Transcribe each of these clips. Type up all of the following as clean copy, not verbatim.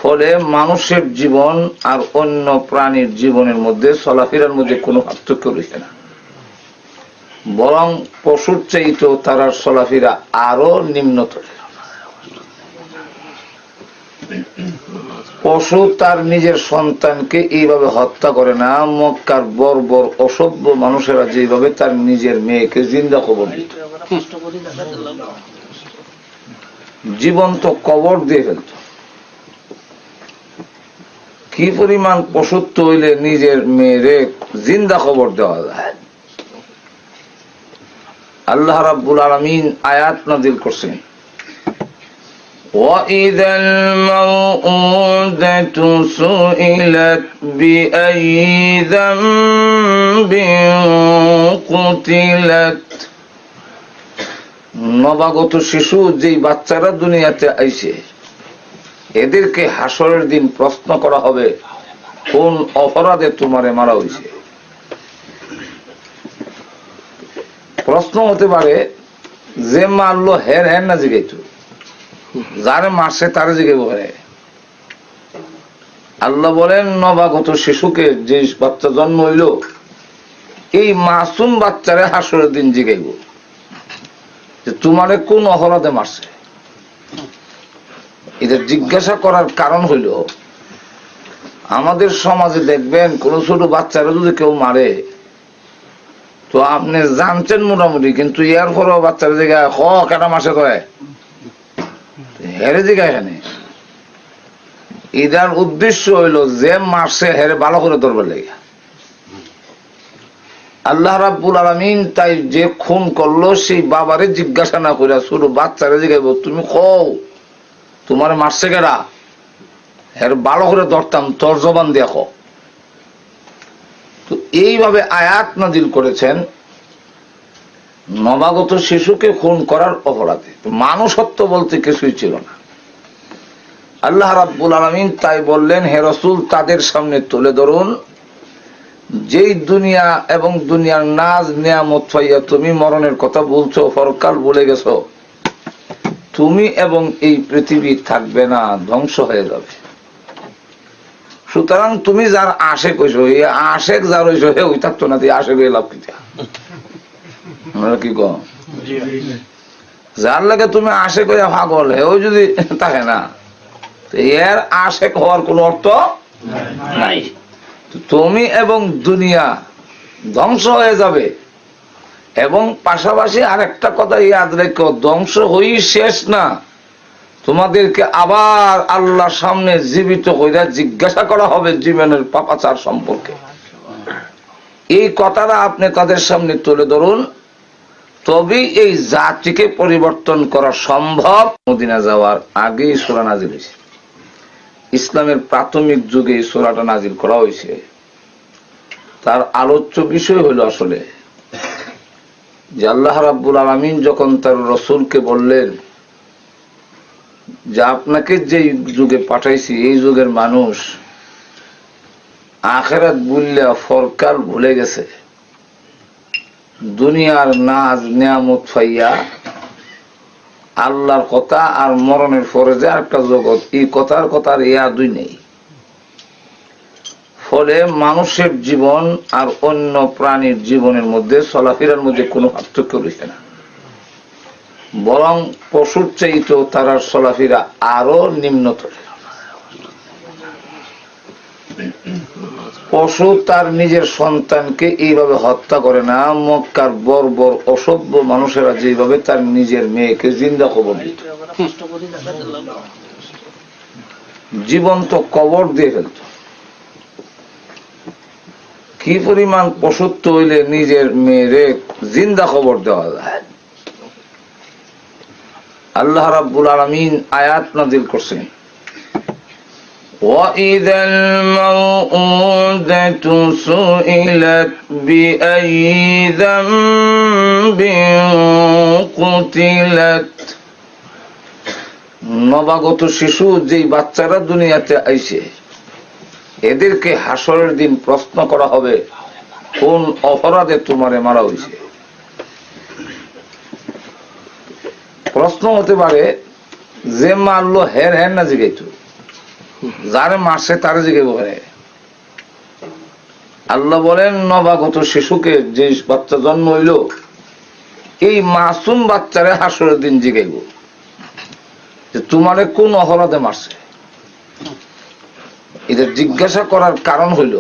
ফলে মানুষের জীবন আর অন্য প্রাণীর জীবনের মধ্যে চলাফেরার মধ্যে কোনো পার্থক্য রয়েছে না, বরং পশুর চাইতেও তার চলাফেরা আরো নিম্নতর। পশু তার নিজের সন্তানকে এইভাবে হত্যা করে না, মক্কার বর্বর অসভ্য মানুষেরা যেভাবে তার নিজের মেয়েকে জিন্দা কবর দিত, জীবন্ত কবর দিয়ে ফেলত। কি পরিমাণ পশুত্ব হইলে নিজের মেয়েরে জিন্দা কবর দেওয়া যায়। আল্লাহ রাব্বুল আলামিন আয়াত নাযিল করছেন, وَإِذَا الْمَوْءُودَةُ سُئِلَتْ بِأَيِّ ذَنبٍ قُتِلَتْ। নবাগত শিশু যেই বাচ্চারা দুনিয়াতে আইছে, এদেরকে হাসরের দিন প্রশ্ন করা হবে, কোন অপরাধে তোমারে মারা হয়েছে। প্রশ্ন হতে পারে যে মারলো হের হের না জিগাইতো, যারে মারছে তারে জিগাইব। আল্লাহ বলেন নবাগত শিশুকে যে বাচ্চা জন্ম হইল, এই মাসুম বাচ্চারে হাসরের দিন জিগাইব যে তোমারে কোন অপরাধে মারছে। এটা জিজ্ঞাসা করার কারণ হইল, আমাদের সমাজে দেখবেন কোন ছোট বাচ্চারা যদি কেউ মারে তো আপনি জানছেন মোটামুটি, কিন্তু এর পরেও বাচ্চারা জায়গায় কেটা মাসে কয় হেরে জায়গায় এখানে। এটার উদ্দেশ্য হইল যে মারছে হেরে ভালো করে ধরবার লেগে। আল্লাহ রাব্বুল আলামিন তাই যে খুন করলো সেই বাবারে জিজ্ঞাসা না করে ছোট বাচ্চারে জিজ্ঞাসা, তুমি কও তোমার মারছে কেডা, এর ভালো করে ধরতাম, তোর জবান দেখো। তো এইভাবে আয়াত নাযিল করেছেন নবাগত শিশুকে খুন করার অপরাধে। মানুষত্ব বলতে কিছুই ছিল না। আল্লাহ রাব্বুল আলামিন তাই বললেন, হে রাসূল তাদের সামনে তুলে ধরুন যেই দুনিয়া এবং দুনিয়ার নাজ নিয়ামত পাইয়া তুমি মরণের কথা বলছো, পরকাল ভুলে গেছো, তুমি এবং এই পৃথিবী থাকবে না, ধ্বংস হয়ে যাবে। সুতরাং তুমি যার আশেক হইছো, এই আশেক যার হইছো হে ওই থাকতো না, আশেক হয়ে লাভ কিতা? কি কম যার লাগে তুমি আশেক হইয়া পাগল হে ওই যদি থাকে না, এর আশেক হওয়ার কোন অর্থ নাই। তুমি এবং দুনিয়া ধ্বংস হয়ে যাবে। এবং পাশাপাশি আরেকটা কথা ইয়াদ রেখো, ধ্বংস হই শেষ না, তোমাদেরকে আবার আল্লাহর সামনে জীবিত হইয়া জিজ্ঞাসা করা হবে জীবনের পাপাচার সম্পর্কে। এই কথাটা আপনি তাদের সামনে তুলে ধরুন, তবেই এই জাতিকে পরিবর্তন করা সম্ভব। মদিনা যাওয়ার আগেই সূরা নাযিল হয়েছে, ইসলামের প্রাথমিক যুগে এই সূরাটা নাযিল করা হয়েছে। তার আলোচ্য বিষয় হলো আসলে যে আল্লাহ রাব্বুল আলামিন যখন তার রাসূলকে বললেন যে আপনাকে যে যুগে পাঠাইছি এই যুগের মানুষ আখিরাত ভুললে পরকাল ভুলে গেছে, দুনিয়ার নাজ নিয়ামত পাইয়া আল্লাহর কথা আর মরণের পরে যে একটা জগৎ, এই কথার কথার ইয়াদই নেই। ফলে মানুষের জীবন আর অন্য প্রাণীর জীবনের মধ্যে চলাফেরার মধ্যে কোনো পার্থক্য রয়েছে না, বরং পশুর চাইতেও তার চলাফেরা আরো নিম্নতর। পশু তার নিজের সন্তানকে এইভাবে হত্যা করে না, মক্কার বর্বর অসভ্য মানুষেরা যেভাবে তার নিজের মেয়েকে জিন্দা কবর দিত, জীবন্ত কবর দিয়ে ফেলত। কি পরিমাণ পশুত্ব হইলে নিজের মেয়েরে জিন্দা কবর দেওয়া যায়। আল্লাহ রাব্বুল আলামিন আয়াত নাযিল করছেন, وَإِذَا الْمَوْءُودَةُ سُئِلَتْ بِأَيِّ ذَنبٍ قُتِلَتْ। নবাগত শিশু যেই বাচ্চারা দুনিয়াতে আইছে, এদেরকে হাসরের দিন প্রশ্ন করা হবে, কোন অপরাধে তোমারে মারা হয়েছে। প্রশ্ন হতে পারে যে মারলো হের হের না জিগাইতো, যারে মারছে তারে জিজ্ঞেস করে। আল্লাহ বলেন নবাগত শিশুকে যে বাচ্চা জন্ম হইল এই মাসুম বাচ্চারে হাসরের দিন জিজ্ঞাইব যে তোমারে কোন অপরাধে মারছে। এটা জিজ্ঞাসা করার কারণ হইল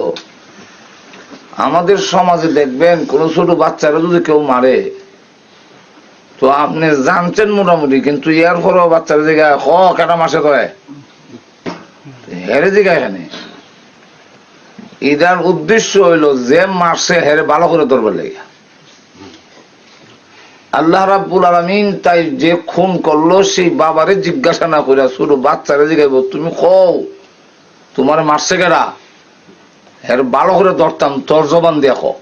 আমাদের সমাজে দেখবেন কোন ছোট বাচ্চারা যদি কেউ মারে তো আপনি জানছেন মোটামুটি, কিন্তু এর পরেও বাচ্চারা জিজ্ঞাসা কেটা মাসে কয় হেরে জিজ্ঞাসা এখানে। এটার উদ্দেশ্য হইল যে মারছে হেরে ভালো করে ধরবার লেগে। আল্লাহ রাব্বুল আলামিন তাই যে খুন করলো সেই বাবারে জিজ্ঞাসা না করে ছোট বাচ্চারে জিজ্ঞাসা তুমি কও তোমার মারছে কেডা, এর ভালো করে ধরতাম তোর জবান দেখো।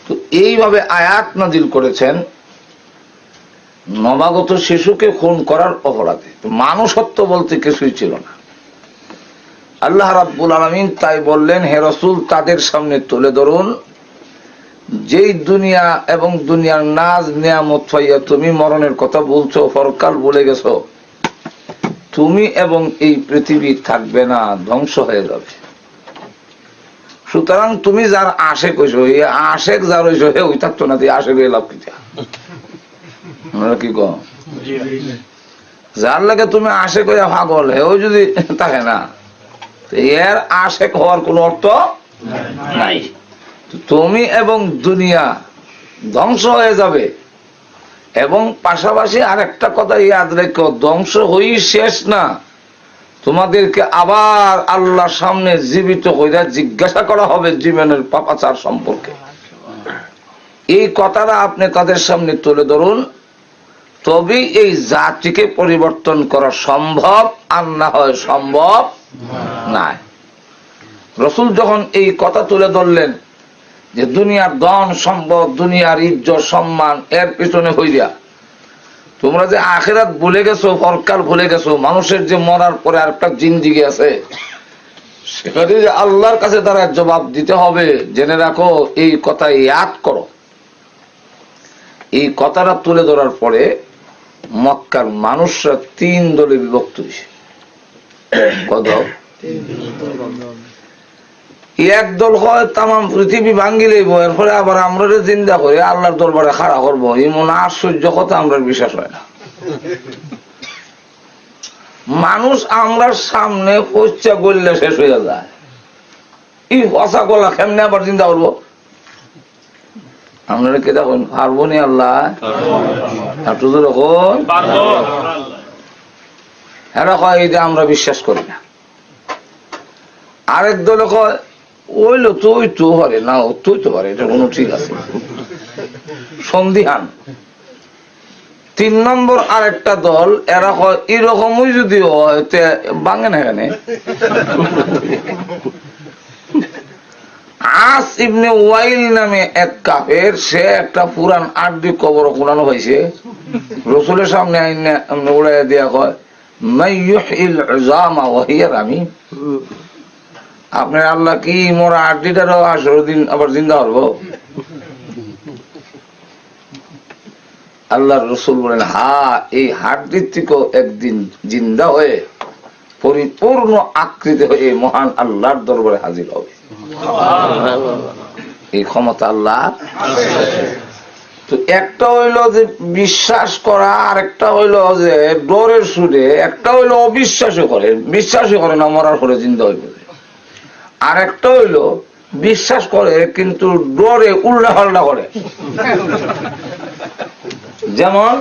তো এইভাবে আয়াত নাজিল করেছেন নবাগত শিশুকে খুন করার অপরাধে। মানুষত্ব বলতে কিছুই ছিল না। আল্লাহ রাব্বুল আলামিন তাই বললেন হে রাসূল তাদের সামনে তুলে ধরুন যেই দুনিয়া এবং দুনিয়ার নাজ নিয়ামত পাইয়া তুমি মরণের কথা বলছো, পরকাল বলে গেছো, তুমি এবং এই পৃথিবী থাকবে না, ধ্বংস হয়ে যাবে। সুতরাং তুমি যার আশেক হইছো, এই আশেক যার হইছো হে ওই থাকতো না, আশেক লাভ কি কি কম যার লাগে তুমি আশেক হইয়া পাগল হেও যদি থাকে না এর আশেক হওয়ার কোন অর্থ নাই। তুমি এবং দুনিয়া ধ্বংস হয়ে যাবে। এবং পাশাপাশি আরেকটা কথা ইয়াদ রেখো, ধ্বংস হই শেষ না, তোমাদেরকে আবার আল্লাহর সামনে জীবিত হইয়া জিজ্ঞাসা করা হবে জীবনের পাপাচার সম্পর্কে। এই কথাটা আপনি তাদের সামনে তুলে ধরুন, তবেই এই জাতিকে পরিবর্তন করা সম্ভব, আর না হয় সম্ভব নাই। রাসূল যখন এই কথা তুলে ধরলেন যে দুনিয়ার ধন সম্পদ, দুনিয়ার ইজ্জত সম্মান এর পিছনে হইয়া তোমরা যে আখিরাত ভুলে গেছো, পরকাল ভুলে গেছো, মানুষের যে মরার পরে আর একটা জিন্দেগি আছে সেখানে যে আল্লাহর কাছে তারা জবাব দিতে হবে জেনে রাখো, এই কথা ইয়াদ করো। এই কথাটা তুলে ধরার পরে মক্কার মানুষরা 3 দলে বিভক্ত হয়েছে। কত? এক দল হয় তাম পৃথিবী ভাঙ্গি লইব, এরপরে আবার আমরা চিন্তা করে আল্লাহর দরবারে খাড়া করবো, এমন আশ্চর্য কথা আমরা বিশ্বাস হয় না। মানুষ আমরার সামনে পচা গড়লে শেষ হয়ে যায়, এই পচা গলা কেমনে আবার চিন্তা করবো? আমরা কে দেখুন পারবো নি আল্লাহ একটু তো রকম এরা কয় এটা আমরা বিশ্বাস করি না। আরেক দলে কয় ওইলো তুই তো পারে না, তুই তো পারে, এটা কোনো ঠিক আছে, সন্দিহান। 3 নম্বর আরেকটা দল এরা কয় এরকমই যদি হয় ভাঙে না। এখানে আস ইবনে ওয়াইল নামে এক কাফের, সে একটা পুরান আরবি কবর কোরআন হয়েছে, রাসূলের সামনে আইনে উড়াইয়া দিয়া কয় মাইয়ুহিল উযামা ওয়া হিয়া রামীম, আপনার আল্লাহ কি মোরা আড্ডিটারও আসর দিন আবার জিন্দা করবো? আল্লাহ রসুল বলেন হা, এই হাড্ডির থেকেও একদিন জিন্দা হয়ে পরিপূর্ণ আকৃতি হয়ে মহান আল্লাহর দরবারে হাজির হবে। এই ক্ষমতা আল্লাহ। তো একটা হইল যে বিশ্বাস করা, আর একটা হইল যে ডরের সুরে, একটা হইল অবিশ্বাসও করে, বিশ্বাসই করে না মরার পরে জিন্দা হইবে। আর একটা হইল বিশ্বাস করে কিন্তু ডরে উল্টা পাল্টা করে। যেমন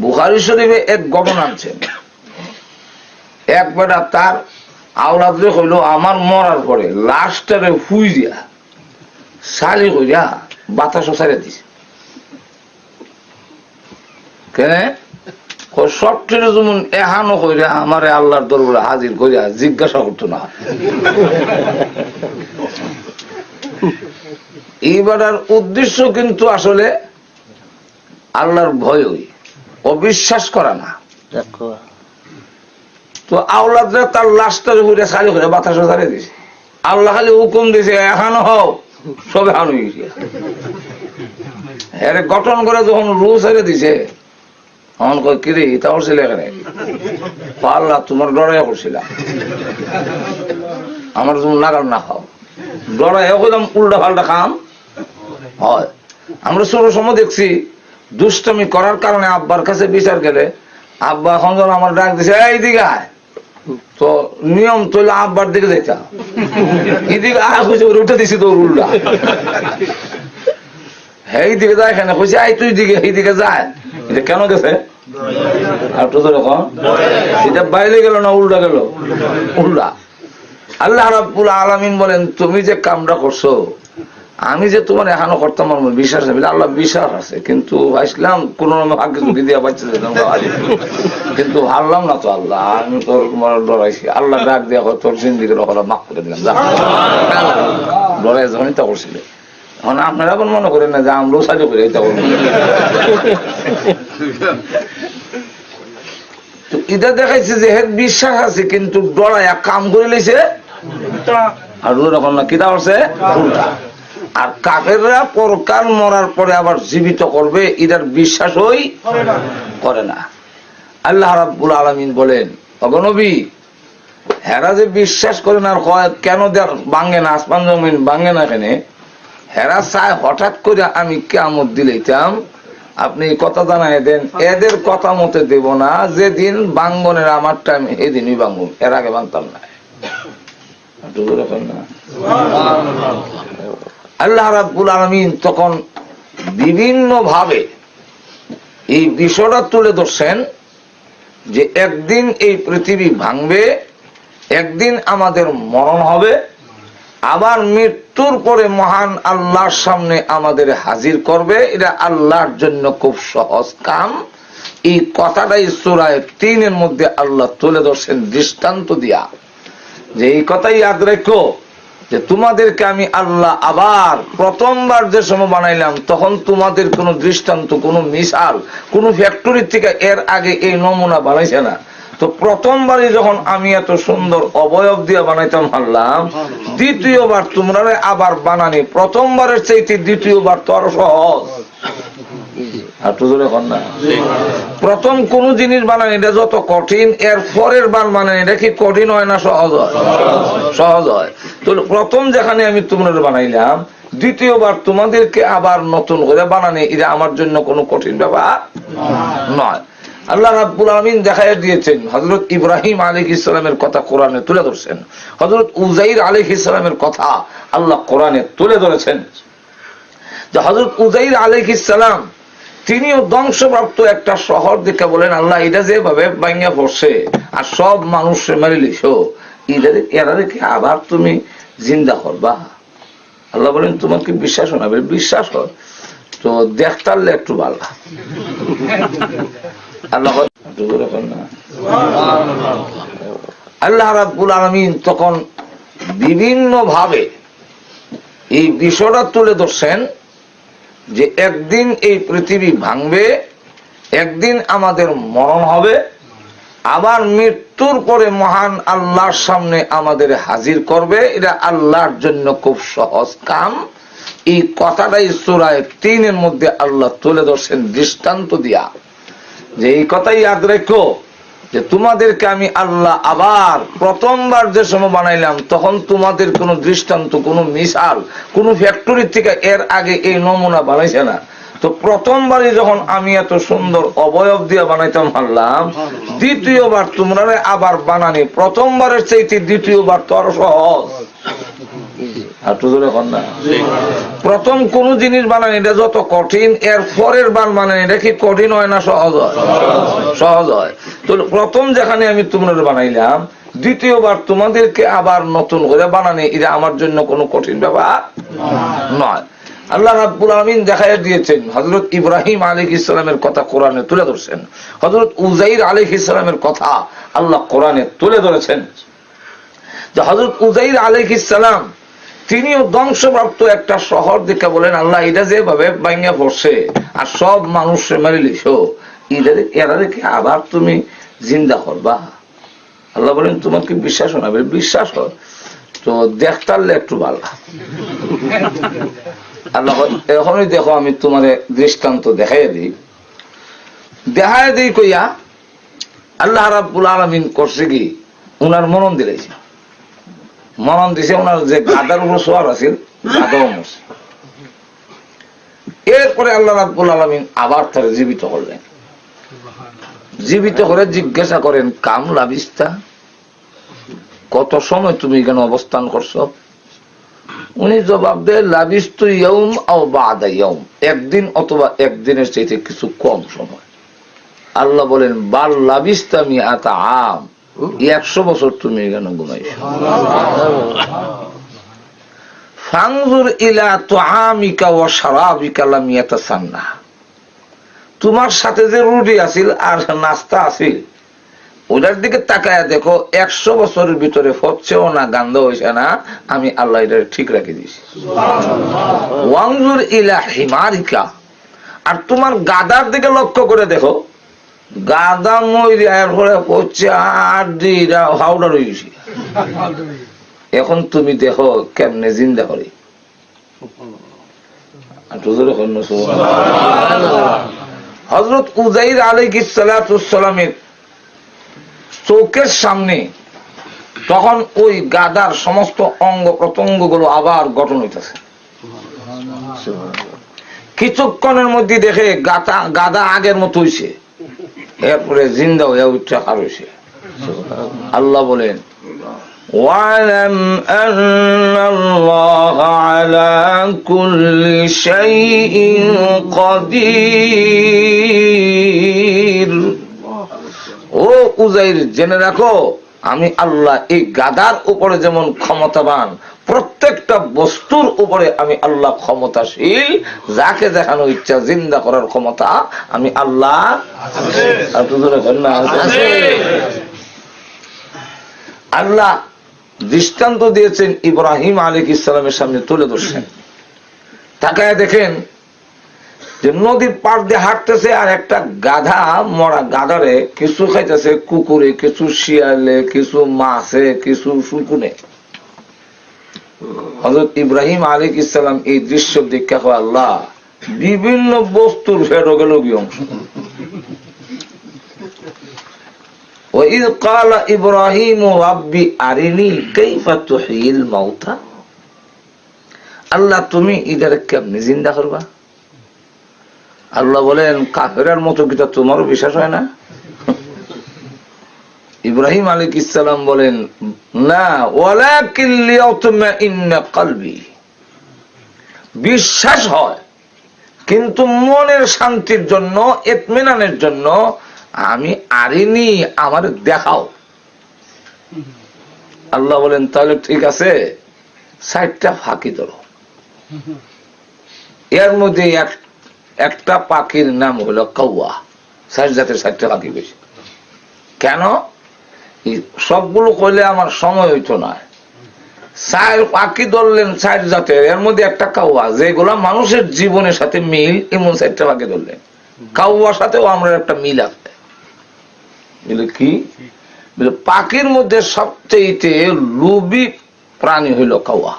বুখারী শরীফে এক ঘটনা আছে, এক বেটা তার আওলাদরে হইল আমার মরার পরে লাশটারে ফুই দিয়া শালি কইরা বাতাসও ছাড়ে দিছে। কেন? সবটির যেমন এহানো কইরা আমারে আল্লাহর দরবারে হাজির করিয়া জিজ্ঞাসা করতো না। এইবারের উদ্দেশ্য কিন্তু আসলে আল্লাহর ভয়, অবিশ্বাস করা না। তো আওলাদরা তার লাশটার উপরে খালি করে বাতাসও ছাড়িয়ে দিছে। আল্লাহ খালি হুকুম দিছে এখানো হও, সব এখানো গেছে। এর গঠন করে যখন রু ছেড়ে দিছে আমার কই কিরে এটা করছিল এখানে পাল্লা তোমার ডরাইয়া করছিলাম আমার তুমি নাগাল না খাও ডরাইয়া কইলাম উল্টা পাল্টা খাম হয়। আমরা ছোট সময় দেখছি দুষ্টমি করার কারণে আব্বার কাছে বিচার গেলে আব্বা এখন যখন আমার ডাক দিছে এইদিকে আয়, তো নিয়ম তৈলে আব্বার দিকে যেতা এদিকে আয় কইছে উঠে দিছি তোর উল্টা এই দিকে যায় এখানে কইছে আই তুই দিকে এই দিকে যায় এটা কেন গেছে আর তো যখন এটা বাইরে গেল না উল্টা গেল উল্টা। আল্লাহ রাব্বুল আলামিন বলেন তুমি যে কামটা করছো আমি যে তোমার এখনো করতাম আমার বিশ্বাস নেই, আল্লাহ বিশ্বাস আছে কিন্তু আসলাম কোন ভাগ্যে ঝুঁকি দিয়ে পাচ্ছে কিন্তু হারলাম না তো আল্লাহ, আমি তোর তোমার ডরাইছি। আল্লাহ ডাক দিয়া তোর জিন্দিগি মাফ করে দিলাম ডরাই যখনই তা করছিল। এখন আপনারা এখন মনে করেন না যে আমরাও সাজু করে এটা করবো। তো এটা দেখাইছে যে হের বিশ্বাস আছে কিন্তু ডরাইয়া কাম করে লেছে আর এখন না কিতা করছে উল্টা। আর কাফেররা পরকাল মরার পরে আবার জীবিত করবে এটার বিশ্বাসই করে না। আল্লাহ রাব্বুল আলামিন বলেন ওগো নবী হেরা যে বিশ্বাস করে না আর কেন ভাঙে না আসমান জমিন ভাঙে না এখানে হেরা চায় হঠাৎ করে আমি কিয়ামত দিলাম, আপনি কথা জানাই দেন এদের কথা মতে দেব না, যেদিন ভাঙ্গনের আমার টাইম এদিনই ভাঙব, এর আগে ভাঙতাম না। আল্লাহ রাব্বুল আলামিন তখন বিভিন্ন ভাবে এই বিষয়টা তুলে ধরছেন যে একদিন এই পৃথিবী ভাঙবে, একদিন আমাদের মরণ হবে, আবার মৃত্যুর পরে মহান আল্লাহর সামনে আমাদের হাজির করবে। এটা আল্লাহর জন্য খুব সহজ কাম। এই কথাটাই সূরা ৩-এর মধ্যে আল্লাহ তুলে ধরছেন দৃষ্টান্ত দিয়া, যে এই কথাই ইয়াদ রেখো যে তোমাদেরকে আমি আল্লাহ আবার প্রথমবার যে সময় বানাইলাম তখন তোমাদের কোনো দৃষ্টান্ত, কোনো মিসাল, কোনো ফ্যাক্টরি থেকে এর আগে এই নমুনা বানাইছে না। তো প্রথমবারই যখন আমি এত সুন্দর অবয়ব দিয়ে বানাইতাম পারলাম, দ্বিতীয়বার তোমরা আবার বানানি প্রথমবারের চাইতে দ্বিতীয়বার তো আরো সহজ। আর তো এখন না প্রথম কোন জিনিস বানানি এটা যত কঠিন, এর পরের বার বানানি এটা কি কঠিন হয় না সহজ হয়? সহজ হয়। তো প্রথম যেখানে আমি তোমরা বানাইলাম, দ্বিতীয়বার তোমাদেরকে আবার নতুন করে বানানি এটা আমার জন্য কোনো কঠিন ব্যাপার নয়। আল্লাহ রাব্বুল আলামিন দেখাইয়া দিয়েছেন হযরত ইব্রাহিম আলাইহিস সালামের কথা কোরআনে তুলে ধরছেন, হযরত উযাইর আলাইহিস সালামের কথা আল্লাহ কোরআনে তুলে ধরেছেন যে হযরত উযাইর আলাইহিস সালাম তিনিও ধ্বংসপ্রাপ্ত একটা শহর দেখে বলেন আল্লাহ এটা যেভাবে ভাঙিয়া পড়ছে আর সব মানুষ মেরে লিছো এরা দেখে আবার তুমি জিন্দা করবা। আল্লাহ বলেন তোমার কি বিশ্বাস হয় না? বিশ্বাস হয় তো দেখতারলে একটু ভালো। আল্লাহ রাব্বুল আলামিন তখন বিভিন্ন ভাবে এই বিষয়টা তুলে ধরছেন যে একদিন এই পৃথিবী ভাঙবে, একদিন আমাদের মরণ হবে, আবার মৃত্যুর পরে মহান আল্লাহর সামনে আমাদের হাজির করবে। এটা আল্লাহর জন্য খুব সহজ কাম। এই কথাটাই সূরা ৩-এর মধ্যে আল্লাহ তুলে ধরছেন দৃষ্টান্ত দিয়া, যে এই কথাই ইয়াদ রেখো যে তোমাদেরকে আমি আল্লাহ আবার প্রথমবার যে সময় বানাইলাম তখন তোমাদের কোনো দৃষ্টান্ত, কোনো মিসাল, কোনো ফ্যাক্টরি থেকে এর আগে এই নমুনা বানাইছে না। তো প্রথমবারই যখন আমি এত সুন্দর অবয়ব দিয়ে বানাইতাম পারলাম, দ্বিতীয়বার তোমরা আবার বানানি প্রথমবারের চাইতে দ্বিতীয়বার তো আরো সহজ। আর তো এখন না প্রথম কোন জিনিস বানানি এটা যত কঠিন, এর পরের বার বানানি এটা কি কঠিন হয় না সহজ হয়? সহজ হয়। তো প্রথম যেখানে আমি তোমরা বানাইলাম, দ্বিতীয়বার তোমাদেরকে আবার নতুন করে বানানি এটা আমার জন্য কোনো কঠিন ব্যাপার নয়। আল্লাহ রাব্বুল আলামিন দেখাইয়া দিয়েছেন হযরত ইব্রাহিম আলাইহিস সালামের কথা কোরআনে তুলে ধরছেন, হযরত উযাইর আলাইহিস সালামের কথা আল্লাহ কোরআনে তুলে ধরেছেন যে হযরত উযাইর আলাইহিস সালাম তিনিও ধ্বংসপ্রাপ্ত একটা শহর দেখে বলেন আল্লাহ এটা যেভাবে ভাঙিয়া পড়ছে আর সব মানুষ মেরে লিছো এরা দেখে আবার তুমি জিন্দা করবা। আল্লাহ বলেন তোমার কি বিশ্বাস হয় না? বিশ্বাস হয় তো দেখতারলে একটু ভালো। আল্লাহ এখনই দেখো আমি তোমার দৃষ্টান্ত দেখাই দিই। দেখায় দেই কইয়া আল্লাহ রাব্বুল আলামিন করছে কি উনার মনন দিয়েছে, মনন দিছে ওনার যে গাদার উপর সোয়ার আছিল গাদাও মরছে। এরপরে আল্লাহ রাব্বুল আলামিন আবার তার জীবিত করলেন। জীবিত করে জিজ্ঞাসা করেন কাম লাবিস্তা, কত সময় তুমি এখানে অবস্থান করছো? উনি জবাব দেয় লাবিস্তু ইয়াউম আও বাদা ইয়াউম, একদিন অথবা একদিনের চাইতে কিছু কম সময়। আল্লাহ বলেন বাল লাবিস্তা মিআতা আম, 100 বছর তুমি এখানে ঘুমাইছো। ফানজুর ইলা তুআমিকা ওয়া শারাবিকা লাম ইয়াতাসান্না, তোমার সাথে যে রুটি আছিল আর নাস্তা আছিল ওটার দিকে তাকায় দেখো 100 বছরের ভিতরে হচ্ছেও না, গান্ধ হয়েছে না, আমি আল্লাহ এটা ঠিক রেখে দিয়েছি। ওয়ানজুর ইলা হিমারিকা, আর তোমার গাদার দিকে লক্ষ্য করে দেখো, গাদা মইরার পরে হচ্ছে আর দিরা হাওড়া রয়েছে, এখন তুমি দেখো কেমনে জিন্দা করে। হযরত উযাইর আলাইহিস সালাতুস সালামের চোখের সামনে তখন ওই গাদার সমস্ত অঙ্গ প্রত্যঙ্গ গুলো আবার গঠন হইতেছে। কিছুক্ষণের মধ্যে দেখে গাদা আগের মতো হইছে, এরপরে জিন্দা হয়ে উঠে আর হইছে। আল্লাহ বলেন ওয়ালাম আন্নাল্লাহা আলা কুল্লি শাইইন কাদির, ও উযাইর জেনে রাখো আমি আল্লাহ এই গাদার উপরে যেমন ক্ষমতাবান, প্রত্যেকটা বস্তুর উপরে আমি আল্লাহ ক্ষমতাশীল, যাকে দেখানো ইচ্ছা জিন্দা করার ক্ষমতা আমি আল্লাহ। আল্লাহ দৃষ্টান্ত দিয়েছেন ইব্রাহিম আলাইহিস সালামের সামনে তুলে ধরছেন। তাকায় দেখেন যে নদীর পাড় দিয়ে হাঁটতেছে আর একটা গাধা, মরা গাধারে কিছু খাইতেছে কুকুরে, কিছু শিয়ালে, কিছু মাছে, কিছু শুকুনে। হযরত ইব্রাহিম আলাইহিস সালাম এই দৃশ্য দেখে আল্লাহ বিভিন্ন বস্তুর ফেরোগেলগি অংশ। وَإِذْ قَالَ إِبْرَاهِيمُ رَبِّ أَرِنِي كَيْفَ تُحْيِي الْمَوْتَى, আল্লাহ তুমি এদের কেমনে জিন্দা করবা? আল্লাহ বলেন কাফেরের মতো কিটা তোমারও বিশ্বাস হয় না? ইব্রাহিম আলাইহিস সালাম বলেন না, ওয়ালাকিন লিয়াতমাইন্না কলবি, বিশ্বাস হয় কিন্তু মনের শান্তির জন্য, ইতমিনানের জন্য আমি আরিনি, আমার দেখাও। আল্লাহ বলেন তাহলে ঠিক আছে, 60টা ফাঁকি ধরো। এর মধ্যে একটা পাখির নাম হলো কাউয়া, 60 জাতের 60টা পাখি বেশি। কেন? সবগুলো কইলে আমার সময় হইতো না। 4 পাখি ধরলেন 60 জাতের, এর মধ্যে একটা কাউয়া, যেগুলা মানুষের জীবনের সাথে মিল, এমন 60টা পাখি ধরলেন। কাউয়ার সাথেও আমরা একটা মিল আছে। কি পাখির মধ্যে সবচেয়ে লোভী প্রাণী হইল কাউয়া।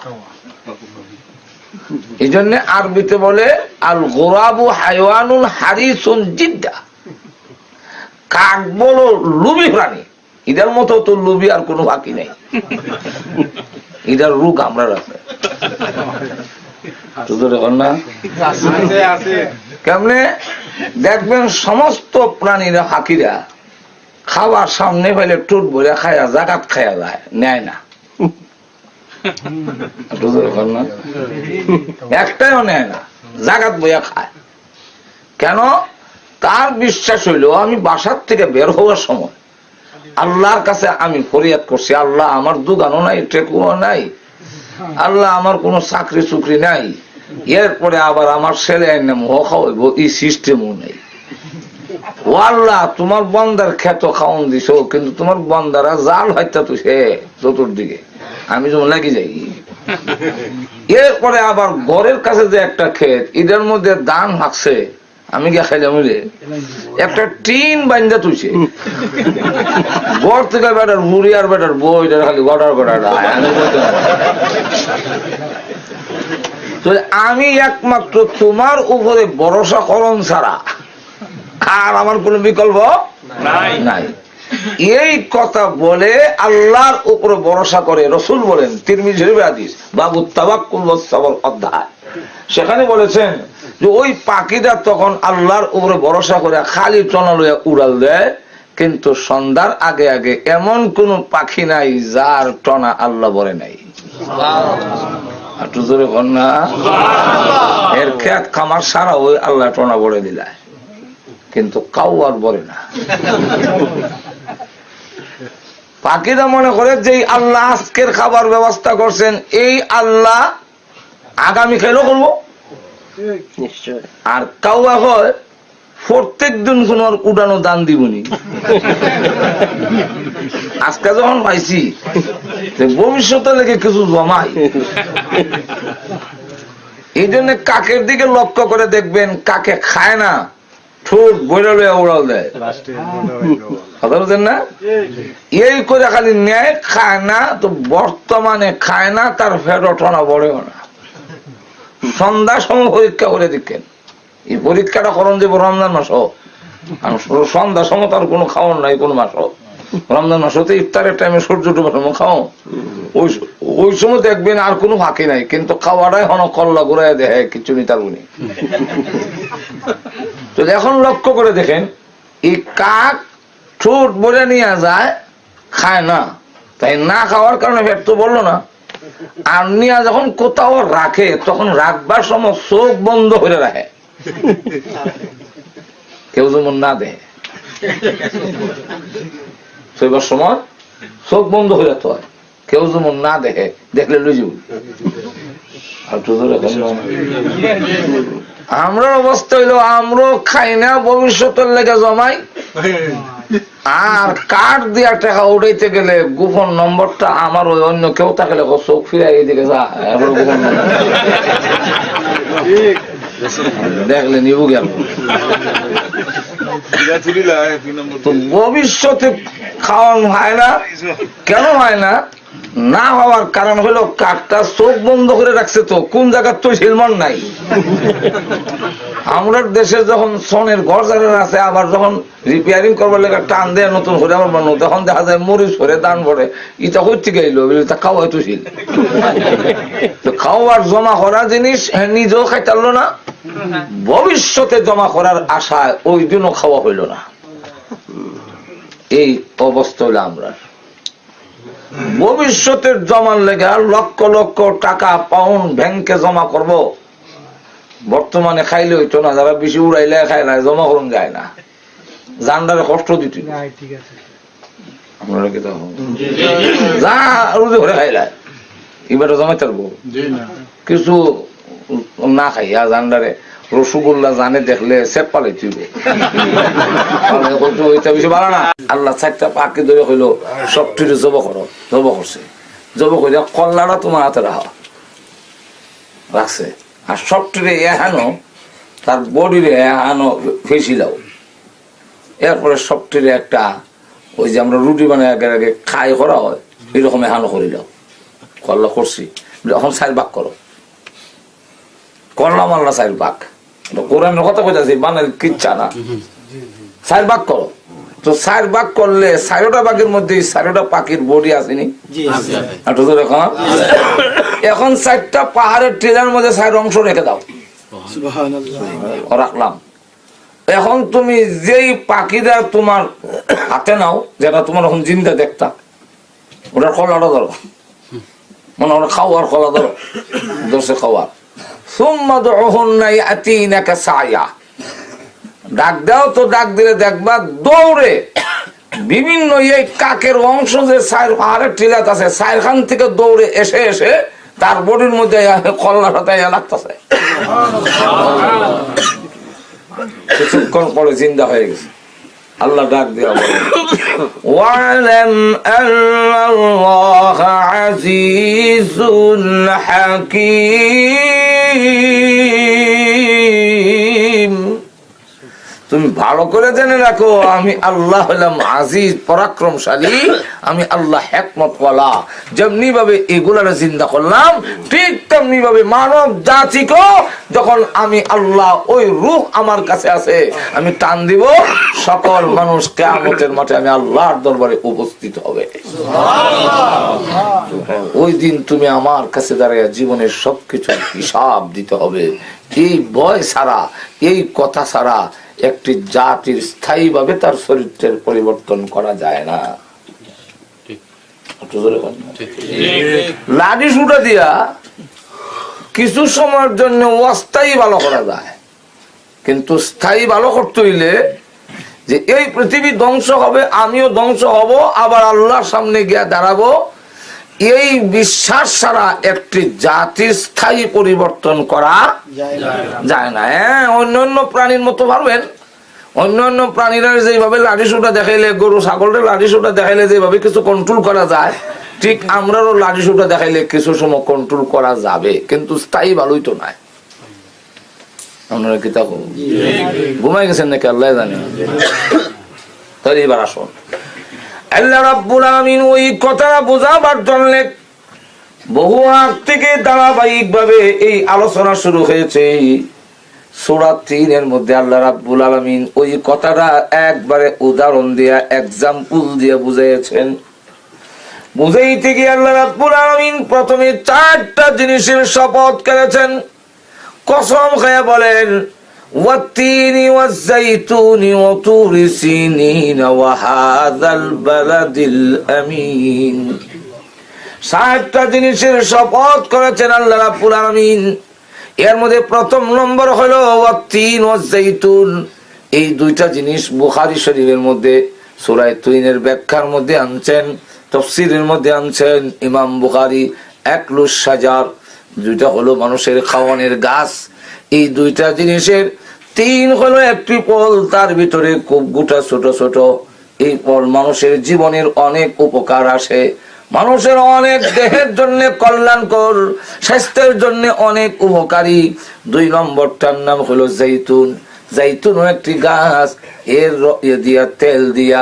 এই জন্য আরবিতে বলে আল গোরাবু হাইওয়ানুল হারিসুন জিদ্দা, কাক বলো লোভী প্রাণী, এটার মতো তো লোভী আর কোনো পাখি নেই। এটার রোগ আমরা রাখবে কেমনে দেখবেন, সমস্ত প্রাণীরা পাখিরা খাবার সামনে পাইলে টুট ভরে খায়া জাগাত খায়া যায়, নেয় না, একটাও নেয় না, জাগাত বইয়া খায়। কেন? তার বিশ্বাস হইল আমি বাসার থেকে বের হওয়ার সময় আল্লাহর কাছে আমি ফরিয়াদ করছি, আল্লাহ আমার দোকানও নাই, টেকুও নাই, আল্লাহ আমার কোনো চাকরি চুকরি নাই, এরপরে আবার আমার ছেলে এনে মোহ খাওয়াইব, এই সিস্টেমও নেই। ও আল্লাহ তোমার বন্দার খেত খাওয়ান দিছ, কিন্তু তোমার বন্দারা জাল হত্যা তো সে চতুর্দিকে, আমি যেমন লাগি যাই। এরপরে আবার ঘরের কাছে যে একটা ক্ষেত, এটার মধ্যে ধান হাঁকছে, আমি গিয়ে খাইলাম একটা টিন বান্ধা তুইছে, ঘর থেকে বেটার মুড়ি আর বেটার বই খালি গড়ার গড়ার। আমি একমাত্র তোমার উপরে ভরসা করন ছাড়া আর আমার কোনো বিকল্প নাই। এই কথা বলে আল্লাহর উপরে ভরসা করে রসুল বলেন, তিরমিজি শরীফের হাদিস বাবু তাওয়াক্কুল ওয়াস সাবর অধ্যায়, সেখানে বলেছেন যে ওই পাখিটা তখন আল্লাহর উপরে ভরসা করে খালি টনা লইয়া উড়াল দেয়, কিন্তু সন্ধ্যার আগে আগে এমন কোন পাখি নাই যার টনা আল্লাহ বলে নাই। একটু জোরে কর না। এর খেত খামার সারা ওই আল্লাহ টনা বলে দিলায়, কিন্তু কাউ আর বলে না। পাখিরা মনে করে যে আল্লাহ আজকের খাবার ব্যবস্থা করছেন, এই আল্লাহ আগামী খেলো করবো। আর কাউয়া হয় প্রত্যেক দিন কোন উড়ানো দান দিবনি, আজকে যখন পাইছি ভবিষ্যতে লেগে কিছু জমাই। এই জন্য কাকের দিকে লক্ষ্য করে দেখবেন, কাকে খায় না, ঠোঁট বইরা লইয়া উড়াল দেয়, কথা বলছেন না? এই করে খালি নেয়, খায় না। তো বর্তমানে খায় না, তার ফেরো টনা বড়েও না। সন্ধ্যার সময় পরীক্ষা করে দেখেন, এই পরীক্ষাটা করণ যে রমজান মাস হোক, সন্ধ্যার সময় তার কোনো খাওয়ান নাই কোন মাস হোক। রমজান মাস হতে ইফতারের টাইমে সূর্য ডুবার সময় খাও, ওই সময় দেখবেন আর কোনো ফাঁকি নাই, কিন্তু খাওয়াটাই হন কল্লা ঘুরাই দেয় কিছু নি তার উনি। তো এখন লক্ষ্য করে দেখেন, এই কাক ঠোঁট বলে নিয়ে যায়, খায় না, তাই না খাওয়ার কারণে পেট তো বললো না। আর নিয়ে যখন কোথাও রাখে, তখন রাখবার সময় চোখ বন্ধ করে রাখে, কেউ যেমন না দেয়। শোবার সময় চোখ বন্ধ হয়ে যেতে হয়, কেউ যেমন না দেখে, দেখলে লুজু। আমরা অবস্থা হইলো আমরা খাই না, ভবিষ্যতের লেগে জমাই। আর কার্ড দিয়া টাকা উঠাইতে গেলে গোপন নম্বরটা আমার ওই অন্য কেউ থাকলে চোখ ফিরাই এদিকে যা, গোপন নম্বর দেখলে নিবু গেল। তো ভবিষ্যতে খাওয়ানো হয় না, কেন হয় না? না হওয়ার কারণ হলো কাকটা চোখ বন্ধ করে রাখছে, তো কোন জায়গার তো শিলমন নাই। আমরা দেশে যখন সনের ঘর যারা আছে, আবার যখন রিপেয়ারিং করবার লেগে টান দেয় নতুন করে আবার বানানো, তখন দেখা যায় মরিচ ভরে দান ভরে, ইটা হচ্ছে গেলো খাওয়া তো শিল। তো খাওয়ার জমা করা জিনিস নিজেও খাইতারলো না, ভবিষ্যতে জমা করার আশায় ওই দিনও খাওয়া হইল না। এই অবস্থা হইলো আমরা। ভবিষ্যতের জমার লেগে লক্ষ লক্ষ টাকা পাউন্ড ব্যাংকে জমা করব, বর্তমানে খাইলে হইতো না। যারা বেশি উড়াইলে খায় না, জমা করুন যায় না, জানডারে কষ্ট দিত। আপনারা কি তখন যা রুজি করে খাইলে এবারে জমাই থাকবো, কিছু না খাইয়া জানডারে রসগোল্লা জানে দেখলে সেপ পালাই তুইব। বেশি ভালো না। আল্লাহ চারটা পাখি ধরে হইলো সবটি জব করো, জব করছে, জব করে কল্লাটা তোমার হাতে রাখছে, আর সবটিরে এহানো তার বডিরে এহানো ফেসিলাও। এরপরে সবটিরে একটা ওই যে আমরা রুটি মানে আগে খাই করা হয়, এরকম এহানো করিলাও। কল্লা করছি, এখন 4 ভাগ করো, করলাম আল্লাহ 4 ভাগ। কোরআনের কথা বলতেছি, বানার কিচ্ছা না। 4 ভাগ করো। তো 4 ভাগ করলে 4টা ভাগের মধ্যে 4টা পাখির বডি আসেনি? এখন 4টা পাহাড়ের টিলার মধ্যে 4 অংশ রেখে দাও, রাখলাম। এখন তুমি যেই পাখিটা তোমার হাতে নাও, যেটা তোমার এখন জিন্দা দেখতা, ওটার কলাটা ধরো, মানে ওরা খাওয়ার কলা ধরো, দোষে খাওয়ার। ডাক দাও, তো ডাক দিলে দেখবা দৌড়ে বিভিন্ন এই কাকের অংশ যে 4 পাহাড়ের টিলাত আছে, 4 খান থেকে দৌড়ে এসে এসে তার বডির মধ্যে কল্লাটা লাগতেছে। কিছুক্ষণ পরে জিন্দা হয়ে গেছে। আল্লাহ ডাক দিয়া বলেন, ওয়ালাম আল্লাহ আজিজুল হাকীম, তুমি ভালো করে জেনে রাখো আমি আল্লাহ হলাম আজিজ পরাক্রমশালী, আমি আল্লাহ হিকমতওয়ালা। যেমনি ভাবে এগুলার চিন্তা করলাম ঠিক তেমনি ভাবে মানব জাতিকেও যখন আমি আল্লাহ ওই রূহ আমার কাছে আছে আমি টান দিব, সকল মানুষ কিয়ামতের মাঠে আমি আল্লাহর দরবারে উপস্থিত হবে। ওই দিন তুমি আমার কাছে দাঁড়িয়ে জীবনের সবকিছু হিসাব দিতে হবে। এই ভয় ছাড়া, এই কথা ছাড়া একটি জাতির স্থায়ী ভাবে তার চরিত্রের পরিবর্তন করা যায় না। লাঠি সুটা দিয়া কিছু সময়ের জন্য অস্থায়ী ভালো করা যায়, কিন্তু স্থায়ী ভালো করতে হইলে যে এই পৃথিবী ধ্বংস হবে, আমিও ধ্বংস হব, আবার আল্লাহর সামনে গিয়া দাঁড়াবো, এই বিশ্বাস ছাড়া একটি জাতির স্থায়ী পরিবর্তন করা যায় না। হ্যাঁ, অন্যান্য প্রাণীর মতো পারবেন, অন্যান্য প্রাণীরা যেভাবে লাঠি সুটা দেখাইলে, গরু ছাগলের লাঠি সুটা দেখাইলে যেভাবে কিছু কন্ট্রোল করা যায়, ঠিক আমরাও লাঠি সুটা দেখাইলে কিছু সময় কন্ট্রোল করা যাবে, কিন্তু স্থায়ী ভালোই তো নাই। আপনারা কি তা ঘুমাই গেছেন নাকি আল্লাহ জানে। তাহলে এবার আসুন, আল্লাহ রাব্বুল আলামিন ওই কথা বোঝাবার জন্য বহু আগ থেকে ধারাবাহিক ভাবে এই আলোচনা শুরু হয়েছে। সূরা ৩ এর মধ্যে আল্লাহ রাব্বুল আলামিন ওই কথাটা একবারে উদাহরণ দিয়া, এক্সাম্পল দিয়ে বুঝিয়েছেন। বুঝাইতে গিয়ে আল্লাহ রাব্বুল আলামিন প্রথমে 4টা জিনিসের শপথ করেছেন, কসম খেয়ে বলেন والتين والزيتون وطور سينين وهذا البلد الأمين। 7টা জিনিসের শপথ করেছেন আল্লাহ রাব্বুল আলামিন। এর মধ্যে প্রথম নম্বর হলো ওয়াত্তিন ওয়াজ্জাইতুন। এই 2টা জিনিস বুখারী শরীফের মধ্যে সূরা তুইনের ব্যাখ্যার মধ্যে আনছেন, তাফসীরের মধ্যে আনছেন ইমাম বুখারী। একলুস শাজার, 2টা হলো মানুষের খাওয়ানোর গাছ। এই 2টা জিনিসের 3 হলো একটি ফল, তার ভিতরে খুব গোটা ছোট ছোট। এই ফল মানুষের জীবনের অনেক উপকার আসে, মানুষের অনেক দেহের জন্য কল্যাণকর, স্বাস্থ্যের জন্য অনেক উপকারী। 2 নম্বরটার নাম হলো জাইতুন। জাইতুন একটি গাছ, এর দিয়া তেল দিয়া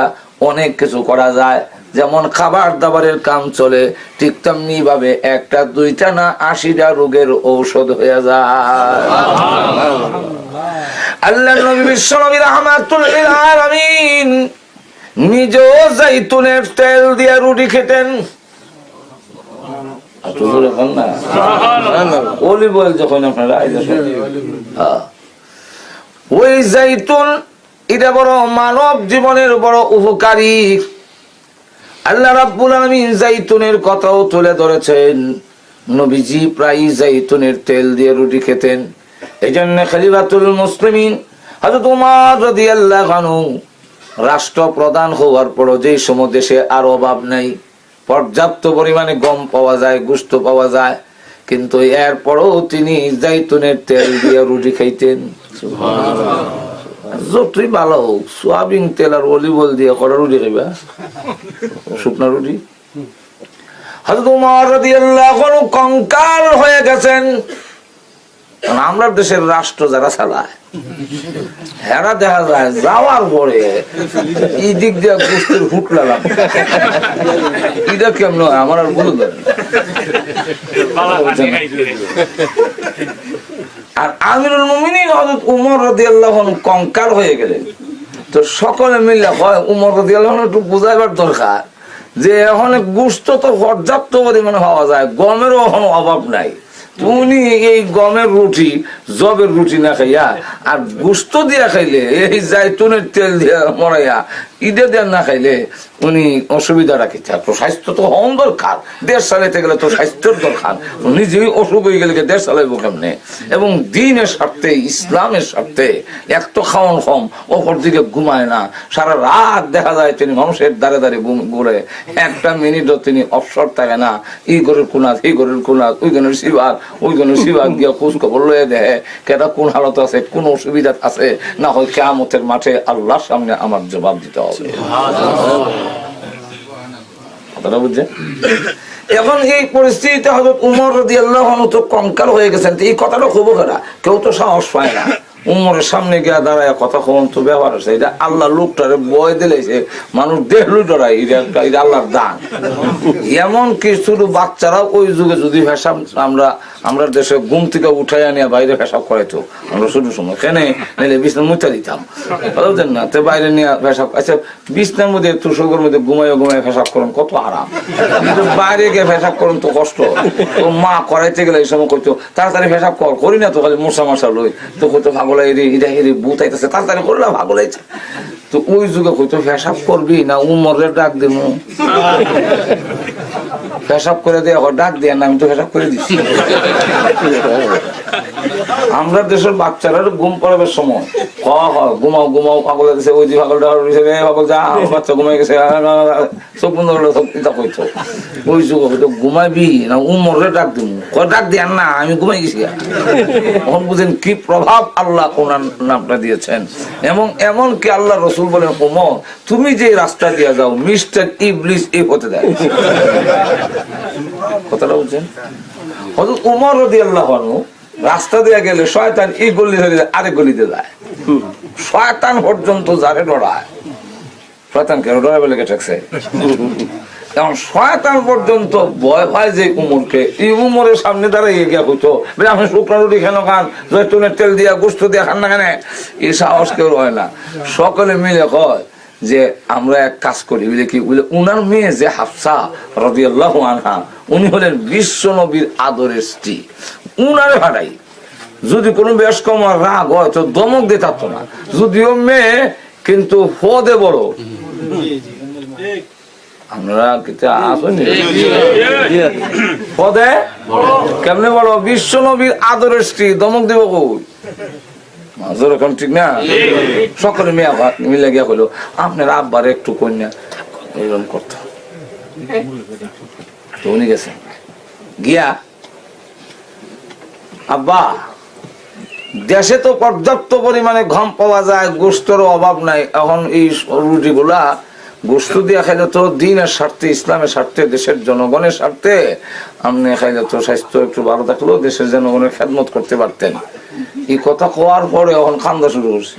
অনেক কিছু করা যায়, যেমন খাবার দাবারের কাম চলে, ঠিক তেমনি ভাবে 1টা 2টা না 80টা রোগের ঔষধ হয়ে যায়। আল্লাহর নবী বিশ্বনবী রাহমাতুল লিল আলামিন নিজেও জাইতুনের তেল দিয়ে রুটি খেতেন। অলিভ অয়েল যখন আপনারা ওই জাইতুন, এটা বড় মানব জীবনের বড় উপকারী। আল্লাহ রাব্বুল আলামিন জাইতুনের কথাও তুলে ধরেছেন। নবীজি প্রায় জাইতুনের তেল দিয়ে রুটি খেতেন। এইজন্য খলিফাতুল মুসলিমিন হযরত ওমর রাদিয়াল্লাহু আনহু রাষ্ট্র প্রধান হওয়ার পরও যে সময় দেশে আর অভাব নাই, পর্যাপ্ত পরিমাণে গম পাওয়া যায়, গোশত পাওয়া যায়, কিন্তু এরপরও তিনি জাইতুনের তেল দিয়ে রুটি খাইতেন। সুবহানাল্লাহ। যতই ভালো হোক, সোয়াবিন তেল আর অলিভ অয়েল দিয়ে করা রুটি খাইবা, শুকনা রুটি। হযরত ওমর রাদিয়াল্লাহু আনহু কঙ্কাল হয়ে গেছেন। আমরা দেশের রাষ্ট্র যারা চালায়, হেরা দেখা যায় যাওয়ার পরে এই দিক দিয়ে গোস্তের হুটলাম, এটা কেমন হয় আমার আর বুঝতে পারি। আর আমিরুল মুমিনিন হযরত ওমর রাদিয়াল্লাহু আনহু কঙ্কাল হয়ে গেলেন। তো সকলে মিলে হয় ওমর রাদিয়াল্লাহু আনহু একটু বুঝাইবার দরকার যে এখন গোস্ত তো পর্যাপ্ত পরিমাণে পাওয়া যায়, গমেরও এখন অভাব নাই। উনি এই গমের রুটি, জবের রুটি না খাইয়া আর গোস্ত দিয়া খাইলে, এই জাইতুনের তেল দিয়া মরাইয়া ইদে দিয়া না খাইলে উনি অসুবিধা রাখি থাকতো। স্বাস্থ্য তো হন দরকার, দেশ চালাইতে গেলে তো স্বাস্থ্যের দরকার। নিজেই অসুখ হয়ে গেলে দেশ চালাইবো কেমনে? এবং দিনের স্বার্থে, ইসলামের স্বার্থে এক তো খাওয়ান কম, অপর দিকে ঘুমায় না, সারা রাত দেখা যায় তিনি মানুষের দ্বারে দ্বারে ঘুরে, 1টা মিনিটও তিনি অবসর থাকে না। এই ঘরের কোনাত, এই ঘরের কোনাত, ওই ঘরের শিবাগ, ওই ঘরের শিবাগ গিয়া খোঁজ খবর লয়ে দেয় কেটা কোন হালত আছে, কোন অসুবিধা আছে, না হয় কিয়ামতের মাঠে আল্লাহর সামনে আমার জবাব দিতে হবে। বুঝছেন? এখন এই পরিস্থিতিতে হযরত ওমর রাদিয়াল্লাহু আনহু তো কঙ্কাল হয়ে গেছেন। এই কথাটা খুব খারাপ, কেউ তো সাহস পায় না। উমরের সামনে গিয়া দাঁড়ায় কথা কখন তো ব্যবহার আছে, এটা আল্লাহ লোকটারে বয় দিলেছে, মানুষ দেখলই ডরায়, এটা আল্লাহর দান। এমন কি শুধু বাচ্চারাও ওই যুগে যদি ভেসাব আমরা দেশে ঘুম থেকে উঠাই আনিয়া বাইরে ভেসাব করাইতো, আমরা শুরু সময় কেনে নিলে বিছনা মুচা দিতাম, বুঝলেন না? তো বাইরে নিয়ে ভেসাব, আচ্ছা বিছনার মধ্যে তুষকের মধ্যে ঘুমাইয়া ভেসাব করেন কত আরাম, কিন্তু বাইরে গিয়ে ভেসাব করেন তো কষ্ট। তো মা করাইতে গেলে এই সময় কইতো তাড়াতাড়ি ভেসাব করি না তো খালি মশা মশা লই, তো কইতো ভাগলাই এটা বুথ আইতেছে তাড়াতাড়ি করলে ভাগলাইছে। তো ওই যুগে কইতো ভেসাব করবি না উমরের ডাক দিব, পেশাব করে দিয়ে ডাক দিয়ে না, আমি তো পেশাব করে দিচ্ছি। আমরা দেশের বাচ্চারা ঘুম পড়াবার সময় ঘুমাও ঘুমাও পাগল দিছে, ওই যে পাগলটা পাগল যা বাচ্চা ঘুমাই গেছে চোখ বন্ধ করলো সব চিন্তা করতো। ওই যুগ হয়তো ঘুমাবি না উমরে ডাক দিব, ডাক দিয়ে না আমি ঘুমাই গেছি। এখন বুঝেন কি প্রভাব আল্লাহ ওনার নামটা দিয়েছেন। এমন কি আল্লাহ রসুল বলেন ওমর তুমি যে রাস্তা দিয়ে যাও মিস্টার ইবলিস এই হতে দেয়। কথাটা বুঝছেন? হযরত ওমর রাদিয়াল্লাহু আনহু রাস্তা দিয়ে গেলে শয়তান এই গলি ধরে আরেক গলিতে যায়, শয়তান পর্যন্ত যারে ডরায়, শয়তান কেন ডরাবে লেগে ঠেকছে, এখন শয়তান পর্যন্ত ভয় পায় যে উমরকে। এই উমরের সামনে দাঁড়িয়ে গিয়া হইতো আমি শুকনো রুটি কেন খান, জয়তুনের তেল দিয়া গোস্ত দিয়া খান না কেন, এই সাহস কেউ হয় না। সকলে মিলে কয় যে আমরা এক কাজ করি, বুঝলে কি বুঝলে উনার মেয়ে যে হাফসা রাদিয়াল্লাহু আনহা উনি হলেন বিশ্ব নবীর আদরের স্ত্রী, উনারে ভাড়াই যদি কোনো বেশ কম রাগ হয় তো দমক দিয়ে থাকতো না, যদিও মেয়ে কিন্তু ফদে বড়। আমরা আসেনি পদে কেমনে বড়, বিশ্ব নবীর আদরের স্ত্রী, দমক দিব কই? এখন ঠিক না? সকলে মেয়ে মিলে গিয়া কইলো আপনার আব্বার একটু কন্যা এরকম করতো। তো উনি গেছেন গিয়া, আব্বা দেশে তো পর্যাপ্ত পরিমাণে ঘাম পাওয়া যায়, গোস্তর অভাব নাই, এখন এই রুটি গুলা গোস্ত দিয়ে খাইলে তো দিনের স্বার্থে, ইসলামের স্বার্থে, দেশের জনগণের স্বার্থে আপনি খাইলে তো স্বাস্থ্য একটু ভালো থাকলেও দেশের জনগণের খেদমত করতে পারতেন। এই কথা কোয়ার পরে এখন কান্দা শুরু করছে।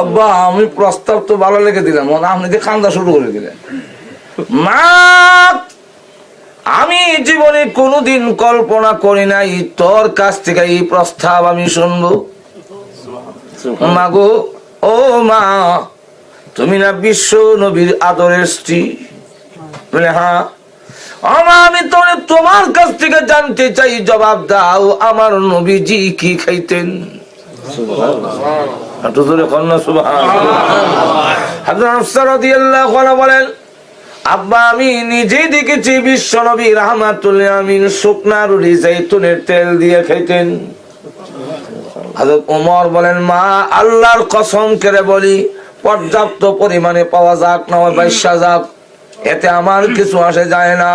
আব্বা আমি প্রস্তাব তো ভালো লেগে দিলাম, আপনি যে কান্দা শুরু করে দিলেন। মা আমি জীবনে কোনোদিন কল্পনা করি নাই তোর কাছ থেকে এই প্রস্তাব আমি শুনবো। মাগো ও মা তুমি না বিশ্ব নবীর আদরের স্ত্রী? বলে হ্যাঁ। আমি তোমার কাছ থেকে জানতে চাই, জবাব দাও আমার নবীজি কি খাইতেন? বলেন আব্বা আমি নিজে দেখেছি বিশ্ব নবী রাহমাতুল আমিন শুকনা রুটি জাইতুনের তেল দিয়ে খাইতেন। হযরত ওমর বলেন মা আল্লাহর কসম করে বলি পর্যাপ্ত পরিমাণে পাওয়া যাক না বাইশা যাক এতে আমার কিছু আসে যায় না,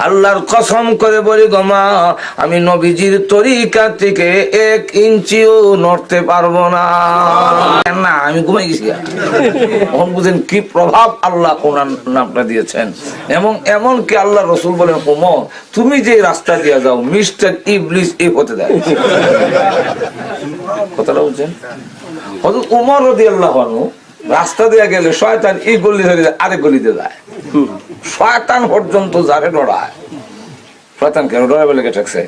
আল্লাহর কসম করে বলি গো মা আমি নবীজির তরিকা থেকে 1 ইঞ্চিও নড়তে পারবো না, না আমি ঘুমাই গেছি। এখন বুঝেন কি প্রভাব আল্লাহ ওনার নামটা দিয়েছেন। এমন কি আল্লাহ রসুল বলেন ওমর তুমি যে রাস্তা দিয়ে যাও মিস্টার ইবলিস এই হতে দেয়। কথাটা বুঝছেন? হযরত ওমর রাদিয়াল্লাহু আনহু রাস্তা দিয়ে গেলে শয়তান এই গলি ধরে আরেক গলিতে যায়, শয়তান পর্যন্ত যারে ডরায়, শয়তান কেন ডরাবে লেগে ঠেকছে,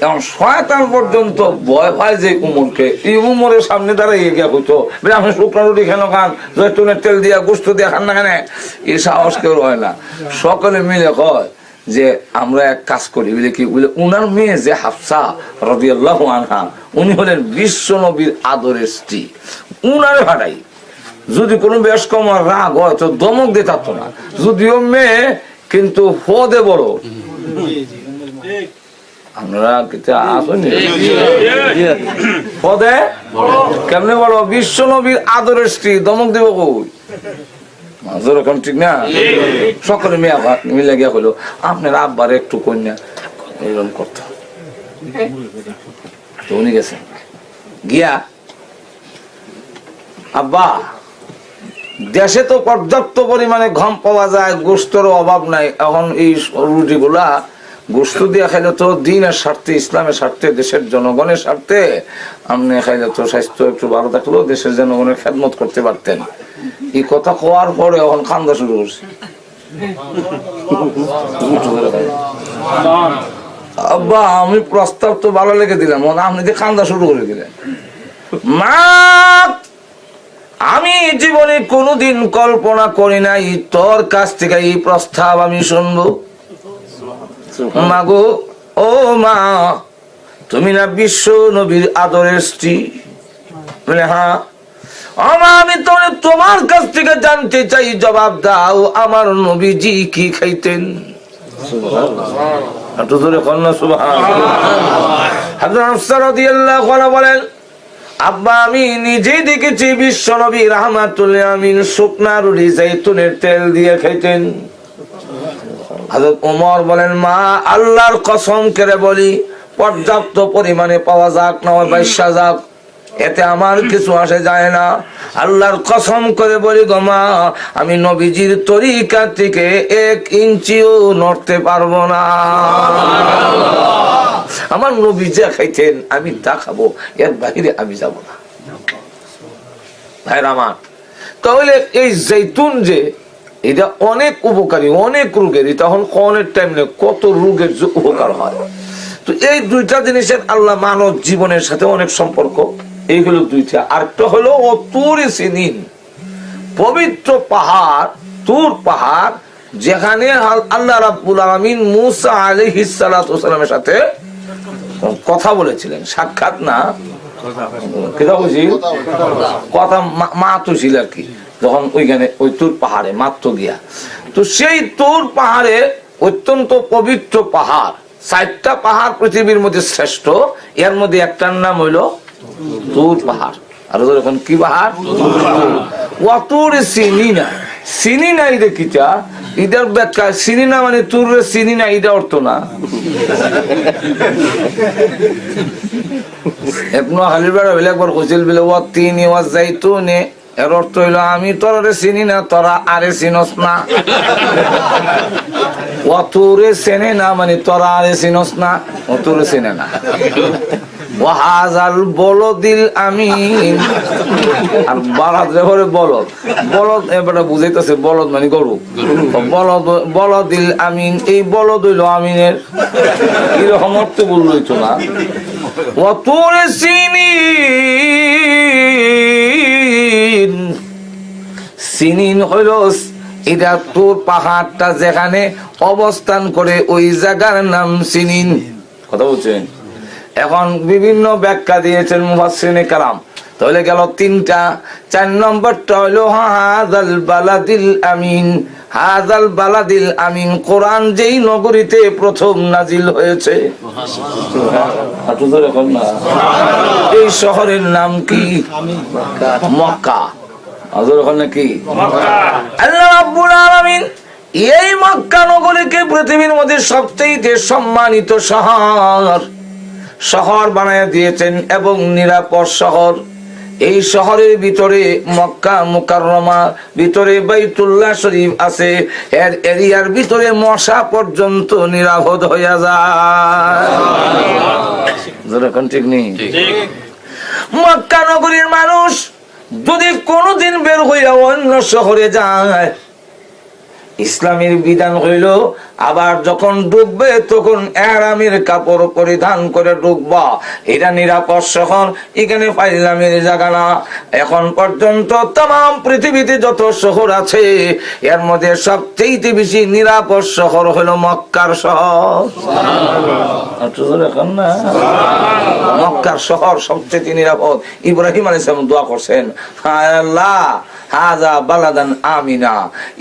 এখন শয়তান পর্যন্ত ভয় পায় যে উমরকে। এই উমরের সামনে দাঁড়িয়ে গিয়া হইতো আমি শুকনো রুটি কেন খান, জয়তুনের তেল দিয়া গোস্ত দিয়া খান না কেন, এই সাহস কেউ হয় না। সকলে মিলে কয় যে আমরা এক কাজ করি, বুঝলে কি বুঝলে উনার মেয়ে যে হাফসা রাদিয়াল্লাহু আনহা উনি হলেন বিশ্ব নবীর আদরের স্ত্রী, উনারে ভাড়াই যদি কোনো বেশ কম রাগ হয় তো দমক দিয়ে থাকতো না, যদিও মেয়ে কিন্তু ফদে বড়। আমরা আসেনি পদে কেমনে বড়, বিশ্ব নবীর আদরের স্ত্রী, দমক দিব কই? এখন ঠিক না? সকলে মেয়ে মিলে গিয়া কইলো আপনার আব্বার একটু কন্যা এরকম করতো। তো উনি গেছেন গিয়া, আব্বা দেশে তো পর্যাপ্ত পরিমাণে ঘাম পাওয়া যায়, গোস্তর অভাব নাই, এখন এই রুটি গুলা গোস্ত দিয়ে খাইলে তো দিনের স্বার্থে, ইসলামের স্বার্থে, দেশের জনগণের স্বার্থে আপনি খাইলে তো স্বাস্থ্য একটু ভালো থাকলেও দেশের জনগণের খেদমত করতে পারতেন। এই কথা কোয়ার পরে এখন কান্দা শুরু করছে। আব্বা আমি প্রস্তাব তো ভালো লেগে দিলাম, আপনি যে কান্দা শুরু করে দিলেন। মা আমি জীবনে কোনোদিন কল্পনা করি নাই তোর কাছ থেকে এই প্রস্তাব আমি শুনবো। মাগো ও মা, তুমি না বিশ্ব নবীর আদরের স্ত্রী? বলে হ্যাঁ। আমি তোমার কাছ থেকে জানতে চাই, জবাব দাও, আমার নবীজি কি খাইতেন? বলেন আব্বা আমি নিজেই দেখেছি বিশ্ব নবী রাহমাতুল আমিন শুকনা রুটি জাইতুনের তেল দিয়ে খাইতেন। হযরত ওমর বলেন মা আল্লাহর কসম করে বলি, পর্যাপ্ত পরিমাণে পাওয়া যাক না বাইশা যাক, এতে আমার কিছু আসে যায় না। আল্লাহর কসম করে বলি গো মা, আমি নবীজির তরিকা থেকে 1 ইঞ্চিও নড়তে পারবো না। আমার নবী যা খাইতেন আমি তা খাবো, এর বাহিরে আমি যাব না। ভাইরা আমার, তাহলে এই জৈতুন যে এটা অনেক উপকারী, অনেক রোগের, তখন কোনের টাইম নেই কত রোগের যে উপকার হয়। তো এই দুইটা জিনিসের আল্লাহ মানব জীবনের সাথে অনেক সম্পর্ক। এইগুলো দুইটা। আরেকটা হলো তুর সিনিন, পবিত্র পাহাড়, তুর পাহাড়, যেখানে আল্লাহ রাব্বুল আলামিন মুসা আলাইহিস সালাতু ওয়াস সালামের সাথে কথা বলেছিলেন। সাক্ষাৎ না, কথা মাতো ছিল আর কি, যখন ওইখানে ওই তুর পাহাড়ে মাত্র গিয়া। তো সেই তুর পাহাড়ে অত্যন্ত পবিত্র পাহাড়, 4টা পাহাড় পৃথিবীর মধ্যে শ্রেষ্ঠ, এর মধ্যে একটার নাম হইল তুর পাহাড়। আর এখন কি পাহাড়? ওয়াতুর সিনিনা। সিনিনা এটা কিটা? ইটার ব্যাখ্যা সিনিনা মানে তুর সিনিনা, এটা অর্থ না। হালির বেড়া হইলে একবার কইছিল বলে ও তিনি ওয়া যাইতুনে, এর অর্থ হইলো আমি তোরে চিনি না, তোরা আরে চিনস না। অতুরে চেনে না মানে তোরা আরে চিনস না, অতুরে চেনে না। ওয়াহাজাল বলদিল আমিন, আর বারাত রে বলদ, বলদ এবারে বুঝাইতেছে বলদ মানে গরু। বলদ, বলদিল আমিন, এই বলদ হইল আমিনের। এরকম অর্থ বললই তো না। ওয়াতুরে চিনি, সিনিন হইল এটা তোর পাহাড়টা যেখানে অবস্থান করে, ওই জায়গার নাম সিনিন। কথা বলছেন? এখন বিভিন্ন ব্যাখ্যা দিয়েছেন মুফাসসিরিনে কেরাম। তাহলে গেল 3টা। 4 নম্বরটা হইল হাযাল বালাদিল আমিন। হাযাল বালাদিল আমিন, কোরআন যেই নগরীতে প্রথম নাজিল হয়েছে। এই শহরের নাম কি? মক্কা। নাকি আল্লাহ রাব্বুল আলামিন এই মক্কা নগরীকে পৃথিবীর মধ্যে সবচেয়ে সম্মানিত শহর বানায় দিয়েছেন এবং নিরাপদ শহর। এই শহরের ভিতরে মক্কা মুকাররমা, ভিতরে বাইতুল্লাহ শরীফ আছে, এর এরিয়ার ভিতরে মশা পর্যন্ত নিরাপদ হইয়া যায়। ঠিক নেই? মক্কা নগরীর মানুষ যদি কোনদিন বের হইয়া অন্য শহরে যায়, ইসলামের বিধান হইল আবার যখন ডুববে তখন এহরামের কাপড় পরিধান করে ডুববা। এটা নিরাপদ শহর, এখানে ফাইলামের জায়গা না। এখন পর্যন্ত তাম পৃথিবীতে যত শহর আছে এর মধ্যে সবচেয়ে বেশি নিরাপদ শহর হলো মক্কার শহর। এখন না, মক্কার শহর সবচেয়ে নিরাপদ। ইব্রাহিম আলাইহিস সালাম দোয়া করছেন, আল্লাহ হাযা বালাদান আমিনা,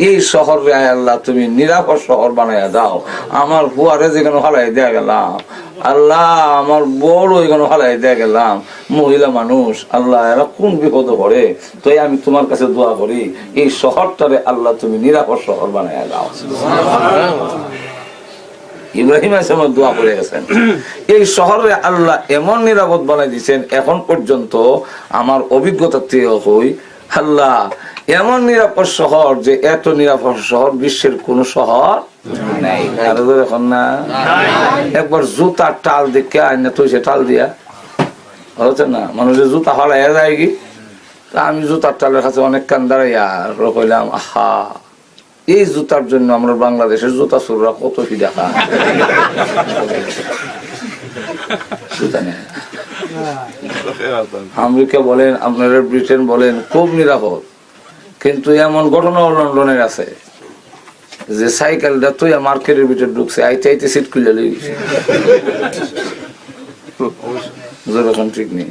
এই শহর রে আল্লাহ তুমি নিরাপদ শহর বানাইয়া দাও। আমার বুয়ারে যেখানে হালাই দেয়া গেলাম, আল্লাহ আমার বড় এখানে হালাই দেয়া গেলাম, মহিলা মানুষ, আল্লাহ এরা কোন বিপদ পড়ে, তো আমি তোমার কাছে দোয়া করি এই শহরটারে আল্লাহ তুমি নিরাপদ শহর বানাইয়া দাও। ইব্রাহিম আলাইহিস সালাম দোয়া করে গেছেন, এই শহরে আল্লাহ এমন নিরাপদ বানাই দিয়েছেন। এখন পর্যন্ত আমার অভিজ্ঞতা থেকে হই, আল্লাহ এমন নিরাপদ শহর যে এত নিরাপদ শহর বিশ্বের কোন শহর নাই। এখন না একবার জুতার টাল দেখে আইনা তো সে টাল দিয়া হচ্ছে না, মানুষের জুতা হলাই যায় কি। আমি জুতার টালের কাছে অনেক কান দাঁড়াইয়া কইলাম, আহা এই জুতার জন্য আমরা বাংলাদেশের জুতা চোররা কত কি দেখা জুতা নেই। আমেরিকা বলেন, আপনারা ব্রিটেন বলেন, খুব নিরাপদ। কিন্তু এমন ঘটনা লন্ডনের আছে যে সাইকেলটা তুই মার্কেটের ভিতরে ঢুকছে, আইতে আইতে সিট খুলে লেগেছে। ঠিক নেই।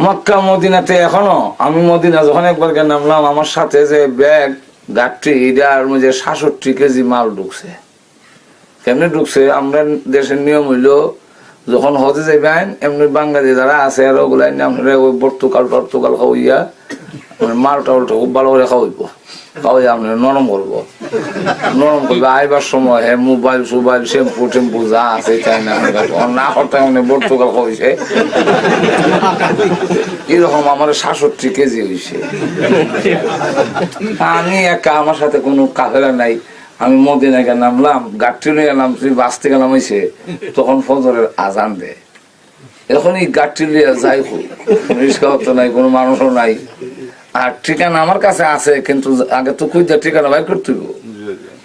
মক্কা মদিনাতে এখনো, আমি মদিনা যখন একবার নামলাম, আমার সাথে যে ব্যাগ গাড়ি এটার মধ্যে ৬৭ কেজি মাল ঢুকছে। কেমনি ঢুকছে? আমরা দেশের নিয়ম হইল যখন হজে যাইবেন এমনি বাঙালি যারা আছে আর ওগুলাই আপনারা ওই বর্তুকাল খাওয়াইয়া মাল টালটা খুব ভালো করে খাওয়াইব, খাওয়াই আপনারা নরম করবো, নরম করবে। আইবার সময় হ্যাঁ মোবাইল সোবাইল শ্যাম্পু টেম্পু যা আছে তাই না করতে বর্তুকাল খাওয়াইছে। এরকম আমার ৬৭ কেজি হয়েছে। আমি একা, আমার সাথে কোনো কাফেলা নাই। আমি মদিনাকে নামলাম, গাড়ি নিয়ে নামছি, বাস থেকে নামাইছে, তখন ফজরের আজান দেয়। এখন এই গাড়ি নিয়ে যাই হোক, রিক্সা তো নাই, কোনো মানুষও নাই, আর ঠিকানা আমার কাছে আছে, কিন্তু আগে তো কই যা ঠিকানা বাইর করতে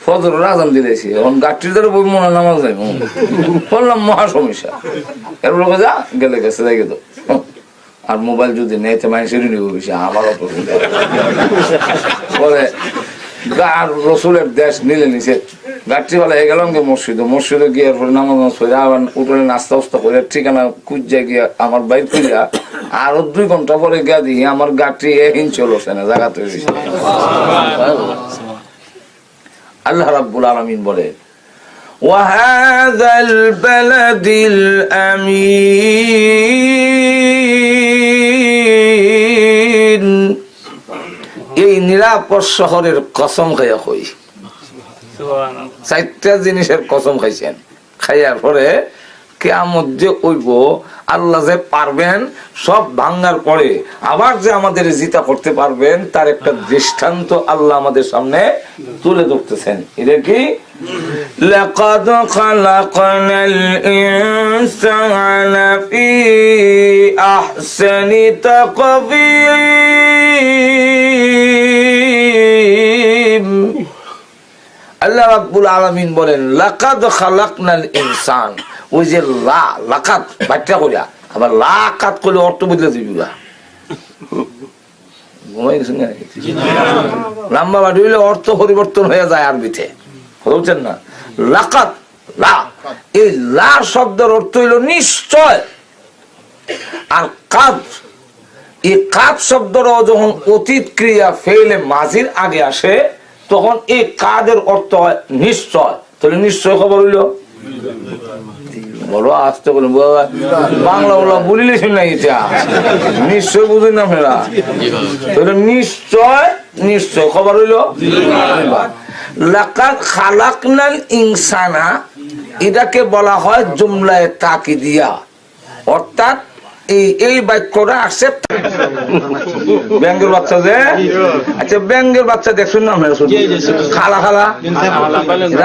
ফজরের আজান দিয়েছি। এখন গাড়ির দ্বারা বই মনে নামাজ যাই বললাম মহা সমস্যা। এরপর যা গেলে গেছে যাই তো। আর মোবাইল যদি নেই তো মানুষেরই নিব বেশি, আমার অসুবিধা বলে। রসুলের দেশ নিলে নিচে গাড়িওয়ালা হয়ে গেলাম মসজিদে গিয়ে নামাজ পড়ে আবার উঠে নাস্তা উস্তা করে ঠিকানা খুঁজে গিয়ে আমার বাইক খুঁজা আরো 2 ঘন্টা পরে গিয়া দিই আমার গাড়ি এহিন চলছে না জায়গা তৈরি। আল্লাহ রাব্বুল আলামিন বলে ওয়াহাযাল বালাদিল আমিন, এই নিরাপদ শহরের কসম খাইয়া কই। 4টা জিনিসের কসম খাইছেন, খাইয়ার পরে কিয়ামত যে হইব, আল্লাহ যে পারবেন সব ভাঙার পরে আবার যে আমাদের জিতা করতে পারবেন তার একটা দৃষ্টান্ত আল্লাহ আমাদের সামনে তুলে ধরতেছেন। এটা কি? লাকাদ খালাকনাল ইনসানা ফি আহসানি তাকবীর। আল্লাহ রাব্বুল আলামিন বলেন লাকাদ খালাকনাল ইনসান। ওই যে লাকাত বাচ্চা করিয়া আবার লাকাত করলে অর্থ বদলে দিবি, ঘুমাই গেছেন লম্বা বাড়ি হইলে অর্থ পরিবর্তন হয়ে যায় আরবিতে, বুঝছেন না? লাকাত লা, এই লা শব্দের অর্থ হইল নিশ্চয়। আর কাদ, এই কাদ শব্দর যখন অতীত ক্রিয়া ফেলে মাঝির আগে আসে তখন এই কাদের অর্থ হয় নিশ্চয়। তাহলে নিশ্চয় খবর হইল বলো আসতে বলে বাংলা বলা বলিলেছেন না, এটা নিশ্চয় বুঝেন না আপনারা। তাহলে নিশ্চয় নিশ্চয় খবর হইল। লাকাদ খালাকনাল ইনসানা, এটাকে বলা হয় জুমলায়ে তাকিদিয়া, অর্থাৎ এই বাক্যটা আসছে ব্যাঙ্গের বাচ্চা যে। আচ্ছা ব্যাঙ্গের বাচ্চা দেখছেন না আপনারা? খালা খালা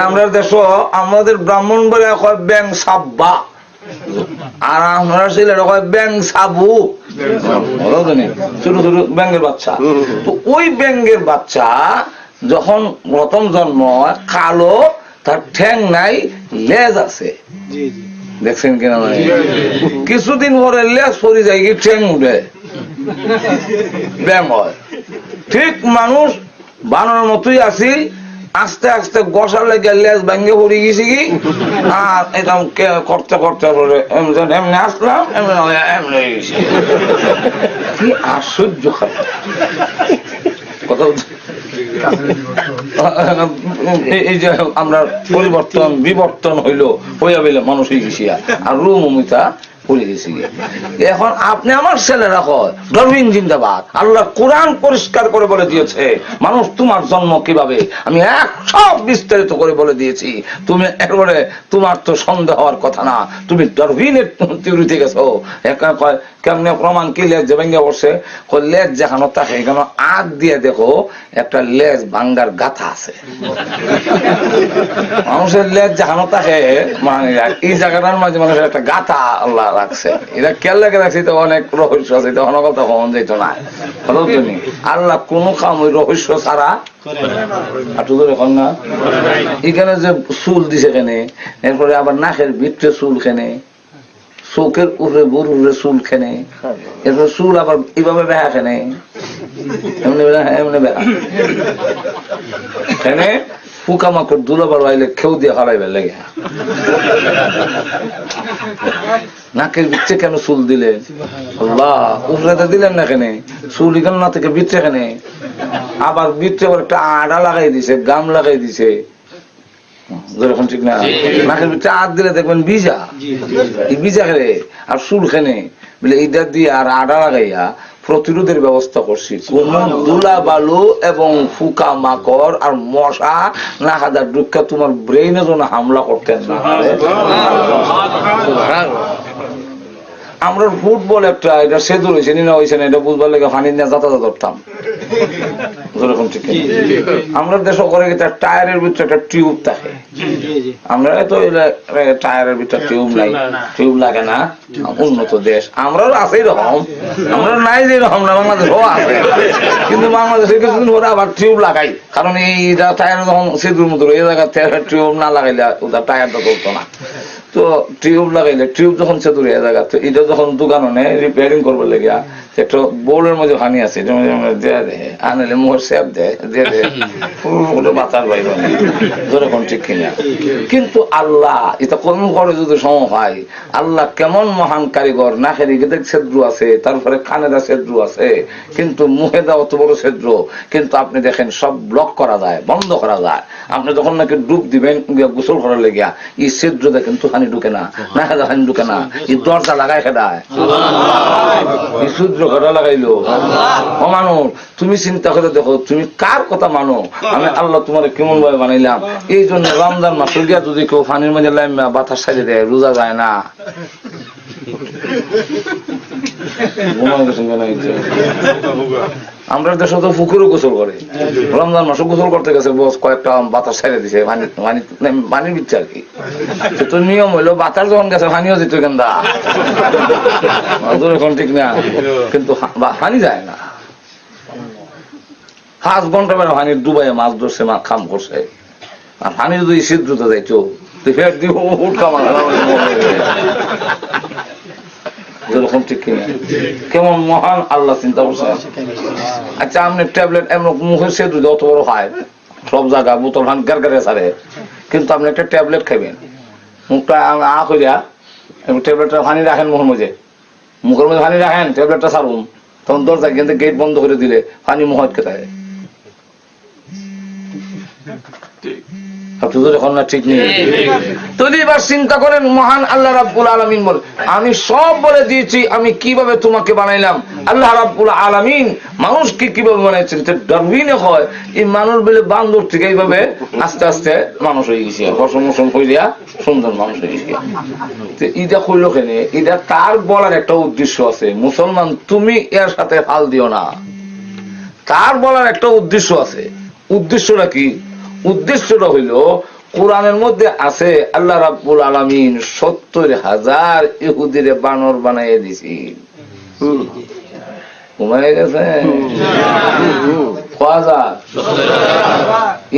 আমরা দেখো, আমাদের ব্রাহ্মণ বলে কয় ব্যাং সাব্বা, আর আপনারা ছেলেরা কয় ব্যাং সাবু, ছোট ছোট ব্যাঙ্গের বাচ্চা। তো ওই ব্যাঙ্গের বাচ্চা যখন প্রথম জন্ম হয় কালো, তার ঠ্যাং নাই, লেজ আছে, দেখছেন কিনা? কিছুদিন পরে লেজ পরে যায়, কি ঠ্যাং উঠে ব্যাং হয়। ঠিক মানুষ বানর মতোই আছি, আস্তে আস্তে গসার লেগে লেজ ভেঙে পড়ে গেছি কি, আর একদম করতে করতে এমনি আসলাম, এমনি গেছি। কি আশ্চর্য কথা। এই যে আমরা পরিবর্তন বিবর্তন হইলো হইয়া বলে মানুষ হয়ে গেছি, আর রুম অমিতা পড়ে গেছি। এখন আপনি আমার ছেলেরা কয় ডারউইন জিন্দাবাদ। আল্লাহ কোরআন পরিষ্কার করে বলে দিয়েছে মানুষ তোমার জন্ম কিভাবে, আমি সব বিস্তারিত করে বলে দিয়েছি। তুমি একবারে তোমার তো সন্দেহ হওয়ার কথা না, তুমি ডারউইনের থিওরিতে গেছো। একা কয় কেমনে প্রমাণ কি লেজ ভেঙে বসে, লেজ যেখানে থাকে এখানে আগ দিয়ে দেখো একটা লেজ ভাঙ্গার গাথা আছে। মানুষের লেজ যেখানে থাকে মানে এই জায়গাটার মাঝে মানুষের একটা গাথা আল্লাহ রাখছে। এটা কেন লেগে রাখছে তো অনেক রহস্য আছে, এটা অনেক কথা কমন যেত না। আল্লাহ কোন কাম ওই রহস্য ছাড়া এখন না। এখানে যে চুল দিছে কেনে, এরপরে আবার নাকের ভিতরে চুল কেনে, চোখের উপরে বুর উপরে চুল খেনে, এরপরে চুল আবার এইভাবে বেহা খেনে, এমনি এমনি বেহা খেনে, পোকামাকড় দুলাবার আইলে খেউ দিয়ে হারাইবার লাগে। নাকের ভিতরে কেন চুল দিলেন? আল্লাহ উপরে দিলেন না কেনে, চুল এখানে না থেকে ভিতরে কেনে, আবার ভিতরে আবার একটা আড়া লাগাই দিছে, গাম লাগাই দিছে। যেরকম ঠিক না, নাকের ভিতরে আট দিলে দেখবেন ভিজা, এই ভিজা খেলে আর চুল খেনে বলে এইটা দিয়ে আর আড়া লাগাইয়া প্রতিরোধের ব্যবস্থা করছি। কোন ধুলা বালু এবং ফুকা মাকড় আর মশা না হাজার দুঃখা তোমার ব্রেইনে যেন হামলা করতেন না। আমরা ফুটবল একটা এটা সেদুর হয়েছে না হয়েছে না এটা বুঝবার লেগে পানি নিয়ে যাতায়াত করতাম। আমরা দেশ করে টায়ারের ভিতরে একটা টিউব থাকে, আমরা তো টায়ারের ভিতরে টিউব নাই, টিউব লাগে না। উন্নত দেশ আমরাও আছে এরকম, আমরা নাই যে এরকম না, বাংলাদেশও আছে, কিন্তু বাংলাদেশে কিছুদিন পরে আবার টিউব লাগাই, কারণ এই টায়ার যখন সেদুর মতো এই জায়গায় টিউব না লাগাইলে ওটা টায়ারটা চলতো না। তো টিউব লাগাইলে টিউব যখন সেতুর এই জায়গা, তো এটা যখন দোকানে নেই রিপেয়ারিং করবার লেগে একটা বোর্ডের মধ্যে পানি আছে, আনলে মোহর সেপ দেয় দিয়ে দেয় বাতার বাইর যেরকম ঠিক কিনা। কিন্তু আল্লাহ এটা কোন করে যদি সম হয়, আল্লাহ কেমন মহান কারিগর। নাকের এদিকে ছেদ্র আছে, তারপরে কানেদা ছেদ্র আছে, কিন্তু মুখেদা অত বড় ছেদ্র, কিন্তু আপনি দেখেন সব ব্লক করা যায়, বন্ধ করা যায়। আপনি যখন নাকি ডুব দিবেন গোসল করার লেগিয়া এই ছেদ্র দেখেন তো পানি ঢুকে না, নাকেদা পানি ঢুকে না, এই দরজা লাগাই খেদায় এই ছিদ্র ঘটা লাগাইলো। ও মানুষ তুমি চিন্তা করে দেখো তুমি কার কথা মানো, আমি আল্লাহ তোমার কেমন ভাবে বানাইলাম। এই জন্য রমজান মাসে গিয়া যদি কেউ পানির মধ্যে লাইমা বাতাস সাইডে দেয় রোজা যায় না। আমরা দেশে তো পুকুরও গোসল করে, রমজান মাসে গোসল করতে গেছে বস কয়েকটা বাতাস ছেড়ে দিছে পানির বিচ্ছে আর কি। তো নিয়ম হইলো বাতাস যখন গেছে পানিও যেত কেন্দা, এখন ঠিক না, কিন্তু পানি যায় না। 5 ঘন্টা বেলা পানির ডুবাই মাছ ধরছে, মা খাম করছে, আর পানি যদি সিদ্ধতে যাইতো ফের দিব উঠকা মারা যেরকম ঠিক কিনা। কেমন মহান আল্লাহ চিন্তা করছে। আচ্ছা আপনি ট্যাবলেট এমন মুখের সেতু অত বড় হয় সব জায়গা বোতল ভান গারগারে ছাড়ে, কিন্তু আপনি একটা ট্যাবলেট খাইবেন, মুখটা আ করিয়া ট্যাবলেটটা পানি রাখেন মুখের মধ্যে, মুখের মধ্যে পানি রাখেন, ট্যাবলেটটা ছাড়ুন, তখন দরজা কিন্তু গেট বন্ধ করে দিলে পানি মুখত খেতে ঠিক নেই। যদি এবার চিন্তা করেন মহান আল্লাহ রাব্বুল আলামিন বলে আমি সব বলে দিয়েছি আমি কিভাবে তোমাকে বানাইলাম। আল্লাহ রাব্বুল আলামিন মানুষকে কিভাবে বানাইছেন, ডারউইনে হয় এই মানুষ বলে বান্দর থেকে এইভাবে আস্তে আস্তে মানুষ হয়ে গেছে, ফসল মৌসুম হইয়া সুন্দর মানুষ হয়ে গেছে। এটা কইল কেন, এটা তার বলার একটা উদ্দেশ্য আছে। মুসলমান তুমি এর সাথে ফাল দিও না, তার বলার একটা উদ্দেশ্য আছে। উদ্দেশ্যটা কি? উদ্দেশ্যটা হইল কোরআনের মধ্যে আছে আল্লাহ রাব্বুল আলামিন 70,000 ইহুদিরে বানর বানাইয়া দিছি। ঘুমাই গেছে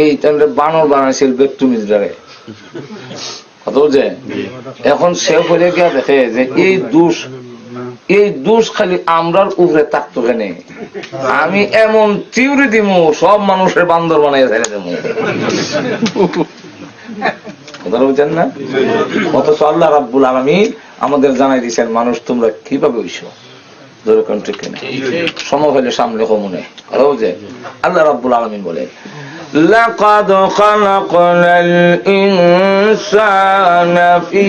এই বানর বানাইছিল বেতুমিজরে কত যে। এখন সে করে গিয়া দেখে যে এই দোষ খালি আমরার উপরে থাকতো কেন, আমি এমন থিওরি দিব সব মানুষের বান্দর বানাইয়া ছেড়ে দেবো। কথা বুঝছেন না? অথচ আল্লাহ রাব্বুল আলামিন আমাদের জানাই দিয়েছেন মানুষ তোমরা কিভাবে হইছো, যেরকম ঠিক কিনা। সময় হলে সামনে কমনে বুঝে আল্লাহ রাব্বুল আলামিন বলে لقد خلقنا الإنسان في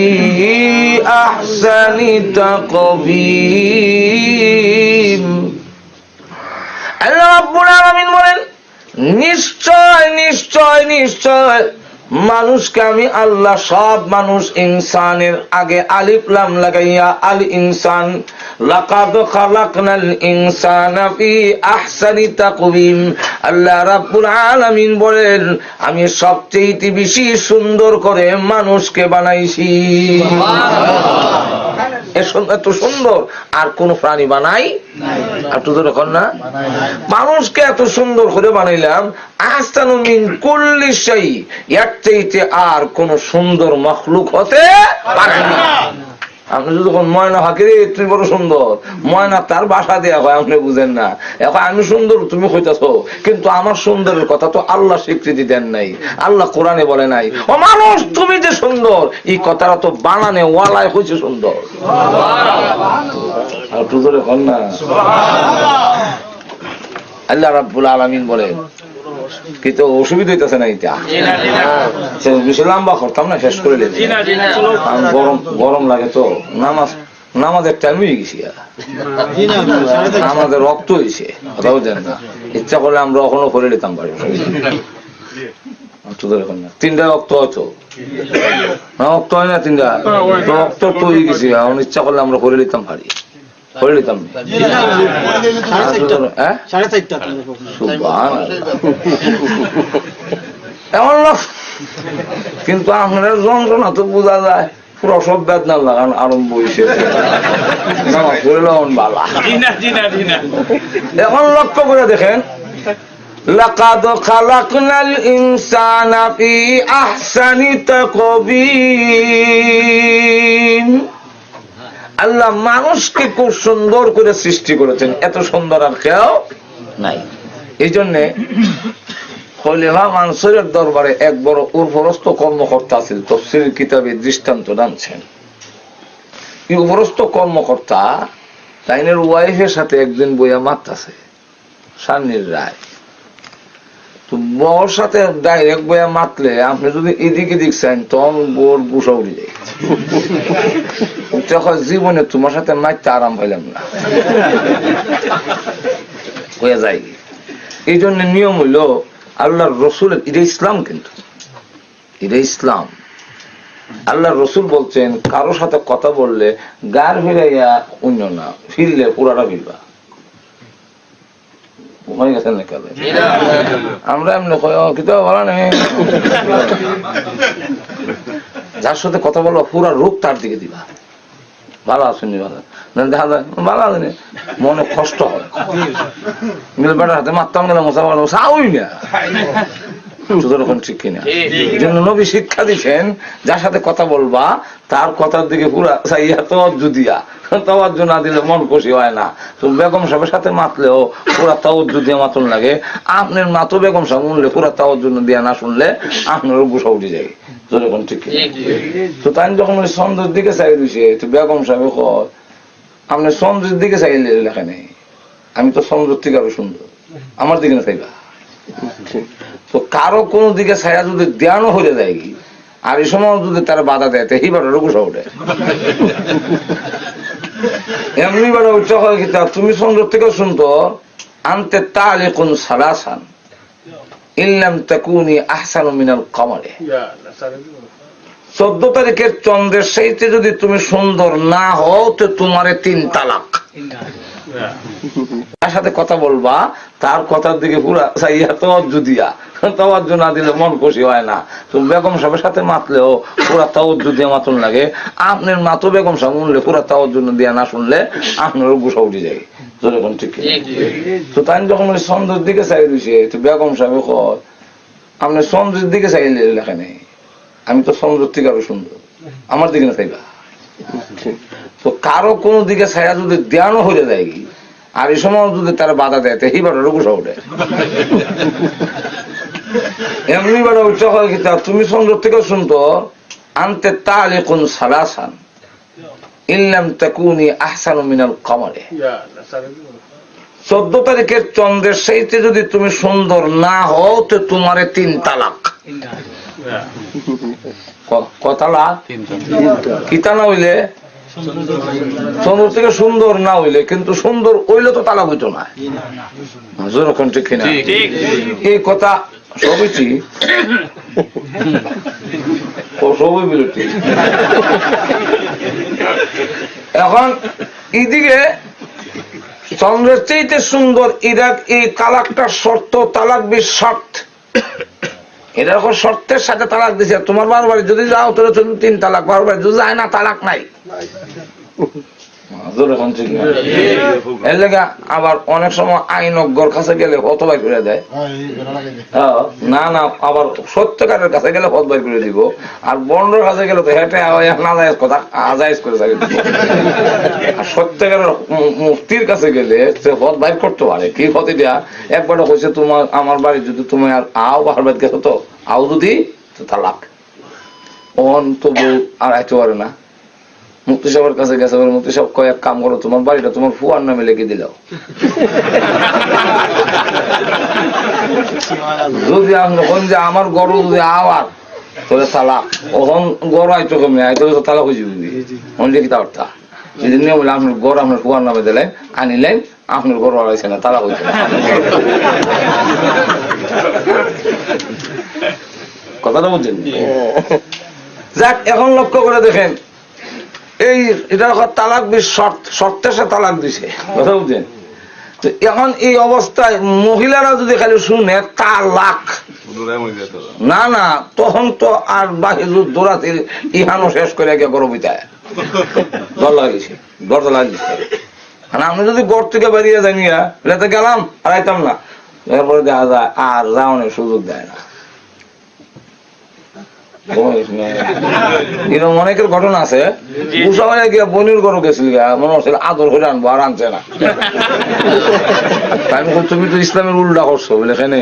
أحسن تقويم। আল্লাহ রাব্বুল আলামিন বলেন নিশ্চয় নিশ্চয় নিশ্চয় মানুষকে আমি আল্লাহ সব মানুষ ইনসানের আগে আলিফ লাম লাগাইয়া আল ইনসান লাকাদ খালাকনাল ইনসানা ফি আহসানি তাকওয়িম। আল্লাহ রাব্বুল আলামিন বলেন, আমি সবচেয়ে বেশি সুন্দর করে মানুষকে বানাইছি। এত সুন্দর আর কোন প্রাণী বানাই একটু তো রকম না। মানুষকে এত সুন্দর করে বানাইলাম, আহসানু মিন কুল্লি শাই, এর চাইতে আর কোন সুন্দর মখলুক হতে পারে না। আপনি যখন ময়না হাকিরে তুই বড় সুন্দর, ময়না তার বাসা দেওয়া হয়, আপনি বুঝেন না। এখন আমি সুন্দর তুমি হইতেছ, কিন্তু আমার সুন্দরের কথা তো আল্লাহ স্বীকৃতি দেন নাই। আল্লাহ কোরআনে বলে নাই ও মানুষ তুমি যে সুন্দর, এই কথাটা তো বানানে ওয়ালায় হয়েছে সুন্দর। আল্লাহ রাব্বুল আলামিন বলে কি তো অসুবিধা হইতেছে না, এটা বেশি লম্বা করতাম না, শেষ করে গরম গরম লাগে তো। নামাজের টাইম হয়ে গেছি, আমাদের রক্ত হয়েছে, কথা বুঝেন না। ইচ্ছা করলে আমরা এখনো করে নিতাম পারি, তিনটা রক্ত হয়তো না, রক্ত হয় না তিনটা রক্ত তো হয়ে গেছি, এখন ইচ্ছা করলে আমরা করে নিতাম পারি, করে নিতাম। এমন কিন্তু আপনার যন্ত্রণা তো বোঝা যায়, প্রসব বেদনা লাগান আরম্ভ হয়েছে। এখন লক্ষ্য করে দেখেন, লাকাদ খালাকনাল ইনসানা ফি আহসানি তাকওয়িম। আল্লাহ মানুষকে খুব সুন্দর করে সৃষ্টি করেছেন, এত সুন্দর আর কেউ নাই। এই জন্যে খলিফা মানসুরের দরবারে এক বড় উপরস্থ কর্মকর্তা ছিল, তাফসীর কিতাবে দৃষ্টান্ত টানছেন। এই উপরস্থ কর্মকর্তা তাইনের ওয়াইফের সাথে একদিন বইয়া মারতাছে, সান্নির রায়। তো বউর সাথে ডাইরেক্ট বইয়া মাতলে আপনি যদি এদিকে দেখছেন তখন বউর গুসা উড়ে যায়। জীবনে তোমার সাথে মারতে আরাম পাইলাম না হয়ে যায়। এই জন্য নিয়ম হইল আল্লাহর রসুলের, এটা ইসলাম, কিন্তু এটা ইসলাম। আল্লাহর রসুল বলছেন কারোর সাথে কথা বললে গার ফিরাইয়া অন্য না, ফিরলে পুরাটা ফিরবা। আমরা এমনি বলা নেই, যার সাথে কথা বলবো পুরা রূপ তার দিকে দিবা। ভালো আসেনি, ভালো দেখা যায় ভালো আসেনি, মনে কষ্ট হয়। বেটার হাতে মারতাম গেলে মশা সাউই না, ঠিক কিনা? এই জন্য নবী শিক্ষা দিচ্ছেন, যার সাথে কথা বলবা তার কথার দিকে পুরা চাইয়া তওয়াজ্জু দিয়া, তওয়াজ্জু না দিলে মন খুশি হয় না। তো বেগম সাহেবের সাথে মাতলেও পুরা তওয়াজ্জু দিয়ে মাতুন লাগে। আপনার মাতো বেগম সাহেব শুনলে পুরা তওয়াজ্জু দিয়া না শুনলে আপনারও গুসা উঠে যায়। ঠিক তো তাই যখন চন্দ্রের দিকে চাই দিছে, তো বেগম সাহেব কয় আপনি চন্দ্রের দিকে চাইলে লেখা নেই, আমি তো চন্দ্রের থেকে আরো সুন্দর, আমার দিকে না চাইবা। তো কারো কোন দিকে ছায়া যদি দেয়ানো হয়ে যায় আর এই সময় যদি তারা বাধা দেয়, এইবার গুসা ওঠে। এমনি বেড়া উচ্চ হয় কি তুমি চন্দ্র থেকে শুনতো আনতে তালে কোন সালাসান ইল্লাম তাকুনি আহসানু মিনাল কমারে। 14 তারিখের চন্দ্রের সেইতে যদি তুমি সুন্দর না হও তো তোমারে 3 তালাক। তার সাথে কথা বলবা তার কথার দিকে পুরা চাইয়া তওয়াজ্জু দিয়া, তওয়াজ্জু না দিলে মন খুশি হয় না। তো বেগম সাহেবের সাথে মাতলেও পুরা তওয়াজ্জু দিয়ে মাতুন লাগে। আপনার মাতো বেগম সাহেব শুনলে পুরা তওয়াজ্জু দিয়া না শুনলে আপনারও গুসা উঠে যায়। ঠিক তো তাই যখন চন্দ্রের দিকে চাই দিছে, তো বেগম সাহেব কয় আপনি চন্দ্রের দিকে চাইলে লেখা নেই, আমি তো চন্দ্রের থেকে আরো সুন্দর, আমার দিকে না চাইবা। তো কারো কোন দিকে ছায়া যদি দেয়ানো হয়ে যায় আর এই সময় যদি তারা বাধা দেয়, এইবার গুসা ওঠে। এমনি বেড়া উচ্চ হয় কি তুমি চন্দ্র থেকে শুনতো আনতে তালে কোন সালাসান ইল্লাম তাকুনি আহসানু মিনাল কমারে। 14 তারিখের চন্দ্রের সেইতে যদি তুমি সুন্দর না হও তো তোমারে 3 তালাক। কথালা কিতা না হইলে চন্দ্র থেকে সুন্দর না হইলে, কিন্তু সুন্দর হইলে তো তালাক হইতো না। যখন ঠিক কিনা এই কথা সবই ঠিক, সবই বিরতি। এখন এদিকে চন্দ্রের চাইতে সুন্দর ইরাক এই তালাকটার শর্ত, তালাক বি শর্ত, এরকম শর্তের সাথে তালাক দিছে। তোমার বাবার বাড়ি যদি যাও তোর 3 তালাক, বাবার বাড়ি যদি যায় না তালাক নাই। এর লেগে আবার অনেক সময় আইনজ্ঞর কাছে গেলে হত বাই করে দেয়, না না আবার সত্যকারের কাছে গেলে হত বাই করে দিব, আর বন্ডর কাছে গেলে তো হেঁটে নাজায়েজ কথা আজায়েজ করে থাকে। আর সত্যকারের মুফতির কাছে গেলে সে হত বাইর করতে পারে। কি হতে দেয়া একবার কইছে তোমার আমার বাড়ি যদি তুমি আর আও বাহার বাড়ি গেছো তো আও যদি তালাক, অন তো বউ আর আইতে পারে না। মুক্তি সাহেবের কাছে গেছে, মুক্তি সাহেব কয়েক কাম করো, তোমার বাড়িটা তোমার ফুয়ার নামে লিখে দিল। যদি আপনি কোন যে আমার গরু যদি আওয়ার তোলে তালাক, ওখান গরু আইতো কমে আইতো তালাক হয়ে যাবে। অনেক কি অর্থা যদি নিয়ে বলে আপনার গরু আপনার ফুয়ার নামে দিলেন, আনিলেন, আপনার গরু আড়াইছে না, তালাক হয়েছে না। কথাটা বুঝছেন? যাক, এখন লক্ষ্য করে দেখেন, এই এটা তালাক বি শর্ত, শর্তের সাথে তালাক দিছে, কথা বুঝছেন? তো এখন এই অবস্থায় মহিলারা যদি খালি শুনে তালাক, না না তখন তো আর বাকি দৌড়াতে ইহানো শেষ করে গিয়ে গরবিতায় ডর লাগিয়েছে, ডরটা লাগিয়েছে। আমি যদি গড় থেকে বেরিয়ে যাই নিয়ে গেলাম আর আইতাম না, এরপরে দেখা যায় আর যাওয়ানোর সুযোগ দেয় না। এরকম অনেকের ঘটনা আছে, বনির গরু গেছিল মনে হচ্ছিল আদর করে আনবো আর আনছে না। তুমি তো ইসলামের উল্টা করছো বলে, এখানে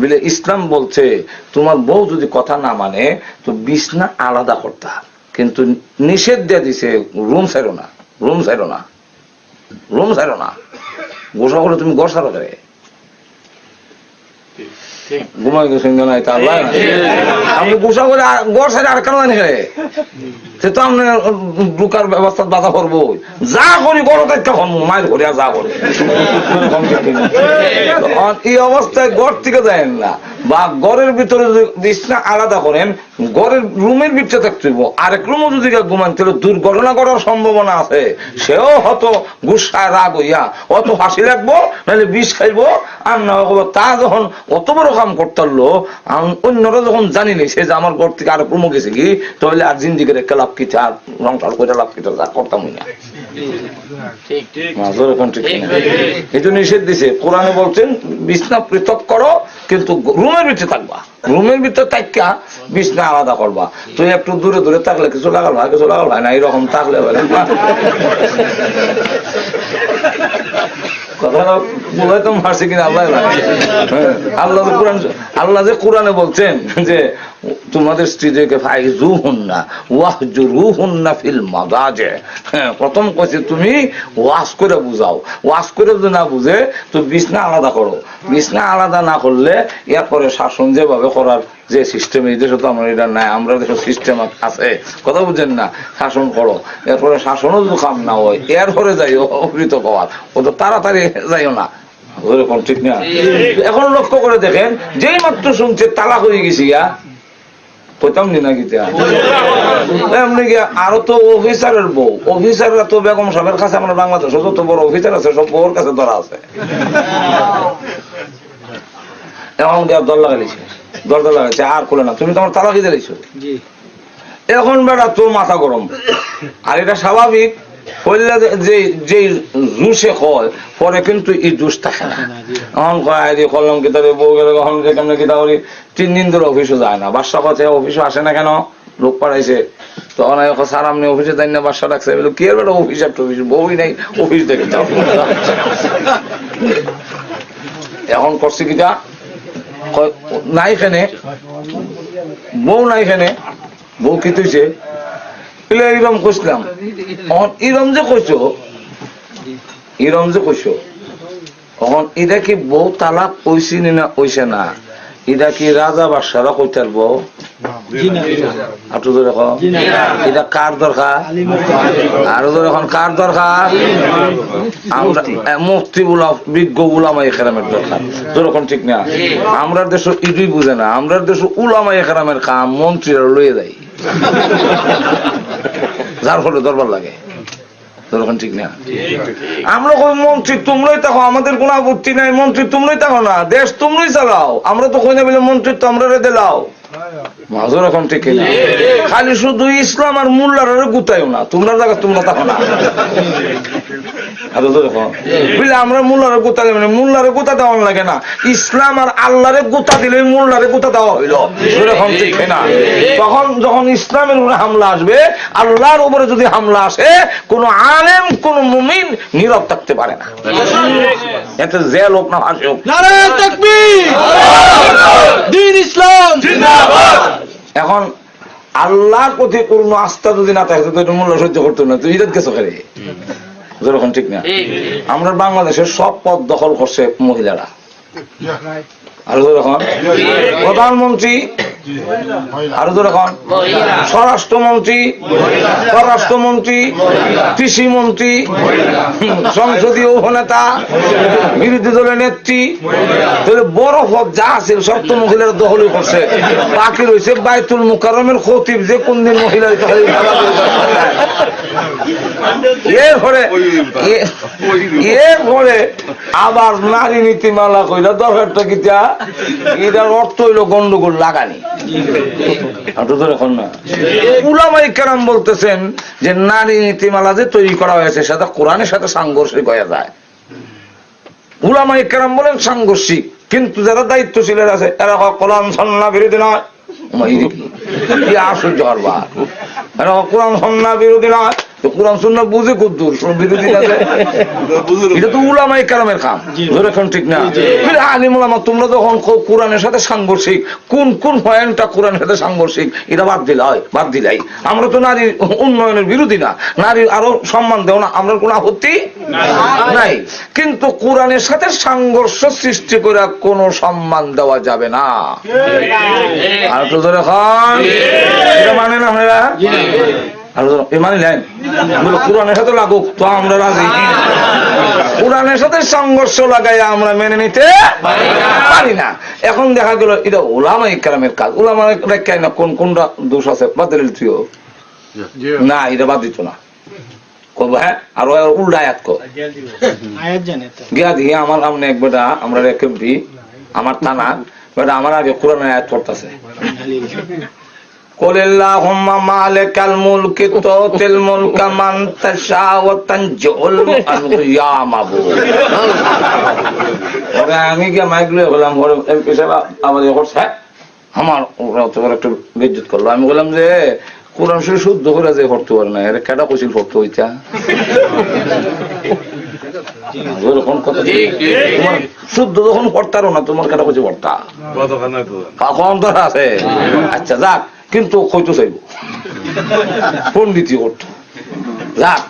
বলে ইসলাম বলছে তোমার বউ যদি কথা না মানে তো বিছনা আলাদা করতা, কিন্তু নিষেধ দিয়ে দিছে রুম ছাড়ো না, রুম ছাড়ো না, রুম ছাড়ো না। গোসা করলে তুমি গড় ছাড়ো করে ঘুমাই গেছেন নাই তা আল্লাহ। আপনি গোসা করে গড় ছাড়ে আর কেন জানি খেলে সে তো আপনি ঢুকার ব্যবস্থা বাধা করবো, যা করি বড় একটা মায়ের করে আর যা করে। এই অবস্থায় গড় থেকে যায় না, বা গড়ের ভিতরে যদি বিছনা আলাদা করেন, গড়ের রুমের ভিতরে থাকতে হইব, আরেক রুমও যদি ঘুমান তাহলে দুর্ঘটনা করার সম্ভাবনা আছে। সেও হয়তো গুসায় রাগ হইয়া অত ফাঁসি লাগবো, নাহলে বিষ খাইবো, আর না তা যখন অত বড় কাম করতে পারলো, অন্যরা যখন জানি নি সে যে আমার ঘর থেকে আরেক রুমও গেছে কি, তাহলে আর জিন্দিগির একটা লাভ কিতে আর সংসার করে লাভ কিতে যা করতাম না। এই জন্য নিষেধ দিছে, কোরআনে বলছেন বিছনা পৃথক করো, কিন্তু রুমের ভিতরে থাকবা, রুমের ভিতরে থাকা বিছনা আলাদা করবা। তুই একটু দূরে দূরে থাকলে কিছু লাগাল ভাই, কিছু লাগাল ভাই না, এইরকম থাকলে কথাটা বলে তো মারছে কিনা আল্লাহ। আল্লাহ তো কোরআন, আল্লাহ যে কোরআনে বলছেন যে তোমাদের স্ত্রীদেরকে ফাইজুহুন্না ওয়াহজুরুহুন্না ফিল মাদাজি, প্রথম কইছে তুমি ওয়াজ করে বুঝাও, ওয়াজ করে যদি না বুঝে তো বিছনা আলাদা করো। বিছনা আলাদা না করলে এরপরে শাসন যেভাবে করার যে সিস্টেম, এই দেশে তো আমরা এটা নাই, আমরা দেশের সিস্টেম আছে, কথা বুঝছেন না, শাসন করো, এরপরে শাসনও যদি কাম না হয় এরপরে যাইও অপৃত হওয়ার, ও তো তাড়াতাড়ি যাইও না, ওরকম ঠিক না। এখন লক্ষ্য করে দেখেন, যেই মাত্র শুনছে তালাক হয়ে গেছি গা, কইতাম না গীতা এমনি গিয়া আরো তো অফিসারের বউ, অফিসাররা তো বেগম সাহেবের কাছে, আমরা বাংলাদেশে যত বড় অফিসার আছে সব বউর কাছে ধরা আছে। এখন গিয়া দর লাগাইছে, দরজা লাগাইছে আর খুলে না, তুমি তোমার তালাকি দিয়েছো। এখন বেড়া তোর মাথা গরম, আর এটা স্বাভাবিক। যে জুসে হয় পরে কিন্তু এই জুস থাকে না। এখন করলাম কি তাদের বউ গেলে কখন কেমন কি তাহলে 3 দিন ধরে অফিসে যায় না, বাসা কথা অফিসে আসে না কেন, লোক পাঠাইছে তো অনেক স্যার আপনি অফিসে যাই না, বাসা রাখছে, কি আর বেটা অফিস একটা অফিস, বউই নাই অফিস দেখে। এখন করছে কিটা নাই খেনে, বউ নাই খেনে, বউ কি তুইছে এরম কইছিলাম, ইরম যে কইছো, ইরম যে কইছো, এখন এটা কি বউ তালাক কইছি না কইছে না, এটা কি রাজা বাদশারা কইতার বউ? এটা কার দরকার? আরো ধর এখন কার দরকার? আমরা মুফতি গুলাম, বিজ্ঞ উলামা ইকরামের দরকার, যেরকম ঠিক না। আমরা দেশ ইটুই বুঝে না, আমরা দেশ উলামা ইকরামের কাম মন্ত্রীরা লইয়ে দেয়, যার ফলে দরবার লাগে। তখন ঠিক না আমরা কই মন্ত্রী তোমরাই থাকো আমাদের কোনো আপত্তি নাই মন্ত্রী তোমরাই থাকো না দেশ তোমরাই চালাও আমরা তো কই না বলে মন্ত্রী তো আমরা দিলাও মাজর এখন ঠিক না খালি শুধু ইসলাম আর মোল্লারে গুতাইও না তোমরা জায়গা তোমরা থাকো না বুঝলে আমরা মোল্লারে গুতা দেব না মোল্লারে গুতা দেওয়া লাগে না ইসলাম আর আল্লাহরে গুতা দিলে মোল্লারে গুতা দেওয়া হইল এরকম ঠিক না তখন যখন ইসলামের উপরে হামলা আসবে আল্লাহর উপরে যদি হামলা আসে কোন আলেম কোন মুমিন নীরব থাকতে পারে না এতে যে লোক না আসে নারে তাকবীর দ্বীন ইসলাম জিন্দাবাদ এখন আল্লাহর প্রতি পূর্ণ আস্থা যদি না থাকে তো মূল্য সহ্য করতো না তুই ইজাত গেছো খেলে যেরকম ঠিক না আমরা বাংলাদেশের সব পদ দখল করছে মহিলারা আরো যখন প্রধানমন্ত্রী আরো যখন স্বরাষ্ট্রমন্ত্রী পররাষ্ট্রমন্ত্রী কৃষি মন্ত্রী সংসদীয় উপনেতা বিরোধী দলের নেত্রী বড় পদ যা আছে সব তো মহিলারা দখলই করছে বাকি রয়েছে বাইতুল মুকাররমের খতিব যে কোন দিন মহিলা এরপরে আবার নারী নীতিমালা কইরা দরকারটা কিটা এটার অর্থ হইল গন্ডগোল লাগানি এখন না উলামায়ে কেরাম বলতেছেন যে নারী নীতিমালা যে তৈরি করা হয়েছে সেটা কোরআনের সাথে সাংঘর্ষিক হয়ে যায় উলামায়ে কেরাম বলেন সাংঘর্ষিক কিন্তু যারা দায়িত্বশীলের আছে এরা কোরআন সুন্নাহ বিরোধী নয় কি আশ্চর্য হবার এরা কোরআন সুন্নাহ বিরোধী নয় কোরআন সুন্নাহ বুঝে কদ্দুর বিরোধী আছে এটা তো উলামায়ে কেরামের কাম এখন ঠিক না আলিম উলামা তোমরা যখন কোরআনের সাথে সাংঘর্ষিক কোন কোন পয়েন্টটা কোরআনের সাথে সাংঘর্ষিক এটা বাদ দিলাই আমরা তো নারীর উন্নয়নের বিরোধী না নারীর আরো সম্মান দেও না আমরা কোনো আপত্তি নাই কিন্তু কোরআনের সাথে সংঘর্ষ সৃষ্টি করে কোনো সম্মান দেওয়া যাবে না আর তো ধরে খান এটা মানে না আপনারা কোরআনের সাথে লাগুক তো আমরা রাজি কোরআনের সাথে সংঘর্ষ লাগাই আমরা মেনে নিতে পারি না এখন দেখা গেল এটা উলামায়ে কেরামের কাজ উলামায়ে কেরাম না কোনটা দোষ আছে বাদ দিলে তুইও না এটা বাদ দিত না করবো হ্যাঁ আর উল্টা আয়াত কর গিয়া দিয়ে আমার সামনে এক বেটা আমরা এক এমপি আমার থানা বেটা আমার আগে কোরআনের আয়াত পড়তেছে قل اللهم مالك الملك تؤتي الملك من تشاء وتنزع الملك يا معبود আমি কি মাইকলে বললাম এমপি সাহেব আমাদের করছে আমার ওরা তো একটা বেজ্জত করলো আমি বললাম যে কোরআন শরীফ শুদ্ধ করে যে পড়তে পারে না এর কেটা কইছিল পড়তে হইতা শুদ্ধ যখন পড়তারো না তোমার কেটা কইছে পড়তা কখন তো আছে আচ্ছা যাক কিন্তু হয়তো চাইব পন্ডিতি করতো যাক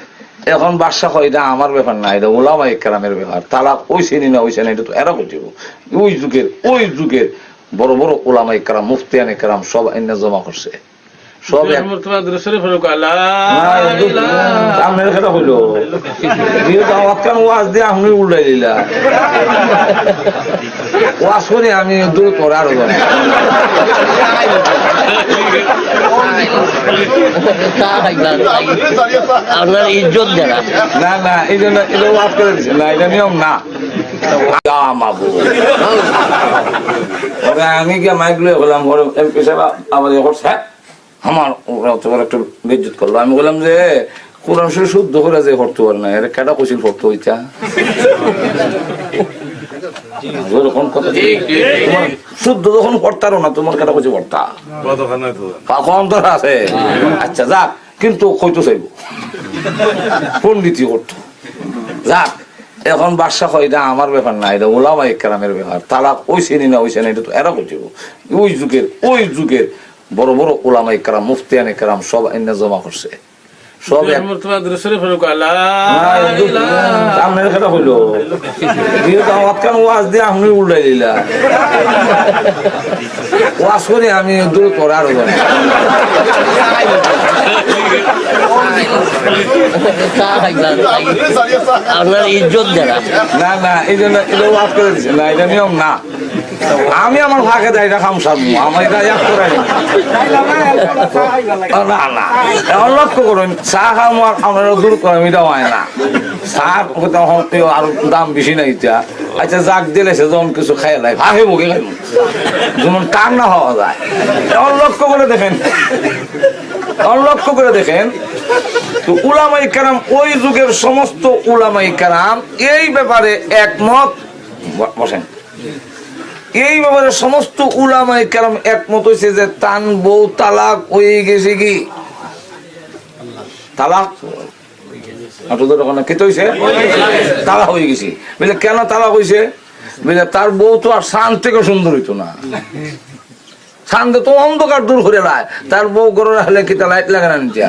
এখন বাদশা হয় এটা আমার ব্যাপার না এটা উলামায়ে কেরামের ব্যাপার তালাক ওইছে না ওইছে না এটা তো এরা করতে ওই যুগের বড় বড় উলামায়ে কেরাম মুফতিয়ানে কেরাম সব আইনা জমা করছে সব সামনের কথা হইল ওয়াজ দিয়ে আপনি উল্টাই দিলা ওয়াজ করে আমি দূর করে আরো আপনার ইজ্জত দেনা না না এই জন্য এটা ওয়াজ করে দিচ্ছে না এটা নিয়ম না আমি গিয়ে মাইক লয়ে বললাম এমপি সাহেব আমাদের করছে আমার ওরা তো একটা বেজ্জত করলো আমি বললাম যে কোরআন শরীফ শুদ্ধ করে যে পড়তে পারে না এর কেটা কইছিল পড়তে হইতা শুদ্ধ যখন পড়তারো না তোমার কেটা কইছে পড়তা কখন তো আছে আচ্ছা যাক কিন্তু হয়তো চাইব পন্ডিতি করতো যাক এখন বাদশা হয় এটা আমার ব্যাপার না এটা উলামায়ে কেরামের ব্যাপার তালাক ওইছে না ওইছে না এটা তো এরা করতে ওই যুগের বড় বড় উলামায়ে কেরাম মুফতিয়ানে কেরাম সব আইনা জমা করছে সব সামনের কথা হইল ওয়াজ দিয়ে আপনি উল্টাই দিলা ওয়াজ করে আমি দূর করে আরো আপনার ইজ্জত দেনা না না এই জন্য এটা ওয়াজ করে দিচ্ছে না এটা নিয়ম না আমি আমার ফাঁকে যাই না খাম সারবো আমার এটা এক করাই না না এখন লক্ষ্য করুন চা খাওয়া আপনারা দূর করেন এটা হয় না চা আরো দাম বেশি নাই এটা আচ্ছা যাক দিলে সে যখন কিছু খাই লাই ভাগে মুখে খাইব যেমন কার না হওয়া যায় এখন লক্ষ্য করে দেখেন লক্ষ্য করে দেখেন তো উলামায়ে কেরাম ওই যুগের সমস্ত উলামায়ে কেরাম এই ব্যাপারে একমত বসেন এই ব্যাপারে সমস্ত উলামায়ে কেরাম একমত হয়েছে যে তান বউ তালাক হয়ে গেছে কি তালাক তালাক হয়ে গেছে বুঝলে কেন তালাক হয়েছে বুঝলে তার বউ তো আর শান থেকে সুন্দর হইতো না শান্ত তো অন্ধকার দূর করে রায় তার বউ গরু রাখলে কি তা লাইট লাগে না নিচা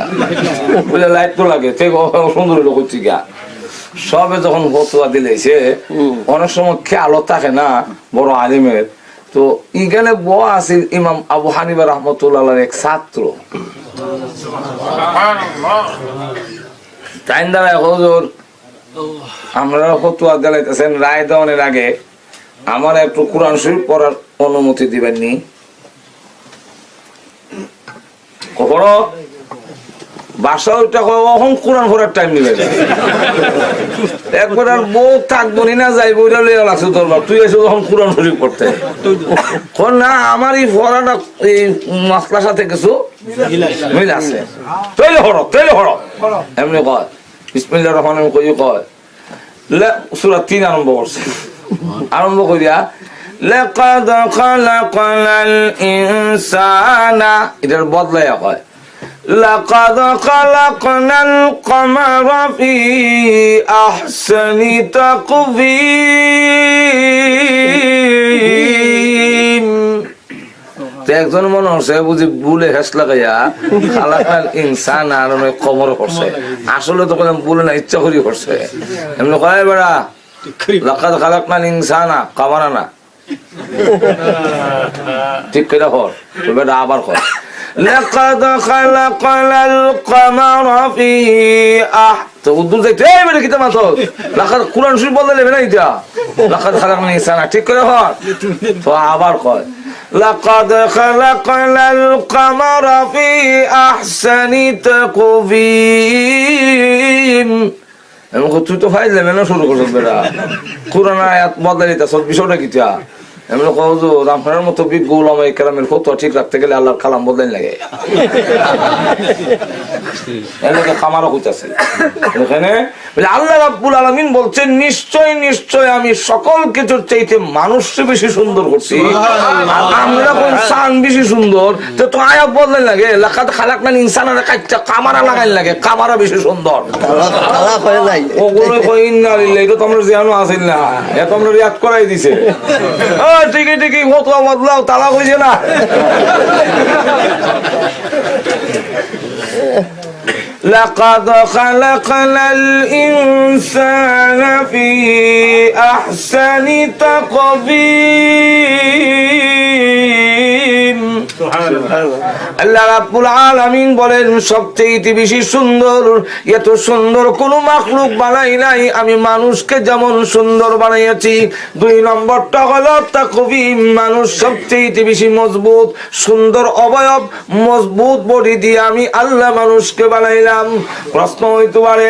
বুঝলে লাইট তো লাগে সুন্দর হইলো করছি গা সবে যখন ফতুয়া দিলেছে অনেক সময় খেয়াল থাকে না বড় আলিমের তো এখানে বউ আছে ইমাম আবু হানিফা রাহমাতুল্লাহ এক ছাত্র টাইম দ্বারা হুজুর আমরা ফতুয়া দিলাইতেছেন রায় দেওয়ানের আগে আমার একটু কোরআন শরীফ পড়ার অনুমতি দিবেন নি কখনো বাসা ওইটা কখন কোরআন পড়ার টাইম নিবে একবার আর বউ থাকবো না যাইবো ওইটা লইয়া লাগছে তোর বাপ তুই এসে যখন কোরআন শরীফ পড়তে না আমার এই পড়াটা এই মাসলার সাথে কিছু মিল আছে তৈলে হড়ক এমনি কয় বিসমিল্লাহির রহমানির রহিম কই কয় সূরা 3 আরম্ভ করছে আরম্ভ করিয়া লাকাদ খালাকাল ইনসানা এটার বদলাইয়া কয় লাকাদ খালাকনাল কমারা ফি আহসানি তাকবীম একজন মনে হচ্ছে বুঝি বুলে হেস লাগাইয়া খালাকাল ইনসান আর কমর করছে আসলে তো কোনো বুলে না ইচ্ছা করি করছে এমনি কয় বেড়া লাকাদ খালাকনাল ইনসানা কামারা না ঠিক করে কর তো বেটা আবার কর লাকাদ খালাকাল কমারা ফি তো উর্দু যাইতে এই বেটা কিতা মাথো লাকাদ কুরআন শরীফ বললে নেবে না এটা লাকাদ খালাকনাল ইনসানা ঠিক করে কর তো আবার কয় لقد خلقنا القمر في أحسن تقويم তুই তো ফাইল যাবে না শুরু করছ বেটা কোরআন আয়াত বদলাইতা সব বিষয়টা কিটা এমন কও যে আপনার মতো বিজ্ঞ উলামায়ে কেরামের ফতোয়া ঠিক রাখতে গেলে আল্লাহর কালাম বদলাই লাগে এলাকা খামারও কইতাছে এখানে বলে আল্লাহ রাব্বুল আলামিন বলছেন নিশ্চয় নিশ্চয় আমি সকল কিছুর চাইতে মানুষকে বেশি সুন্দর করছি আমরা কোন শান বেশি সুন্দর তো তো আয়াত বদলাই লাগে লাকাদ খালাকনাল ইনসানা কাইটা কামারা লাগাই লাগে কামারা বেশি সুন্দর তালা কয় নাই ওগুলো কই না লিলে এটা তোমরা জানো আসিল না এ তোমরা রিয়াদ করাই দিছে ঠিকই ঠিকই ফতোয়া বদলাও তালা কইছে না لقد خلقنا الإنسان في أحسن تقويم আল্লাহ রাব্বুল আলামিন বলেন সবচেয়ে বেশি সুন্দর এত সুন্দর কোন মাখলুক বানাই নাই আমি মানুষকে যেমন সুন্দর বানাইছি দুই নম্বরটা হলো তাকওয়িম মানুষ সবচেয়ে বেশি মজবুত সুন্দর অবয়ব মজবুত বডি দিয়ে আমি আল্লাহ মানুষকে বানাইলাম প্রশ্ন হইতে পারে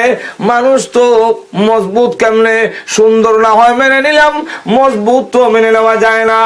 মানুষ তো মজবুত কেমনে সুন্দর না হয় মেনে নিলাম মজবুত তো মেনে নেওয়া যায় না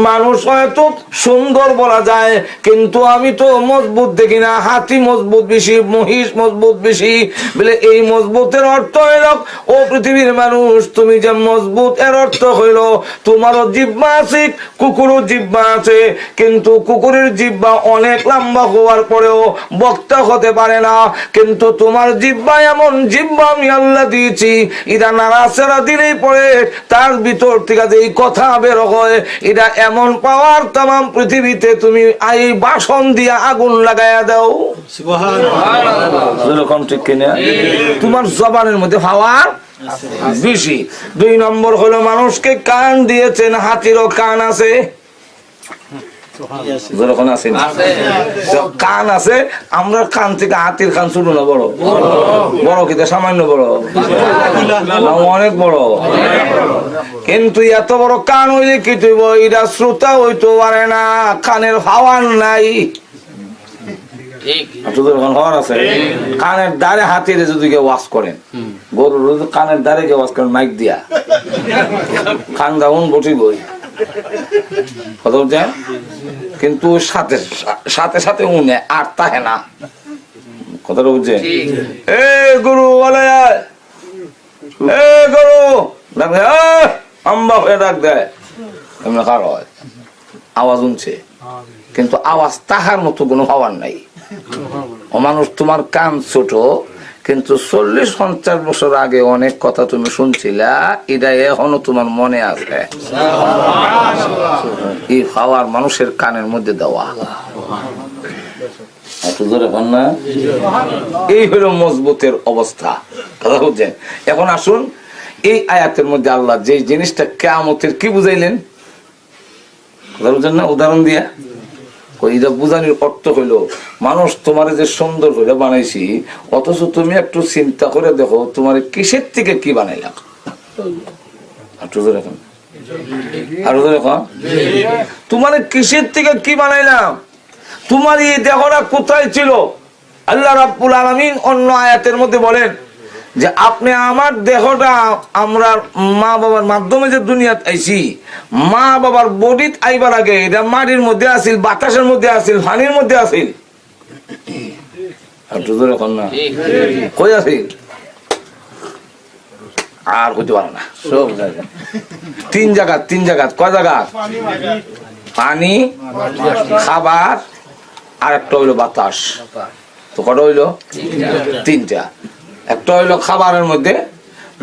মানুষ হয়তো সুন্দর বলা যায় কিন্তু আমি তো মজবুত দেখি না হাতি মজবুত বেশি মহিষ মজবুত বেশি বলে এই মজবুতের অর্থ হইল ও পৃথিবীর মানুষ তুমি যে মজবুত এর অর্থ হইল তোমারও জিহ্বা আছে কুকুরও জিহ্বা আছে কিন্তু কুকুরের জিহ্বা অনেক লম্বা হওয়ার পরেও বক্তা হতে পারে না কিন্তু তোমার জিহ্বা এমন জিহ্বা আমি আল্লাহ দিয়েছি এটা নাড়াচাড়া দিলেই পরে তার ভিতর থেকে যে কথা বের হয় এটা এমন পাওয়ার তাম পৃথিবীতে তুমি এই বাসন দিয়া আগুন লাগাইয়া দাও তোমার জবানের মধ্যে পাওয়ার বেশি দুই নম্বর হলো মানুষকে কান দিয়েছেন হাতিরও কান আছে যখন আছে না? তো কান আছে, আমরা কান থেকে হাতির কান ছোট না বড়? বড় কিন্তু সামান্য বড় না অনেক বড়? কিন্তু এত বড় কান হইলে কি তুই এরা শ্রোতা হইতে পারে না, কানের হাওয়ার নাই। হওয়ার আছে কানের দ্বারে হাতির যদি কেউ ওয়াশ করেন, গরুর কানের দ্বারে কেউ ওয়াশ করেন মাইক দিয়া, কান দাউন বটি বই কথা বলছেন, কিন্তু সাথে সাথে সাথে উনে আর তাহে না। কথাটা বুঝছে? এ গরু বলে, এ গরু ডাক দেয়, আম্বা হয়ে ডাক দেয়, এমনি কার হয় আওয়াজ উনছে, কিন্তু আওয়াজ তাহার মতো কোনো হওয়ার নাই। ও মানুষ, তোমার কান ছোট, কিন্তু 40-50 বছর আগে অনেক কথা তুমি শুনছিলা, এটা এখনো তোমার মনে আছে। এই হাওয়ার মানুষের কানের মধ্যে দেওয়া, এই হলো মজবুতের অবস্থা। কথা বুঝছেন? এখন আসুন এই আয়াতের মধ্যে আল্লাহ যে জিনিসটা কিয়ামতের কি বুঝাইলেন, কথা বুঝছেন না? উদাহরণ দিয়া এটা বুঝানোর অর্থ হইলো, মানুষ তোমার যে সুন্দর করে বানাইছি, অথচ তুমি একটু চিন্তা করে দেখো তোমার কিসের থেকে কি বানাইলাম। তোমার কিসের থেকে কি বানাইলাম, তোমার এই দেহটা কোথায় ছিল? আল্লাহ রাব্বুল আলামিন অন্য আয়াতের মধ্যে বলেন যে আপনি আমার দেহটা, আমরা মা বাবার মাধ্যমে যে দুনিয়াত আইছি, মা বাবার বডিত আইবার আগে এটা মাটির মধ্যে আসিল, বাতাসের মধ্যে আসিল, পানির মধ্যে আসিল, কই আসিল আর হইতে পারে না। সব জায়গা তিন জায়গা কয় জায়গা? পানি, খাবার, আর একটা হইলো বাতাস। তো কটা হইলো? তিনটা। একটা হইলো খাবারের মধ্যে,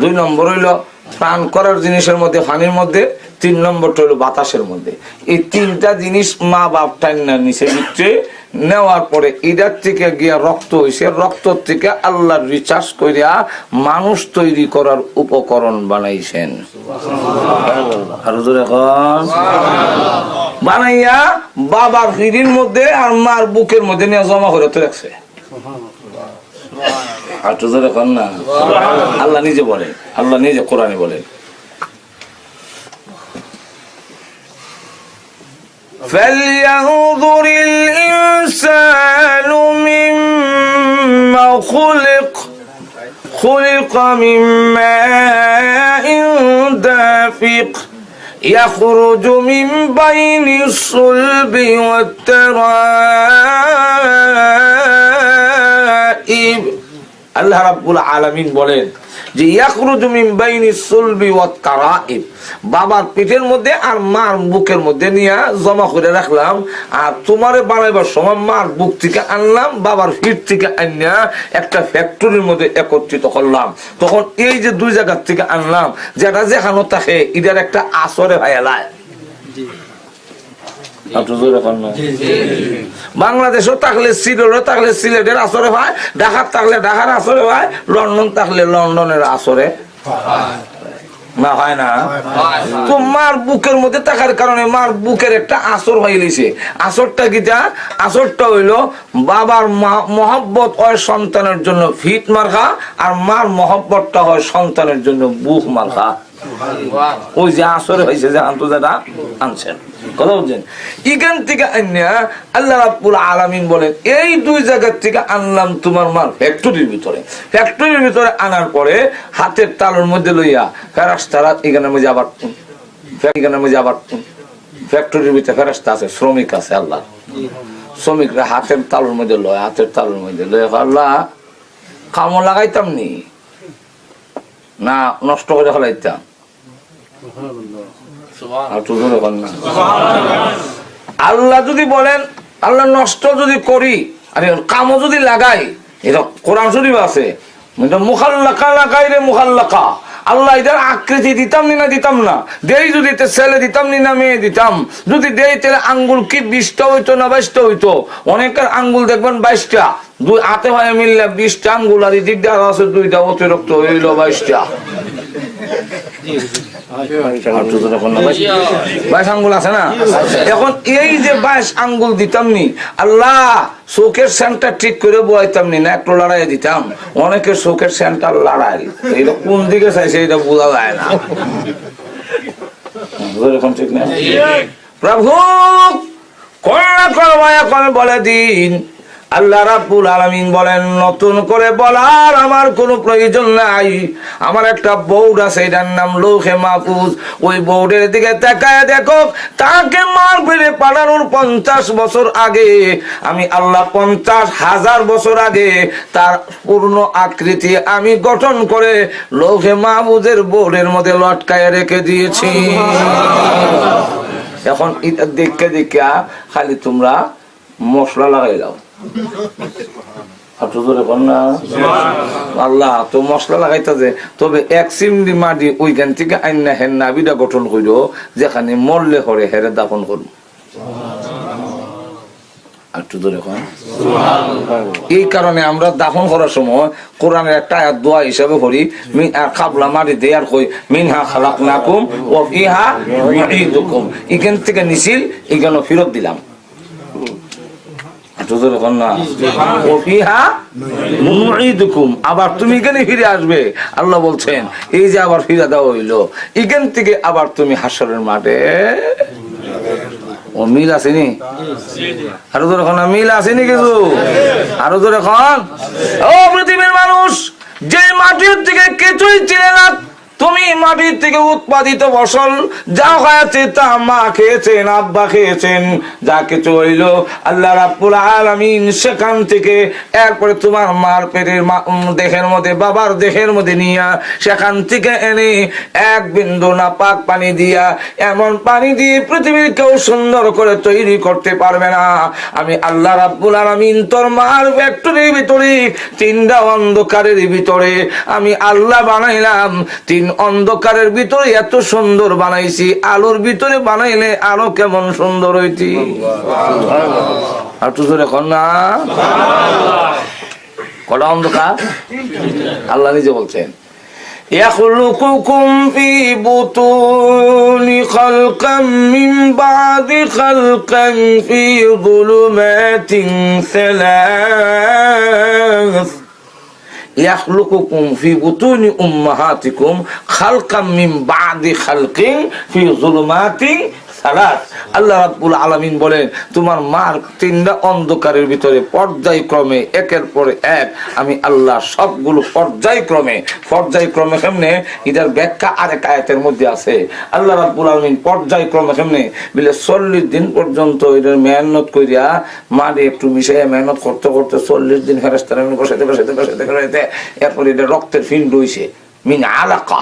2 নম্বর হইলো প্রাণ করার জিনিসের মধ্যে, পানির মধ্যে, 3 নম্বরটা হইলো বাতাসের মধ্যে। এই 3টা জিনিস মা বাপ টাইনা নিচে দিচ্ছে, নেওয়ার পরে এটার থেকে গিয়া রক্ত হয়েছে, রক্ত থেকে আল্লাহ রিচার্জ করিয়া মানুষ তৈরি করার উপকরণ বানাইছেন। বানাইয়া বাবার হৃদির মধ্যে আর মার বুকের মধ্যে নিয়ে জমা করে তো রাখছে। আল্লাহ নিজে বলেন, আল্লাহ নিজে কোরআনে বলেন, فَلْيَنْظُرِ الْإِنسَانُ مِمَّا خُلِقَ مِنْ مَاءٍ دَافِقٍ يَخْرُجُ مِنْ بَيْنِ الصُّلْبِ وَالتَّرَائِبِ। আল্লাহ রাব্বুল আলামিন বলেন যে ইয়াখরুজু মিন বাইনিস সুলবি ওয়াত তারাইব, বাবার পিঠের মধ্যে আর মার বুকের মধ্যে নিয়ে জমা করে রাখলাম, আর তোমারে বানাইবার সময় মার বুক থেকে আনলাম, বাবার পিঠ থেকে আনিয়া একটা ফ্যাক্টরির মধ্যে একত্রিত করলাম। তখন এই যে 2 জায়গা থেকে আনলাম, যেটা যেখানে থাকে এটার একটা আসরে ভাইয়ালায়। বাংলাদেশও থাকলে সিলেটও থাকলে সিলেটের আসরে হয়, ঢাকার থাকলে ঢাকার আসরে হয়, লন্ডন থাকলে লন্ডনের আসরে না হয় না। তো মার বুকের মধ্যে থাকার কারণে মার বুকের একটা আসর হয়ে গেছে। আসরটা কিটা? আসরটা হইলো বাবার মহব্বত হয় সন্তানের জন্য ফিট মার্কা, আর মার মহব্বতটা হয় সন্তানের জন্য বুক মার্কা। ওই যে আসরে হয়েছে যে আন্তর্জাতিক আনছেন, কথা বলছেন। এখান থেকে আল্লাহ রাব্বুল আলামিন বলেন এই 2 জায়গা থেকে আনলাম তোমার মার ফ্যাক্টরির ভিতরে। ফ্যাক্টরির ভিতরে আনার পরে হাতের তালুর মধ্যে লইয়া ফেরেশতারা এখানের মধ্যে আবার ফ্যাক্টরির ভিতরে ফেরেশতা আছে, শ্রমিক আছে। আল্লাহ শ্রমিকরা হাতের তালুর মধ্যে লয়, হাতের তালুর মধ্যে লয়, আল্লাহ কামও লাগাইতাম নি না নষ্ট করে ফেলাইতাম। আল্লাহ যদি বলেন, আল্লাহ নষ্ট যদি করি আর কামও যদি লাগাই, এটা কোরআন শরীফ আছে, মুখাল্লাকা লাগাই রে মুখাল্লাকা, আল্লাহ এটার আকৃতি দিতাম নি না দিতাম না, দেই যদি ছেলে দিতাম নি না মেয়ে দিতাম, যদি দেই তাহলে আঙ্গুল কি 20টা হইতো না 22টা হইতো। অনেকের আঙ্গুল দেখবেন 22টা, 2 হাতে ভাই মিললে 20টা আঙ্গুল, আর দিক দিয়ে আছে 2টা, অতিরিক্ত হইল 22টা। বাইশ আঙ্গুল আছে না? এখন এই যে 22 আঙ্গুল দিতাম নি, আল্লাহ চোখের সেন্টার ঠিক করে বয়াইতাম নি না, একটু লড়াই দিতাম। অনেকের চোখের সেন্টার লড়াই, এইটা কোন দিকে চাইছে এটা বোঝা যায় না। এরকম ঠিক না? প্রভু করুণা কর, মায়া কর বলে দিন। আল্লাহ রাব্বুল আলামিন বলেন, নতুন করে বলার আমার কোনো প্রয়োজন নাই। আমার একটা বোর্ড আছে, এটার নাম লৌহে মাহফুজ। ওই বোর্ডের দিকে তাকায় দেখো, তাকে মার ফিরে পাঠানোর 50 বছর আগে আমি আল্লাহ 50,000 বছর আগে তার পূর্ণ আকৃতি আমি গঠন করে লৌহে মাহফুজের বোর্ডের মধ্যে লটকায় রেখে দিয়েছি। এখন এটা দেখে দেখে খালি তোমরা মশলা লাগাই দাও। আল্লাহ তো মশলা লাগাইতেছে, তবে এক চিমড়ি মাটি ওইখান থেকে আইনা হেন নাবিটা গঠন করিল, যেখানে মরলে হরে হেরে দাফন করব। এই কারণে আমরা দাফন করার সময় কোরআনের একটা আয়াত দোয়া হিসাবে করি, খাবলা মাটি দেয়ার কই মিনহা খালাকনাকুম ওয়া ফিহা নুঈদুকুম। এখান থেকে নিছিল, এখানে ফেরত দিলাম। আবার তুমি এখানে ফিরে আসবে। আল্লাহ বলছেন, এই যে আবার ফিরে দেওয়া হইলো, এখান থেকে আবার তুমি হাসরের মাঠে। ও মিল আসেনি? আরো তোর এখন মিল আসেনি কিছু? আরো তোর এখন ও পৃথিবীর মানুষ, যে মাটির থেকে কিছুই চিনে না, তুমি মাটির থেকে উৎপাদিত ফসল যা হয়েছে তা মা খেয়েছেন, আব্বা খেয়েছেন, যা কিছু হইল আল্লাহ রাব্বুল আলামিন সেখান থেকে এরপরে তোমার মার পেটের দেহের মধ্যে, বাবার দেহের মধ্যে নিয়া সেখান থেকে এনে এক বিন্দু নাপাক পানি দিয়া, এমন পানি দিয়ে পৃথিবীর কেউ সুন্দর করে তৈরি করতে পারবে না। আমি আল্লাহ রাব্বুল আলামিন তোর মার ফ্যাক্টরির ভিতরে 3টা অন্ধকারের ভিতরে আমি আল্লাহ বানাইলাম। 3 অন্ধকারের ভিতরে এত সুন্দর বানাইছি, আলোর ভিতরে বানাইলে আলো কেমন সুন্দর হইতি। আর তো এখন না কটা অন্ধকার? আল্লাহ নিজে বলছেন, يخلقكم في بطون خلقا من بعد خلقا في ظلمات 3 يخلقكم في بطون أمهاتكم خلقا من بعد خلق في ظلمات 3। আল্লাহ রাব্বুল আলামিন বলেন, তোমার মার 3টা অন্ধকারের ভিতরে পর্যায়ক্রমে একের পরে এক আমি আল্লাহ সবগুলো পর্যায়ক্রমে কেমনে, এটার ব্যাখ্যা আরেক আয়াতের মধ্যে আছে। আল্লাহ রাব্বুল আলামিন পর্যায়ক্রমে কেমনে বলে, 40 দিন পর্যন্ত এটার মেহনত করিয়া মারে একটু মিশাইয়া মেহনত করতে করতে 40 দিন ফেরেশতারা বসাইতে এরপরে এটা রক্তের পিণ্ড হইছে মিন আলাকা।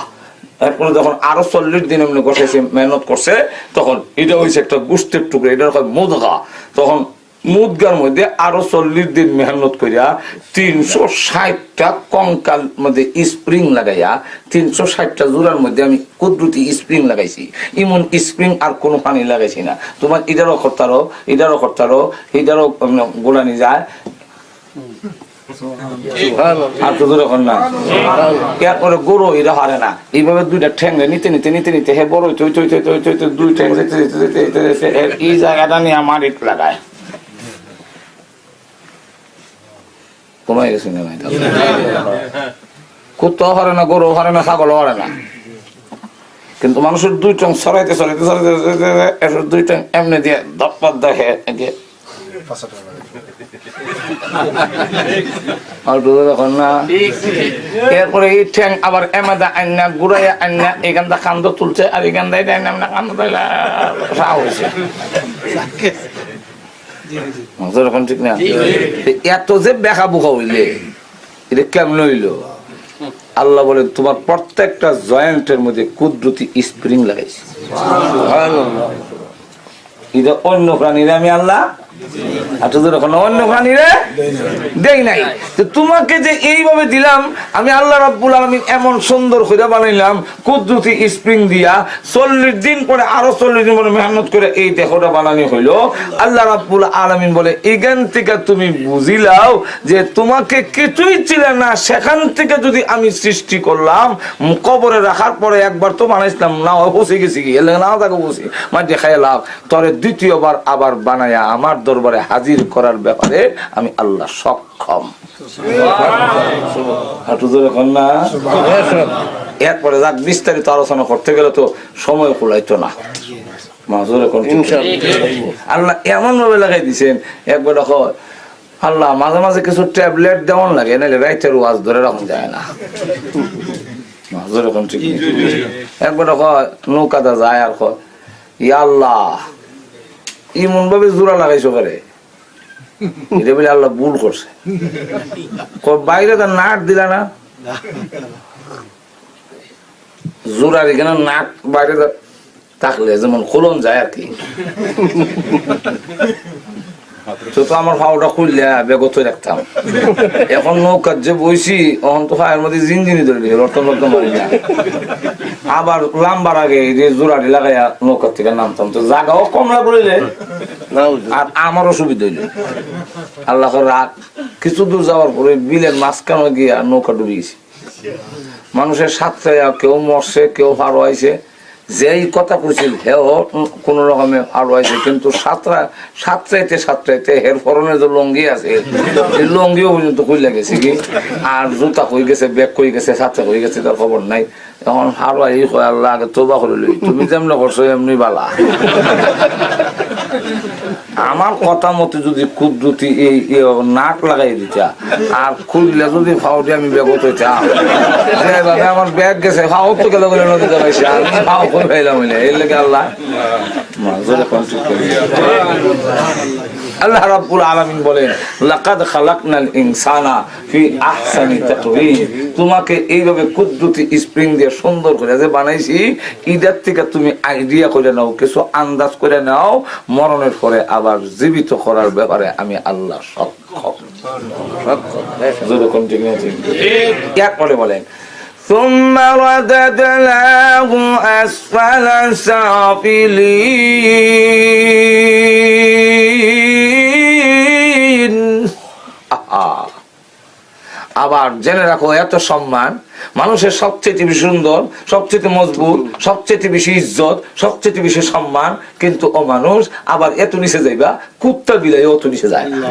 এরপরে যখন আরো 40 দিন এমনি বসাইছে মেহনত করছে, তখন এটা হয়েছে একটা গোস্তের টুকরা, এটা মুদগা। তখন মুদগার মধ্যে আরো 40 দিন মেহনত করিয়া 360টা কঙ্কাল মধ্যে স্প্রিং লাগাইয়া 360টা জোড়ার মধ্যে আমি কুদরতি স্প্রিং লাগাইছি। এমন স্প্রিং আর কোনো পানি লাগাইছি না। তোমার এটারও করতারো, এটারও গোলানি যায়। আর তো এখন না এরপরে গরু এরা হারে না, এইভাবে 2টা ঠ্যাং নিতে নিতে নিতে নিতে হে বড় 2 ঠ্যাং এই জায়গাটা নিয়ে মাটিত লাগায়। কমাই গেছে না, কুত্তাও হারে না, গরু হারে না, ছাগলও হারে না। কিন্তু মানুষের 2 ঠ্যাং সরাইতে 2 ঠ্যাং এমনি দিয়ে দপ্পাত দেখে এরপরে এই ঠ্যাং আবার এমাদা আন্না গুড়াইয়া আন্না এখানটা কান্দ তুলছে, আর এখানটা কান্দ হয়েছে। ঠিক না? এত যে বেখা বুখা হইলে এটা কেমন হইল? আল্লাহ বলে, তোমার প্রত্যেকটা জয়েন্টের মধ্যে কুদরতি স্প্রিং লাগাইছি। এটা অন্য প্রাণীরা আমি আল্লাহ অন্য প্রাণীরে দেই নাই। তো তোমাকে যে এইভাবে দিলাম আমি আল্লাহ রাব্বুল আলামিন, এমন সুন্দর করে বানাইলাম কুদরতি স্প্রিং দিয়া, 40 দিন পরে আরো 40 দিন পরে মেহনত করে এই দেহটা বানানো হইলো। আল্লাহ রাব্বুল আলামিন বলে এখান থেকে তুমি বুঝিলাও যে তোমাকে কিছুই ছিল না, সেখান থেকে যদি আমি সৃষ্টি করলাম, কবরে রাখার পরে একবার তো বানাইছিলাম না, বসে গেছি কি না তাকে বসি মা দেখাই লাভ, তরে দ্বিতীয়বার আবার বানায়া আমার দরবারে হাজির করার ব্যাপারে আমি আল্লাহ সক্ষম। এরপরে যাক বিস্তারিত আলোচনা করতে গেলে তো সময় কুলাইতো না। আল্লাহ এমন ভাবে লাগাই দিচ্ছেন, একবার দেখো আল্লাহ মাঝে মাঝে কিছু ট্যাবলেট দেওয়ান লাগে, নাহলে রাইতের ওয়াজ ধরে রাখুন যায় না। একবার দেখো নৌকাটা যায় আর কয় ইয়া আল্লাহ ইমন ভাবে জোড়া লাগাইছো করে, এটা বলে আল্লাহ ভুল করছে। বাইরে তার নাক দিলা না, জোড়ার এখানে নাক বাইরে থাকলে যেমন খোলন যায় আর কি। তো আমার ফাওটা খুললে বেগত রাখতাম। এখন নৌকার যে বইছি তখন তো ফায়ের মধ্যে জিনজিনি ধরে দিল, রক্ত মারি না। আবার লাম্বার আগে যে জোড়াটি লাগাইয়া নৌকার থেকে নামতাম, তো জায়গাও কমলা পড়িলে আর আমারও সুবিধা হইল। আল্লাহ রাত কিছু দূর যাওয়ার পরে বিলের মাঝখানে গিয়ে নৌকা ডুবে গেছি। মানুষের সাথে কেউ মরছে, কেউ ফারো আইছে, যেই কথা কইছিল হেও কোন রকমে আরো আছে, কিন্তু সাতটাইতে হের ফরনের যে লঙ্গি আছে লঙ্গিও পর্যন্ত কইলা গেছে কি, আর জুতা হয়ে গেছে, ব্যাগ হয়ে গেছে, সাথে হয়ে গেছে, তার খবর নাই। এখন আরো এই আল্লাহ আগে তোবা করে লই, তুমি যেমন করছো এমনি বালা। আমার কথা মতে যদি কুদরতি এই নাক লাগাই দিতা আর খুললে যদি ফাউটি আমি বেগত হইতাম, যেভাবে আমার ব্যাগ গেছে ফাউ তো গেলে বলে নদীতে পাইছে, আমি ফাউ করে ফেলাম হইলে এর লেগে আল্লাহ আল্লাহ রাব্বুল আলামিন বলেন লাকাদ খালাকনাল ইনসানা ফি আহসানি তাকওয়িম, তোমাকে এইভাবে কুদরতি স্প্রিং দিয়ে সুন্দর করে যে বানাইছি, ইদার থেকে তুমি আইডিয়া করে নাও, কিছু আন্দাজ করে নাও, মরণের পরে আবার জীবিত করার ব্যাপারে আমি আল্লাহ সক্ষম। এরপরে বলেন ثم رددناه أسفل سافلين। আবার জেনে রাখো এত সম্মান, মানুষের সবচেয়ে বেশি সুন্দর, সবচেয়ে মজবুত, সবচেয়ে বেশি ইজ্জত, সবচেয়ে বেশি সম্মান, কিন্তু ও মানুষ আবার এত নিচে যাইবা, কুত্তা বিলাই অত নিচে যায় না।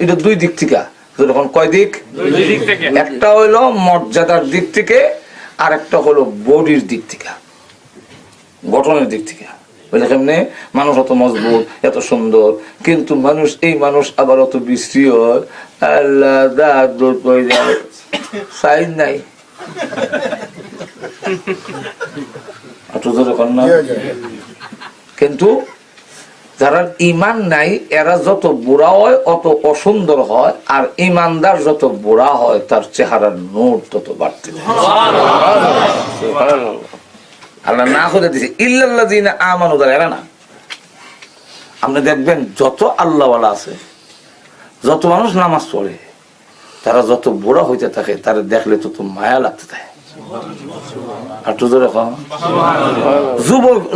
এটা দুই দিক থেকে, কয় দিক? একটা হইলো মর্যাদার দিক থেকে, আর একটা হলো বডির দিক থেকে, গঠনের দিক থেকে। কেমনে মানুষ অত মজবুত, এত সুন্দর, কিন্তু মানুষ এই মানুষ আবার অত বিশ্রী হয়, আল্লাহ সাইজ নাই। কিন্তু যারা ইমান নাই এরা যত বুড়া হয় অত অসুন্দর হয়, আর ইমানদার যত বুড়া হয় তার চেহারার নূর তত বাড়তে থাকে। আল্লাহ না করে দিছে ইল্লাল্লাযিনা আমানু, এরা না। আপনি দেখবেন যত আল্লাহওয়ালা আছে, যত মানুষ নামাজ পড়ে, তারা যত বুড়া হইতে থাকে তারা দেখলে তত মায়া লাগতে থাকে।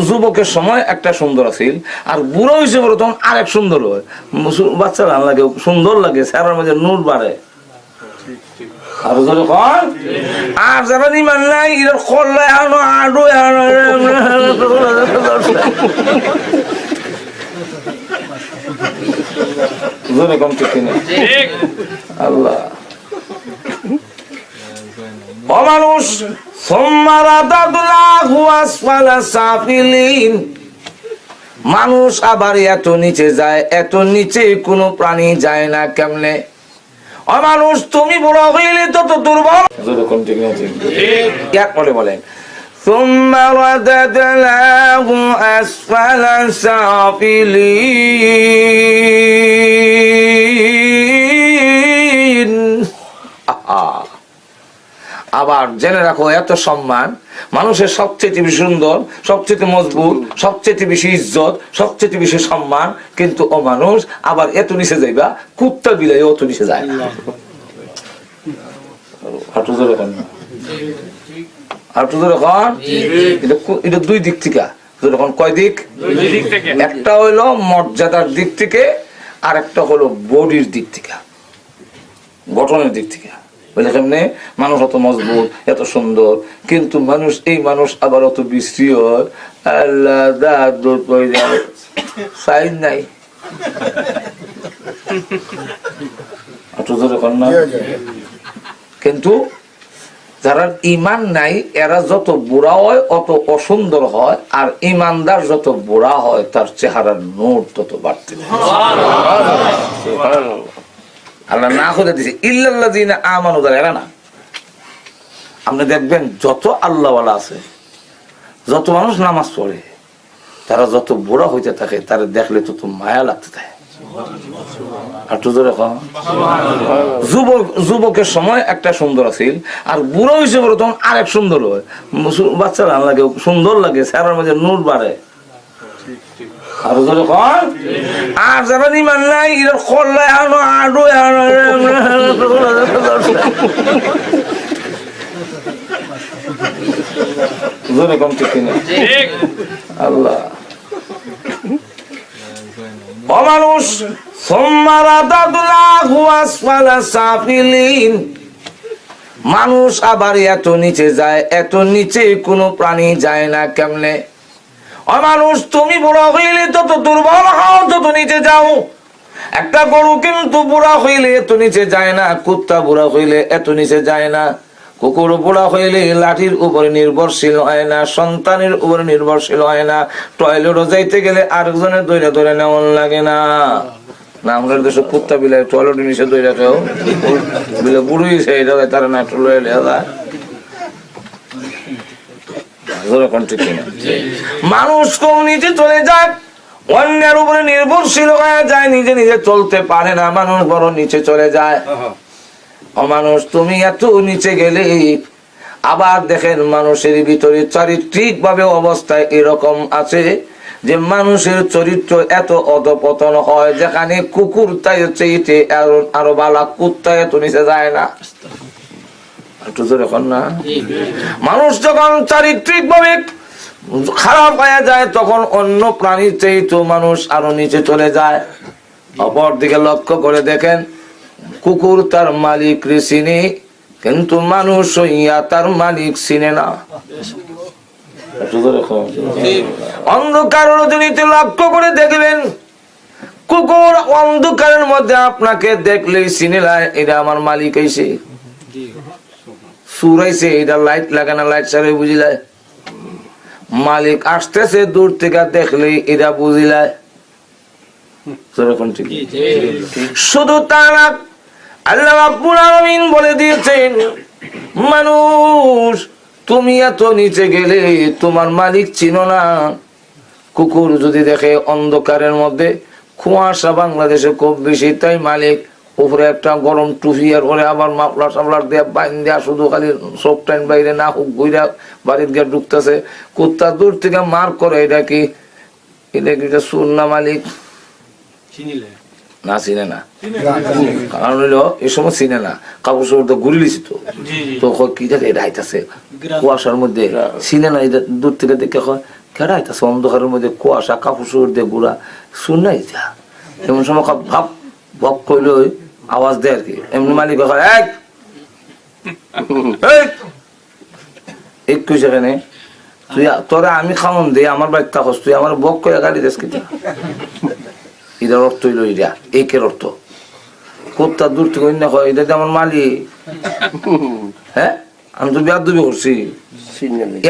যুবকের সময় একটা সুন্দর আছিল, আর বুড়ো হয়েছে বলে তখন আরেক সুন্দর হয়। বাচ্চারা লাগে সুন্দর লাগে, চেহারার মধ্যে নূর বাড়ে। আর যারা ইমান নাই এরা করলে আডু আল্লাহ অমানুষ মানুষ আবার এত নিচে যায়, এত নিচে কোনো প্রাণী যায় না কেমনে? অমানুষ তুমি বড় হইলে তত দুর্বল। বলে বলেন ثم رددناه أسفل سافلين। আবার জেনে রাখো এত সম্মান, মানুষের সবচেয়ে বেশি সুন্দর, সবচেয়ে মজবুত, সবচেয়ে বেশি ইজ্জত, সবচেয়ে বেশি সম্মান, কিন্তু ও মানুষ আবার এত নিচে যাইবা, কুত্তা বিলাই অত নিচে যায় না। হাঁটু ধরে এখন হাঁটু ধরে এখন এটা দুই দিক থেকে। যখন কয় দিক? একটা হইলো মর্যাদার দিক থেকে, আর একটা হলো বডির দিক থেকে, গঠনের দিক থেকে। বুঝলে কেমনে? মানুষ অত মজবুত, এত সুন্দর, কিন্তু মানুষ এই মানুষ আবার অত বিশ্রী হয়, আল্লাহ সাইজ নাই। কিন্তু যারা ইমান নাই এরা যত বুড়া হয় অত অসুন্দর হয়, আর ইমানদার যত বুড়া হয় তার চেহারার নূর তত বাড়তে থাকে। আল্লাহ না করে দিছে ইল্লাল্লাযিনা আমানু, এরা না। আপনি দেখবেন যত আল্লাহওয়ালা আছে, যত মানুষ নামাজ পড়ে, তারা যত বুড়া হইতে থাকে তারা দেখলে তত মায়া লাগতে থাকে। যুবকের সময় একটা সুন্দর আছিল, আর বুড়ো হয়েছে বলে তখন আরেক সুন্দর হয়। বাচ্চারা লাগে সুন্দর লাগে, চেহারার মধ্যে নূর বাড়ে। আর যারা ইমান নাই এরা খোল্লায় আনো আডো কম ঠিক কিনা? আল্লাহ অমানুষ মানুষ আবার এত নিচে যায়, এত নিচে কোনো প্রাণী যায় না। কেমনে? অমানুষ তুমি বুড়া হইলে তত দুর্বল হও, তত নিচে যাও। একটা গরু কিন্তু বুড়া হইলে এত নিচে যায় না, কুত্তা বুড়া হইলে এত নিচে যায় না, কুকুর বুড়া হইলে লাঠির উপরে নির্ভরশীল হয় না, সন্তানের উপরে নির্ভরশীল হয় না, টয়লেটও যাইতে গেলে আরেকজনের দৈরা দৈরা নেমন লাগে না। না আমরা দেশে কুত্তা বিলাই টয়লেট নিচে দৈরা কেউ বিলে বুড়িয়েছে, এটা তারা না একটু লয়ে যায়। মানুষ কম নিচে চলে যায়, অন্যের উপরে নির্ভরশীল হয়ে যায়, নিজে নিজে চলতে পারে না, মানুষ বড় নিচে চলে যায়। অমানুষ তুমি এত নিচে গেলে আবার দেখেন মানুষের ভিতরে চারিত্রিক ভাবে অবস্থায় এরকম আছে যে মানুষের চরিত্র এত অধপতন হয়, যেখানে কুকুর তাই চাইতে আরো বালা, কুত্তা এত নিচে যায় না। মানুষ যখন চারিত্রিক ভাবে খারাপ হয়ে যায় তখন অন্য প্রাণীর চাইতে মানুষ আরো নিচে চলে যায়। অপর দিকে লক্ষ্য করে দেখেন, কুকুর তার মালিক চিনে, কিন্তু মানুষ হইয়া তার মালিক চিনে না। অন্ধকার রজনীতে লক্ষ্য করে দেখবেন, কুকুর অন্ধকারের মধ্যে আপনাকে দেখলেই চিনে লাই এটা আমার মালিক হইছে। সুরাইছে এটা লাইট লাগানো, লাইট সারে বুঝিলায় মালিক আসতেছে, দূর থেকে দেখলেই এটা বুঝিলায়। শুধু তা না, আল্লাহ রাব্বুল আলামিন বলে দিয়েছেন, মানুষ তুমি এত নিচে গেলে তোমার মালিক চিনো না। কুকুর যদি দেখে অন্ধকারের মধ্যে কুয়াশা বাংলাদেশে খুব বেশি, তাই মালিক উপরে একটা গরম টুপি আর ওরে আবার মাফলার সাফলার দিয়ে বাইন দেয়া, শুধু খালি চোখ টাইন বাইরে না হোক বইরা বাড়ির গিয়ে ঢুকতেছে। কুত্তা দূর থেকে মার করে, এটা কি এটা সুর না মালিক? না চিনে না, কারণ হইলো এই সময় চিনে না, কাপড় চোপড় তো ঘুরি লিছি তো কি থাকে এটা আইতাছে কুয়াশার মধ্যে, চিনে না। এটা দূর থেকে দেখে কেডা আইতাছে অন্ধকারের মধ্যে, কুয়াশা, কাপড় চোপড় দিয়ে ঘুরা, শুন না এটা। এমন সময় ভাব ভক করলে আওয়াজ দেয় আর কি। এমনি মালিক সেখানে তুই তোরা আমি খাওয়ান দিই, আমার বাড়িতে থাকস, তুই আমার বক করে গাড়ি দেশ কিনা। এটার অর্থ হইল এটা, একের অর্থ। কোথা দূর থেকে অন্য হয়, এটা আমার মালিক। হ্যাঁ, আমি তো বেয়াদবি করছি।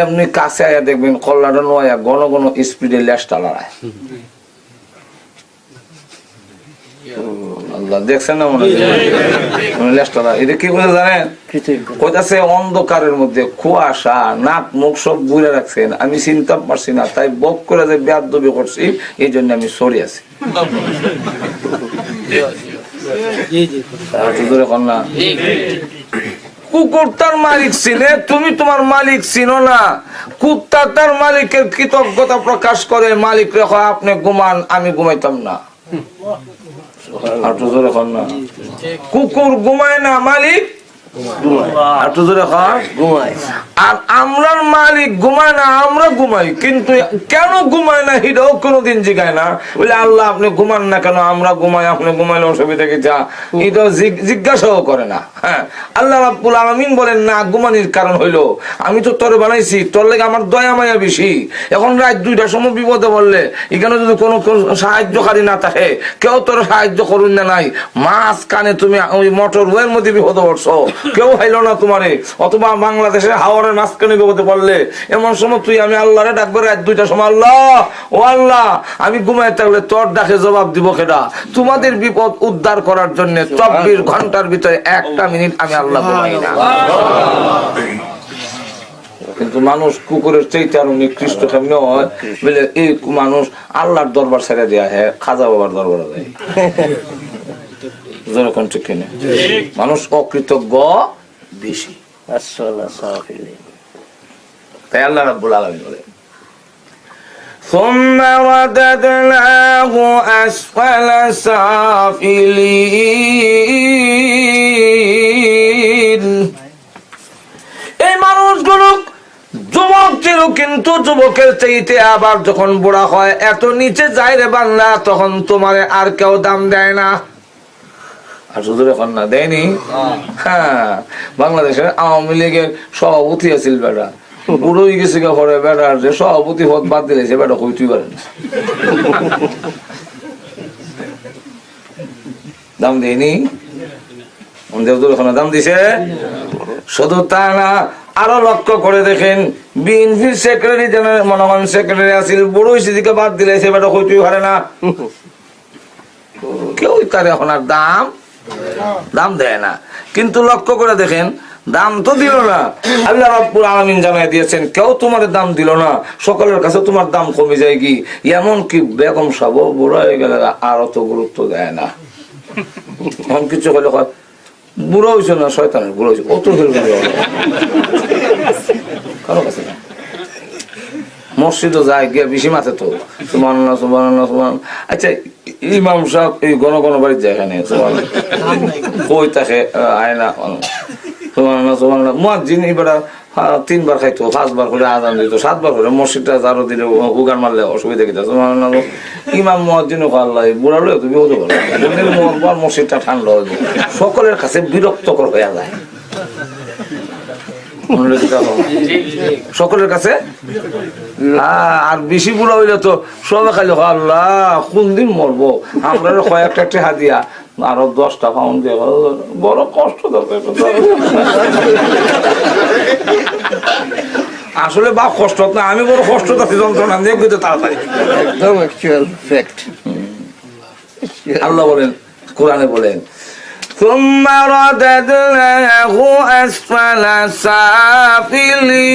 এমনি কাছে আয়া দেখবেন কল্লাটা নয় ঘন ঘন স্পিডে ল্যাসটা লড়ায়। আল্লাহ দেখছেন না মনে হয় এটা কি করে জানেন? কইতাছে অন্ধকারের মধ্যে কুয়াশা, নাক মুখ সব ঘুরে রাখছেন, আমি চিন্তা পারছি না, তাই বক করে যে বেয়াদবি করছি, এই জন্য আমি সরি আছি। কুকুর তার মালিক চিনে, তুমি তোমার মালিক চিনো না। কুত্তা তার মালিকের কৃতজ্ঞতা প্রকাশ করে, মালিক রেখো আপনি ঘুমান, আমি ঘুমাইতাম না। কুকুর ঘুমায় না, মালিক আর আমরার মালিক ঘুমায় না, আমরা ঘুমাই। কিন্তু কেন ঘুমায় না এটাও কোনোদিন জিগায় না। বলে আল্লাহ আপনি ঘুমান না কেন? আমরা ঘুমাই, আপনি ঘুমাইলে অসুবিধা কি? এটাও জিজ্ঞাসাও করে না। হ্যাঁ, আল্লাহ রাব্বুল আলামিন বলেন না, ঘুমানির কারণ হইলো আমি তো তোরে বানাইছি, তোর লেগে আমার দয়া মায়া বেশি। এখন রাত 2টার সময় বিপদে বললে এখানে যদি কোনো সাহায্যকারী না থাকে, কেউ তোর সাহায্য করুন না, নাই মাছ কানে তুমি ওই মোটর ওয়ের মধ্যে বিপদে পড়ছো, কেউ হাইলো না তোমারে, অথবা বাংলাদেশের হাওরের মাঝখানে বিপদে পড়লে, এমন সময় তুই আমি আল্লাহরে ডাকবো রাত 2টার সময়, আল্লাহ ও আল্লাহ আমি ঘুমাই থাকলে তোর ডাকে জবাব দিব কেডা? তোমাদের বিপদ উদ্ধার করার জন্য 24 ঘন্টার ভিতরে 1টা মিনিট আমি আল্লাহ ঘুমাই না। কিন্তু মানুষ কুকুরের চাইতে আরো নিকৃষ্ট কেমনে হয় বলে, এই মানুষ আল্লাহর দরবার ছেড়ে দেয়া, হ্যাঁ খাজা বাবার দরবারে যায়। যেরকম ঠিক কিনা? মানুষ অকৃতজ্ঞ বেশি। তাই আল্লাহ রাব্বুল আলামিন বলে ثم رددناه أسفل سافلين। এই মানুষগুলো যুবক ছিল, কিন্তু যুবকের চাইতে আবার যখন বুড়া হয় এত নিচে যায় রে বাংলা, তখন তোমারে আর কেউ দাম দেয় না। আর শুধু এখন না দেয়নি। হ্যাঁ, বাংলাদেশের আওয়ামী লীগের সভাপতি আছিল বেটা, বুড়ো হয়ে গেছে ঘরে, বেটার যে সভাপতি পদ বাদ দিলেছে, বেটা কইতেই পারে না। দাম দেয়নি, দাম দিছে। শুধু তা না, আরো লক্ষ্য করে দেখেন, বিএনপির সেক্রেটারি জেনারেল মনোনয়ন সেক্রেটারি আছিল, বুড়ো হয়েছে দিকে বাদ দিলেছে, বেটা কইতেই পারে না। কেউ তার এখন আর দাম দেয় না। কিন্তু লক্ষ্য করে দেখেন, দাম তো দিল না। আল্লাহ রাব্বুল আলামিন জানাই দিয়েছেন, কেউ তোমার দাম দিল না, সকলের কাছে তোমার দাম কমে যায়। কি এমন কি বেগম সাহেব বুড়া হয়ে গেলে আর অত গুরুত্ব দেয় না। এমন কিছু হলে বুড়ো হয়েছে না, শয়তানের বুড়ো হয়েছে, অত কারো কাছে না। মসজিদও যায় গিয়ে বেশি মাথে তো সুবহানাল্লাহ সুবহানাল্লাহ সুবহানাল্লাহ। আচ্ছা, ইমাম সাহেব এই গণ বাড়ির যায় এখানে কই তাকে আয়না সুবহানাল্লাহ সুবহানাল্লাহ। মুয়াজ্জিন এবার 3 বার খাইতো, 5 বার করে আজান দিত, 7 বার করে মসজিদটা জারো দিলে উগান মারলে অসুবিধা কি? সুবহানাল্লাহ। ইমাম মুয়াজ্জিনও আল্লাহ বুড়া লয়ে তুমি হতে পারো, মসজিদটা ঠান্ডা হইব, সকলের কাছে বিরক্তকর হয়ে যায়। সকলের কাছে আর বেশি বুড়া হইলে তো সবাই খালি আল্লাহ কোন দিন মরবো, আমরা কয়েকটা হাদিয়া আরো 10টা পাউন্ড দিয়ে, বড় কষ্ট দরকার। আসলে বা কষ্ট না, আমি বড় কষ্ট আছি, যন্ত্রণা দিয়ে কিন্তু তাড়াতাড়ি একদম অ্যাকচুয়াল ফ্যাক্ট। আল্লাহ বলেন, কোরআনে বলেন ثم رددناه أسفل سافلين।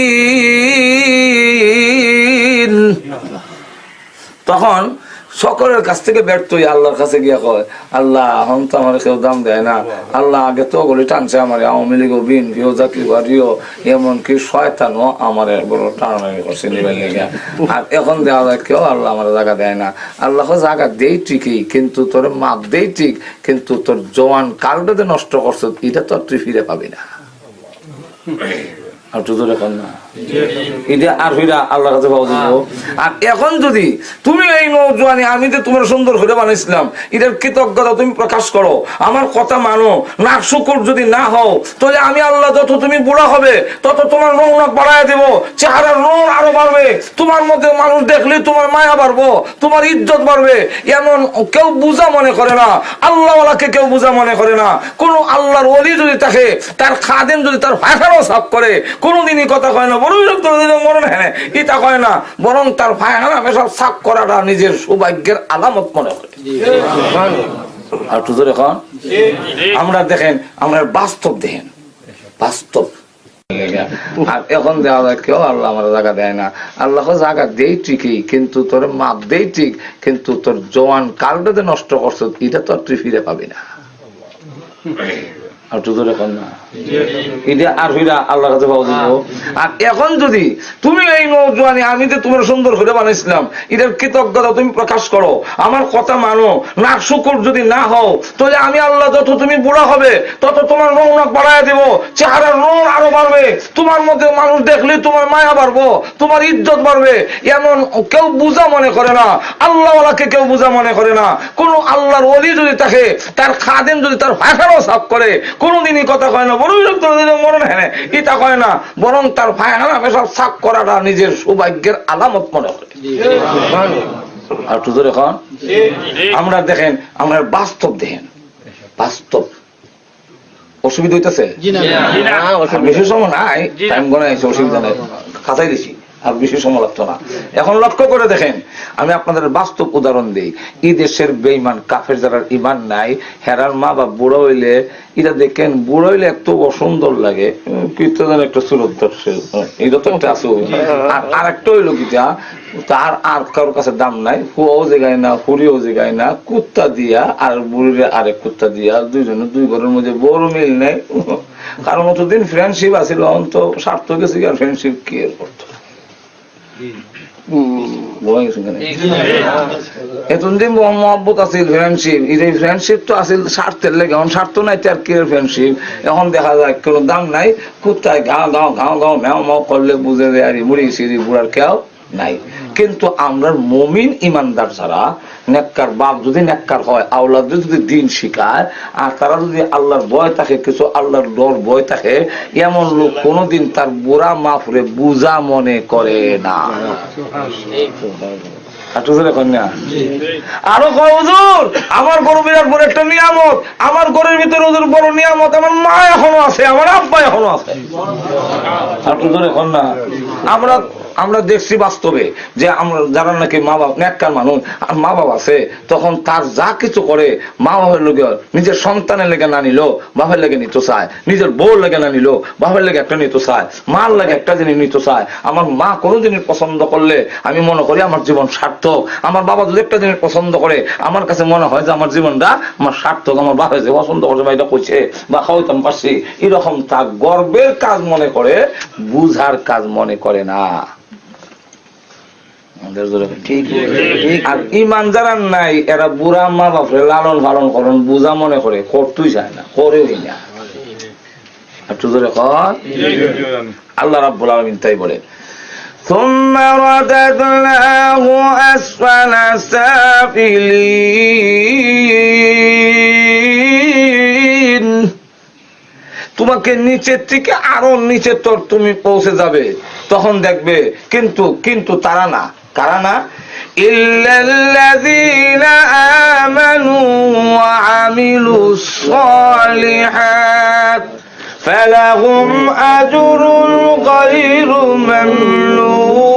তখন সকলের কাছ থেকে ব্যর্থ হয়ে আল্লাহর কাছে গিয়া কয়, আল্লাহ এখন তো আমার কেউ দাম দেয় না। আল্লাহ আগে তো গলি টানছে আমার, আওয়ামী লীগ বিএনপিও জাতীয় পার্টিও, এমনকি শয়তানও আমার বড় টানাটানি করছে নিবেন লেগে। আর এখন দেওয়া যায় কেউ, আল্লাহ আমার জায়গা দেয় না। আল্লাহ জায়গা দেই ঠিকই, কিন্তু তোর মাপ দেই ঠিক, কিন্তু তোর জওয়ান কালটাতে নষ্ট করছো, এটা তো তুই ফিরে পাবি না। আর তো এখন না, এটা আর ফিরা আল্লাহর কাছে পাওয়া যাবো। আর এখন যদি তুমি এই নৌজওয়ানি, আমি তো তোমার সুন্দর করে বানাইছিলাম, এটার কৃতজ্ঞতা তুমি প্রকাশ করো, আমার কথা মানো, নাক শুকুর যদি না হও, তাহলে আমি আল্লাহ যত তুমি বুড়া হবে তত তোমার রৌনক বাড়ায় দেবো, চেহারার রং আরো বাড়বে, তোমার মধ্যে মানুষ দেখলে তোমার মায়া বাড়বো, তোমার ইজ্জত বাড়বে। এমন কেউ বুঝা মনে করে না, আল্লাহওয়ালাকে কেউ বুঝা মনে করে না। কোন আল্লাহর ওলি যদি থাকে, তার খাদেম যদি তার ভাষারও সাফ করে, কোনদিনই কথা কয় না বড় বিরক্ত মরণ, হ্যাঁ এটা কয় না, বরং তার পায়খানা পেশাব সাফ করাটা নিজের সৌভাগ্যের আলামত মনে করে। আর তো এখন আমরা দেখেন, আমরা বাস্তব দেখেন, বাস্তব। আর এখন দেওয়া যায় কেউ, আল্লাহ আমার জায়গা দেয় না। আল্লাহ জায়গা দেই ঠিকই, কিন্তু তোর মাপ দেই ঠিক, কিন্তু তোর জওয়ান কালটাতে নষ্ট করছো, এটা তো তুই ফিরে পাবি না। আর তো এখন না এটা আর হইরা আল্লাহর কাছে পাওয়া যাবো। আর এখন যদি তুমি এই নৌজওয়ানি আমি যে তোমার সুন্দর করে বানাইছিলাম এটার কৃতজ্ঞতা তুমি প্রকাশ করো, আমার কথা মানো, না শুকর যদি না হও তাহলে আমি আল্লাহ যত তুমি বুড়া হবে তত তোমার রৌনক বাড়ায় দেবো, চেহারার রং আরো বাড়বে, তোমার মধ্যে মানুষ দেখলে তোমার মায়া বাড়বো, তোমার ইজ্জত বাড়বে। এমন কেউ বুঝা মনে করে না, আল্লাহওয়ালাকে কেউ বুঝা মনে করে না। কোন আল্লাহর ওলি যদি থাকে তার খাদেম যদি তার পায়খানাও সাফ করে কোনোদিনই কথা কয় না, বড় মরণ হ্যাঁ এটা কয় না, বরং তার পায়খানা পেশাব সাফ করাটা নিজের সৌভাগ্যের আলামত মনে করে। আর তুজোর এখন আমরা দেখেন, আমরা বাস্তব দেখেন, বাস্তব অসুবিধা হইতেছে বেশি সময় নাই, টাইম গনাইছে, অসুবিধা নাই, খাতাই দিছি আর বেশি সময় লাগতো না। এখন লক্ষ্য করে দেখেন, আমি আপনাদের বাস্তব উদাহরণ দিই। এই দেশের বেঈমান কাফের যারা ইমান নাই, হেরার মা বা বুড়ো হইলে এটা দেখেন, বুড়ো হইলে এত অসুন্দর লাগে, কীর্তন একটা সুরত এটা তো একটা আছে। আর একটা হইলো কিটা তার আর কারোর কাছে দাম নাই, হুয়াও জায়গায় না, হুড়িও জায়গায় না, কুত্তা দিয়া আর বুড়িরে আরেক কুত্তা দিয়া, দুইজনে দুই ঘরের মধ্যে বড় মিল নেই। কারণ অতদিন ফ্রেন্ডশিপ আছিল, অন্ত স্বার্থ গেছে আর ফ্রেন্ডশিপ কি এর করতো এতদিন মহব্বত আছিল, ফ্রেন্ডশিপ, এই ফ্রেন্ডশিপ তো আছিল স্বার্থের লেগে, এখন স্বার্থ নাই তার কি ফ্রেন্ডশিপ। এখন দেখা যায় কোন দাম নাই, কুত্তায় ঘাও গাও ঘাও গাও ম্যাও মাও করলে বুঝে যায় আর মুড়ি সিঁড়ি বুড়ার কেউ নাই। কিন্তু আমরা মুমিন ইমানদার যারা, নেককার বাপ যদি নেককার হয়, আওলাদ যদি দিন শিখায়, আর তারা যদি আল্লাহর ভয় থাকে, কিছু আল্লাহর ডর ভয় থাকে, এমন লোক কোনোদিন তার বুড়া মাফরে বুঝা মনে করে না। আরো কয় হুজুর আমার গরু বিরাট বড় একটা নিয়ামত, আমার গরুর ভিতরে হুজুর বড় নিয়ামত, আমার মা এখনো আছে, আমার আব্বা এখনো আছে। এখন না আমরা দেখছি বাস্তবে যে আমরা যারা নাকি মা বাপ নেককার মানুষ আর মা বাপ আছে, তখন তার যা কিছু করে মা বাপের লোকে নিজের সন্তানের লেগে না নিল বাপের লেগে নিতে চায়, নিজের বউর লেগে না নিল বাপের লেগে একটা নিতে চায়, মার লেগে একটা জিনিস নিতে চায়। আমার মা কোনো জিনিস পছন্দ করলে আমি মনে করি আমার জীবন সার্থক, আমার বাবা যদি একটা জিনিস পছন্দ করে আমার কাছে মনে হয় যে আমার জীবনটা আমার সার্থক, আমার বাবা যে পছন্দ করছে বা এটা কইছে বা খাওয়াইতাম পারছি, এরকম তা গর্বের কাজ মনে করে, বুঝার কাজ মনে করে না। আর ইমান যারা নাই এরা বুড়া মা বাপরে লালন পালন করেন বুঝা মনে করে, করতেই চায় না, করেই না। আল্লাহ রাব্বুল আলামিন তাই বলে, ثم رددناه أسفل سافلين, তোমাকে নিচের থেকে আরো নিচে তোর তুমি পৌঁছে যাবে, তখন দেখবে। কিন্তু তারা না, কারা না, ইল্লাল্লাযীনা আমানু ওয়া আমিলুস সালিহাত ফালাহুম আজরুন গায়রু মামনুন।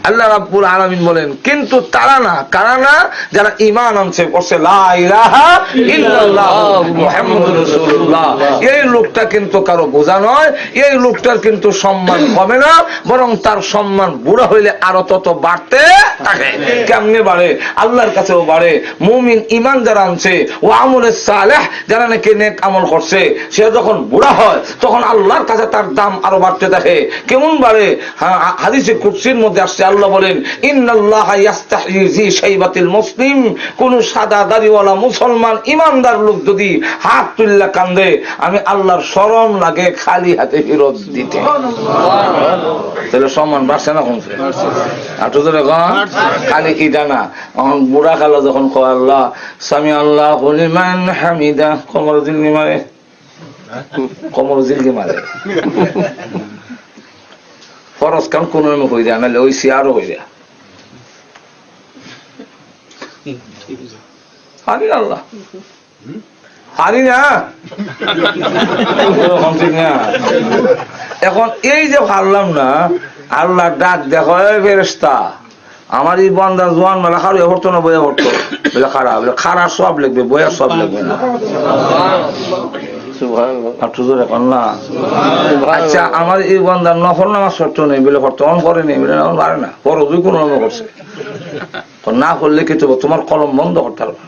আল্লাহ রাব্বুল আলামিন বলেন, কিন্তু তারা না, কারা না, যারা ঈমান আনছে, করছে লা ইলাহা ইল্লাল্লাহ মুহাম্মাদুর রাসূলুল্লাহ, এই লোকটা কিন্তু কারো বোঝা নয়, এই লোকটার কিন্তু সম্মান কমে না, বরং তার সম্মান বুড়া হইলে আরো তত বাড়তে থাকে। কেমনে বাড়ে? আল্লাহর কাছেও বাড়ে। মুমিন ঈমান যারা আনছে ও আমলে সালেহ যারা নাকি নেক আমল করছে, সে যখন বুড়া হয় তখন আল্লাহর কাছে তার দাম আরো বাড়তে থাকে। কেমন বাড়ে? হাদিসে কুদসির মধ্যে আসছে, আল্লাহ বলেন, ইন্নাল্লাহা ইস্তাহয়ি জি শাইবাতিল মুসলিম, কোন সাদা দাড়িওয়ালা মুসলমান ইমানদার লোক যদি হাত তুললা কান্দে, আমি আল্লাহর শরম লাগে খালি হাতে ফেরত দিতে। তাহলে সম্মান বাড়ছে না কমছে? খালি ইটা না, বুড়া কালো যখন কয় আল্লাহ সামি আল্লাহু লিমান হামিদা, কোমর জিলগি মারে, কোমর জিলগি মারে। ফরজ কাম কোন হয়ে যায়, নাহলে ওই সিয়ারও হয়ে যায়। হারি আল্লাহ হারি না, এখন এই যে হারলাম না, আল্লাহ ডাক দেখো ফেরেশতা, আমার এই বান্দা জোয়ান মেলা খারো হতো না, বইয়া হতো বলে খারাপ, বলে খারাপ সব লিখবে, বইয়া সব লিখবে না। আচ্ছা, আমার এই বান্দার নফল নামাজ শর্ত নেই বলে, তখন করে নেই বলে, পারে না, ফরজ কোন করছে। না করলে কি তোমার কলম বন্ধ করতে পারবে।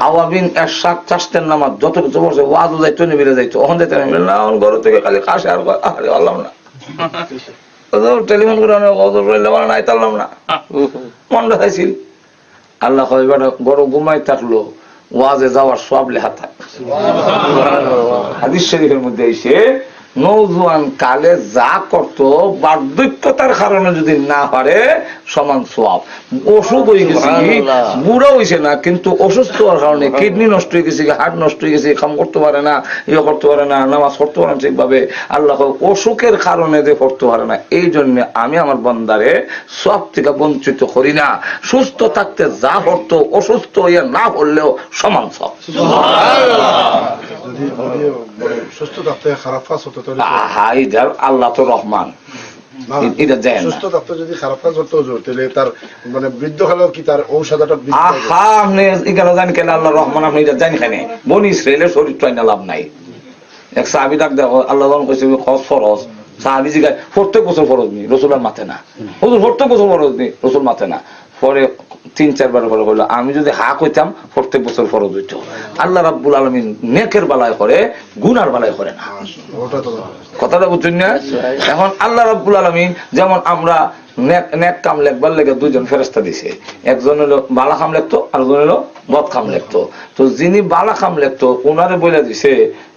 আওয়াবিন এরশাদ চাষতের নামাজ যত কিছু বলছে ওয়াজও যাইতো নিবিড়ে যাইতো ওখান যাইতে না ঘর থেকে খালি কাশে আর আরে আল্লাহ না টেলিফোন করে নাই তারলাম না মনটা চাইছিল আল্লাহ বেটা বড় ঘুমাই থাকলো ওয়াজে যাওয়ার সব লেখা থাকে। হাদিস শরীফের মধ্যে এসে নৌজওয়ান কালে যা করত বার্ধক্যতার কারণে যদি না পারে সমান সওয়াব। অসুখ হয়ে গেছে বুড়া হয়েছে না কিন্তু অসুস্থ হওয়ার কারণে কিডনি নষ্ট হয়ে গেছে হার্ট নষ্ট হয়ে গেছে কাম করতে পারে না ইয়ে করতে পারে না নামাজ পড়তে পারে না ঠিকভাবে আল্লাহ অসুখের কারণে যে পড়তে পারে না এই জন্য আমি আমার বান্দারে সব থেকে বঞ্চিত করি না। সুস্থ থাকতে যা পড়তো অসুস্থ হইয়া না পড়লেও সমান সব। সুস্থ থাকতে খারাপ কাজ হতো আল্লাহ তো রহমান এটা দেয় সুস্থ থাকতে যদি খারাপ কাজ হতো তাহলে তার মানে বৃদ্ধকালেও কি তার ঔষধটা আপনি এখানে জানি কেন আল্লাহ রহমান আপনি এটা জানি কেন বনি ইসরায়েলের শরীর টাইনা লাভ নাই। এক সাহাবী ডাক দেখো আল্লাহ কইছে ফরজ সাহাবী জিগায় প্রত্যেক বছর ফরজ নি রসুলের মাথে না হুজুর প্রত্যেক বছর ফরজ নি রসুল মাথে না। পরে 3-4 বার পরে বললো আমি যদি হা কইতাম প্রত্যেক বছর ফরজ হইত। আল্লাহ রাব্বুল আলামিন নেকের বালায় করে গুনার বালায় করে না। কথাটা বুঝছেন না? এখন আল্লাহ রাব্বুল আলামিন যেমন আমরা নেক কাম লেখবার লেগে দুইজন ফেরেশতা দিছে, একজন হলো বালা কাম লেখতো আর একজন হলো বদ কাম লেখতো। তো যিনি বালা কাম লেখতো ওনারে বলে দিছে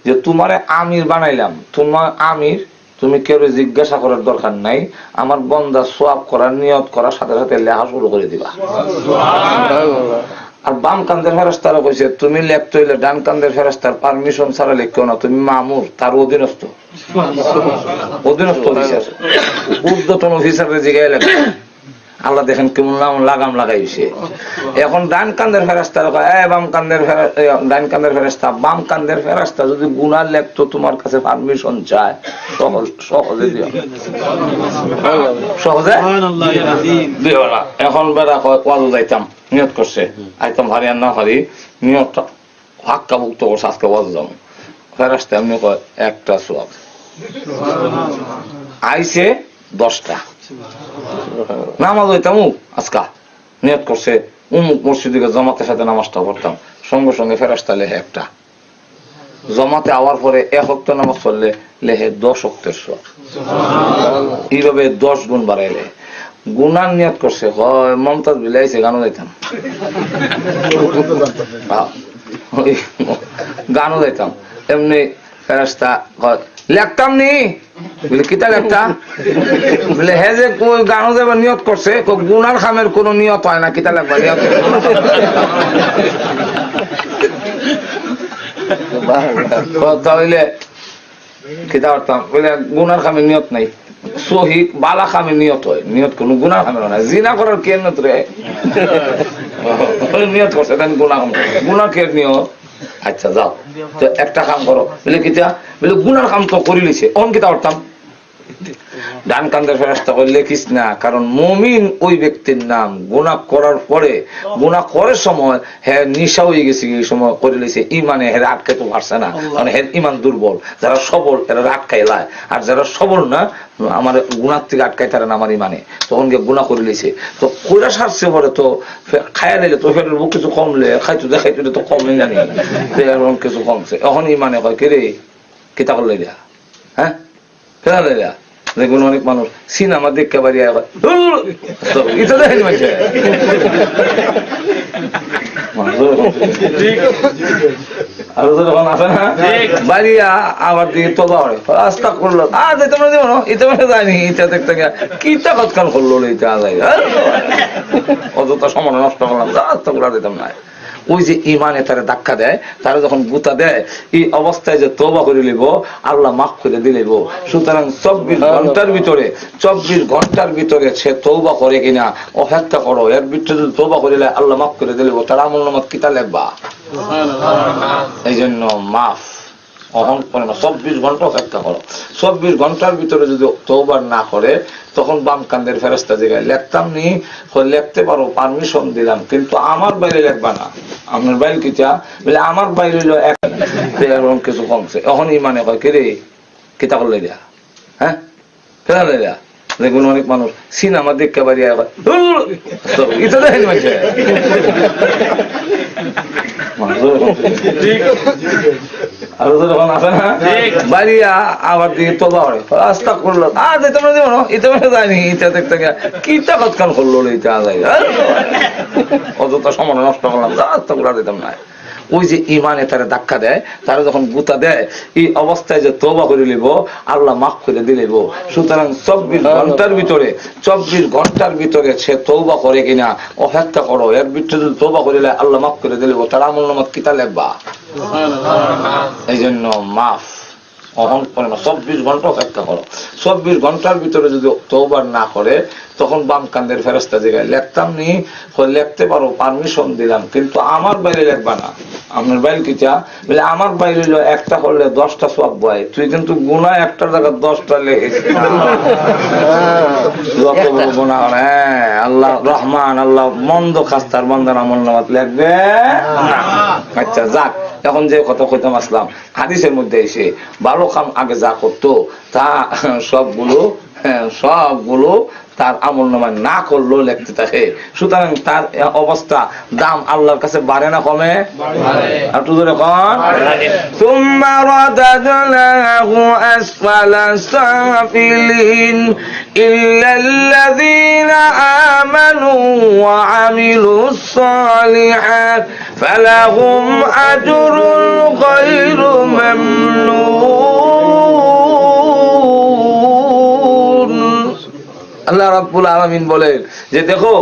যে তোমারে আমির বানাইলাম, তোমার আমির তুমি কেউ জিজ্ঞাসা করার দরকার নাই, আমার বন্দা সোয়াব করার নিয়ত করার সাথে সাথে লেখা শুরু করে দিবা। আর বাম কান্দের ফেরেশতারা কইছে তুমি লেখতে হইলে ডান কান্দের ফেরেশতার পারমিশন ছাড়া লিখো না, তুমি মামুর তার অধীনস্থ অফিসার ঊর্ধ্বতন অফিসারের জায়গায় লেখো। আল্লাহ দেখেন কেমন লাগাম লাগাইছে। এখন ডান কান্দের ফেরেশতা বাম কান্দের ডান কান্দের ফেরেশতা বাম কান্দের ফেরেশতা যদি গুনাহ লেখতো তোমার কাছে পারমিশন চায় সহজে দিও সহজে দিও না। এখন বেড়া ওয়াজ যাইতাম নিয়ত করছে আইতাম ভারি আর না ভারি নিয়তটা হাক্কা মুক্ত করছে আজকে ওয়াজ যাবো ফেরেশতা এমনি কয় একটা সওয়াব আইছে 10টা নামাজ হইতাম আজকা নিয়ত করছে উমুক মসজিদে জমাতের সাথে নামাজটা পড়তাম সঙ্গে সঙ্গে ফেরেশতা লেহে একটা জমাতে আওয়ার পরে 1 ওয়াক্ত নামাজ পড়লে লেহে 10 ওয়াক্তের সওয়াব। এইভাবে 10 গুণ বাড়াইলে গুনার নিয়ত করছে হয় মমতাজ বিলাইছে গানও যাইতাম গানও যাইতাম এমনি ফেরেশতা লেখতাম নি বলে কিতা লেখতা বলে হে যে গানও যাবার নিয়ত করছে গুনার খামের কোন নিয়ত হয় না কিতা লেখবা নিয়ত তাহলে কিতা করতাম বলে গুনার খামের নিয়ত নাই সহি বালা খামের নিয়ত হয় নিয়ত কোন গুনার খামের হয় না জিনা করার কে নিয়ত রে নিয়ত করছে গুনা গুনা কে নিয়ত। আচ্ছা যাও তো একটা কাম করো বলে কিতা বলে গুনার কাম তো করি লিছে অন কিতা করতাম ডান কান্দের ফেরেশতা কই লেখিস না, কারণ মুমিন ওই ব্যক্তির নাম গুনাহ করার পরে গুনাহ করার সময় হ্যাঁ নিশা হয়ে গেছে এই সময় করে লিছে ইমানে হেরা আটকে তো পারছে না, কারণ হের ইমান দুর্বল। যারা সবল এরা আটকাই লায় আর যারা সবল না আমার গুনার থেকে আটকাই তারা না আমার ইমানে তখন গিয়ে গুনাহ করে লিছে। তো কইরা সারছে পরে তো খাইয়া নিলে তো ফেরের বুক কিছু কমলে খাইতো দেখাইতো তো কমলে জানি এরকম কিছু কমছে এখন ইমানে কয় কে রে কিতা করলে দিয়া হ্যাঁ ফেরা দেয়া দেখুন অনেক মানুষ সিনেমা দেখতে পারি এটা দেখেন আরো যখন আসে না বাড়িয়া আবার দিকে তোবা হয় রাস্তা করলো আর তোমরা দেবো না এটা মানে জানি এটা দেখতে গিয়ে কিটা কতক্ষণ করলো এটা যাই অযথা সময় নষ্ট করলাম রাস্তা করা দিতাম না। ওই যে ইমানে তারা ধাক্কা দেয় তারা যখন গুতা দেয় এই অবস্থায় যে তওবা করে নিব আল্লাহ মাফ করে দিলেব। সুতরাং 24 ঘন্টার ভিতরে সে তওবা করে কিনা অপেক্ষা করো, এর ভিতরে যদি তওবা করিলে আল্লাহ মাফ করে দিলেব। তার আমলনামাত কিতা লিখবা এই জন্য মাফ 24 ঘন্টা অপেক্ষা করো। 24 ঘন্টার ভিতরে যদি তওবা না করে তখন বাম কান্দের ফেরেশতা জায়গায় লিখতাম নি লিখতে পারো পারমিশন দিলাম কিন্তু আমার বাইরে লিখবা না। আপনার বাইরে কিটা বলে আমার বাইরে হইলো এরকম কিছু কমছে এখন ইমানে হয় কে রে কিতা করলে দিয়া হ্যাঁ ফেরা দেয়া দেখুন অনেক মানুষ সিনেমা দেখতে পারি এটা দেখেন আরো তো যখন আসে না বাড়িয়া আবার দিকে তোবা হয় রাস্তা করলো আর তোমরা দেবো না এটা জানি এটা দেখতে কিটা কতক্ষণ করলো এটা যাই অযথা সময় নষ্ট করলাম রাস্তা করে দিতাম না। ওই যে ইমানে তারা ধাক্কা দেয়, তারা যখন গুতা দেয় এই অবস্থায় যে তওবা করে নিব আল্লাহ মাফ করে দিলেব। সুতরাং 24 ঘন্টার ভিতরে সে তওবা করে কিনা অপেক্ষা করো, এর ভিতরে যদি তওবা করিলে আল্লাহ মাফ করে দিলেব। তার আমলনামাত কিতা লিখবা? এই জন্য মাফ 24 ঘন্টা অপেক্ষা করো। 24 ঘন্টার ভিতরে যদি তওবা না করে তখন বাম কান্দের ফেরেশতা জায়গায় লিখতাম নি, লিখতে পারো পারমিশন দিলাম, কিন্তু আমার বাইরে লিখবা না। আপনার বাইরে কিটা বলে আমার বাইরে একটা করলে 10টা সওয়াব হয়, তুই কিন্তু গুনাহ একটার জায়গায় 10টা লিখেছিস। গুনাহ হ্যাঁ আল্লাহ রহমান, আল্লাহ মন্দ খাস্তার বান্দার আমলনামাত লিখবে না। আচ্ছা যাক, এখন যে কথা কইতাম আসলাম হাদিসের মধ্যে এসে ভালো কাম আগে যা করতো তা সবগুলো তার আমলনামায় না করলেও লিখতে থাকে। সুতরাং তার অবস্থা দাম আল্লাহর কাছে বাড়ে না কমে? আর তুই এখন সুম্মা রাদাদনাহু আসফালা সাফিলিন ইল্লাল্লাযীনা আমানু ওয়া আমিলুস সালিহাত ফালাহুম আজরুন গায়রু মামনুন। আল্লাহ রাব্বুল আলামিন বলেন যে দেখো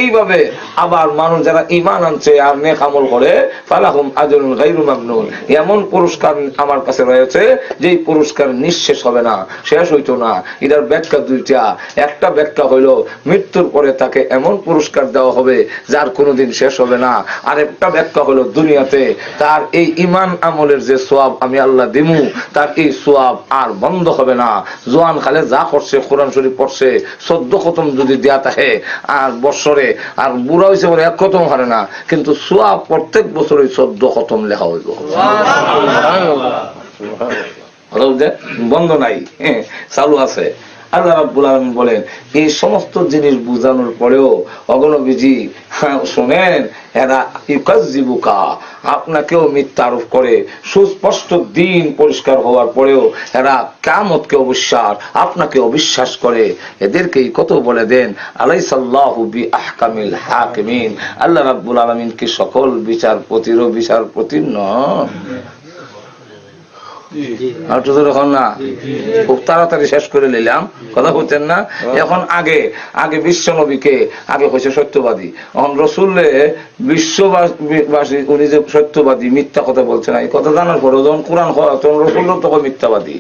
এইভাবে আবার মানুষ যারা ঈমান আনছে আর নেক আমল করে ফালাহুম আজরুন গায়রু মামনুন, এমন পুরস্কার আমার কাছে রয়েছে যেই পুরস্কার নিঃশেষ হবে না, শেষ হইতো না। এটার ব্যাখ্যা দুইটা। একটা ব্যাখ্যা হইলো মৃত্যুর পরে তাকে এমন পুরস্কার দেওয়া হবে যার কোনোদিন শেষ হবে না। আর একটা ব্যাখ্যা হলো দুনিয়াতে তার এই ঈমান আমলের যে সওয়াব আমি আল্লাহ দিমু তার এই সওয়াব আর বন্ধ হবে না। জোয়ান খালে যা করছে কোরআন শরীফ পড়ছে 14 খতম যদি দেয়া থাকে আর বছরে, আর বুড়া হয়েছে বলে 1 খতম হারে না, কিন্তু সওয়াব প্রত্যেক বছরে 14 খতম লেখা হইব। বন্ধ নাই, চালু আছে। আল্লাহ রাব্বুল আলামিন বলেন এই সমস্ত জিনিস বুঝানোর পরেও অগণবিজি শোনেন, এরা ইউকাযযিবুকা আপনাকেও মিথ্যা আরোপ করে। সুস্পষ্ট দিন পরিষ্কার হওয়ার পরেও এরা কিয়ামতকে অবিশ্বাস, আপনাকে অবিশ্বাস করে। এদেরকেই কত বলে দেন আলাইসাল্লাহু বিআহকামিল হাকিমিন, আল্লাহ রাব্বুল আলামিন কি সকল বিচারপতিরও বিচারপতি নন? না খুব তাড়াতাড়ি শেষ করে নিলাম, কথা বলতেন না। এখন আগে বিশ্ব নবীকে আগে হয়েছে সত্যবাদী, এখন রসুল্লে বিশ্ববাসী উনি যে সত্যবাদী মিথ্যা কথা বলছে না, এই কথা জানার পরে যখন কোরআন হয় তখন রসুল তখন মিথ্যাবাদী।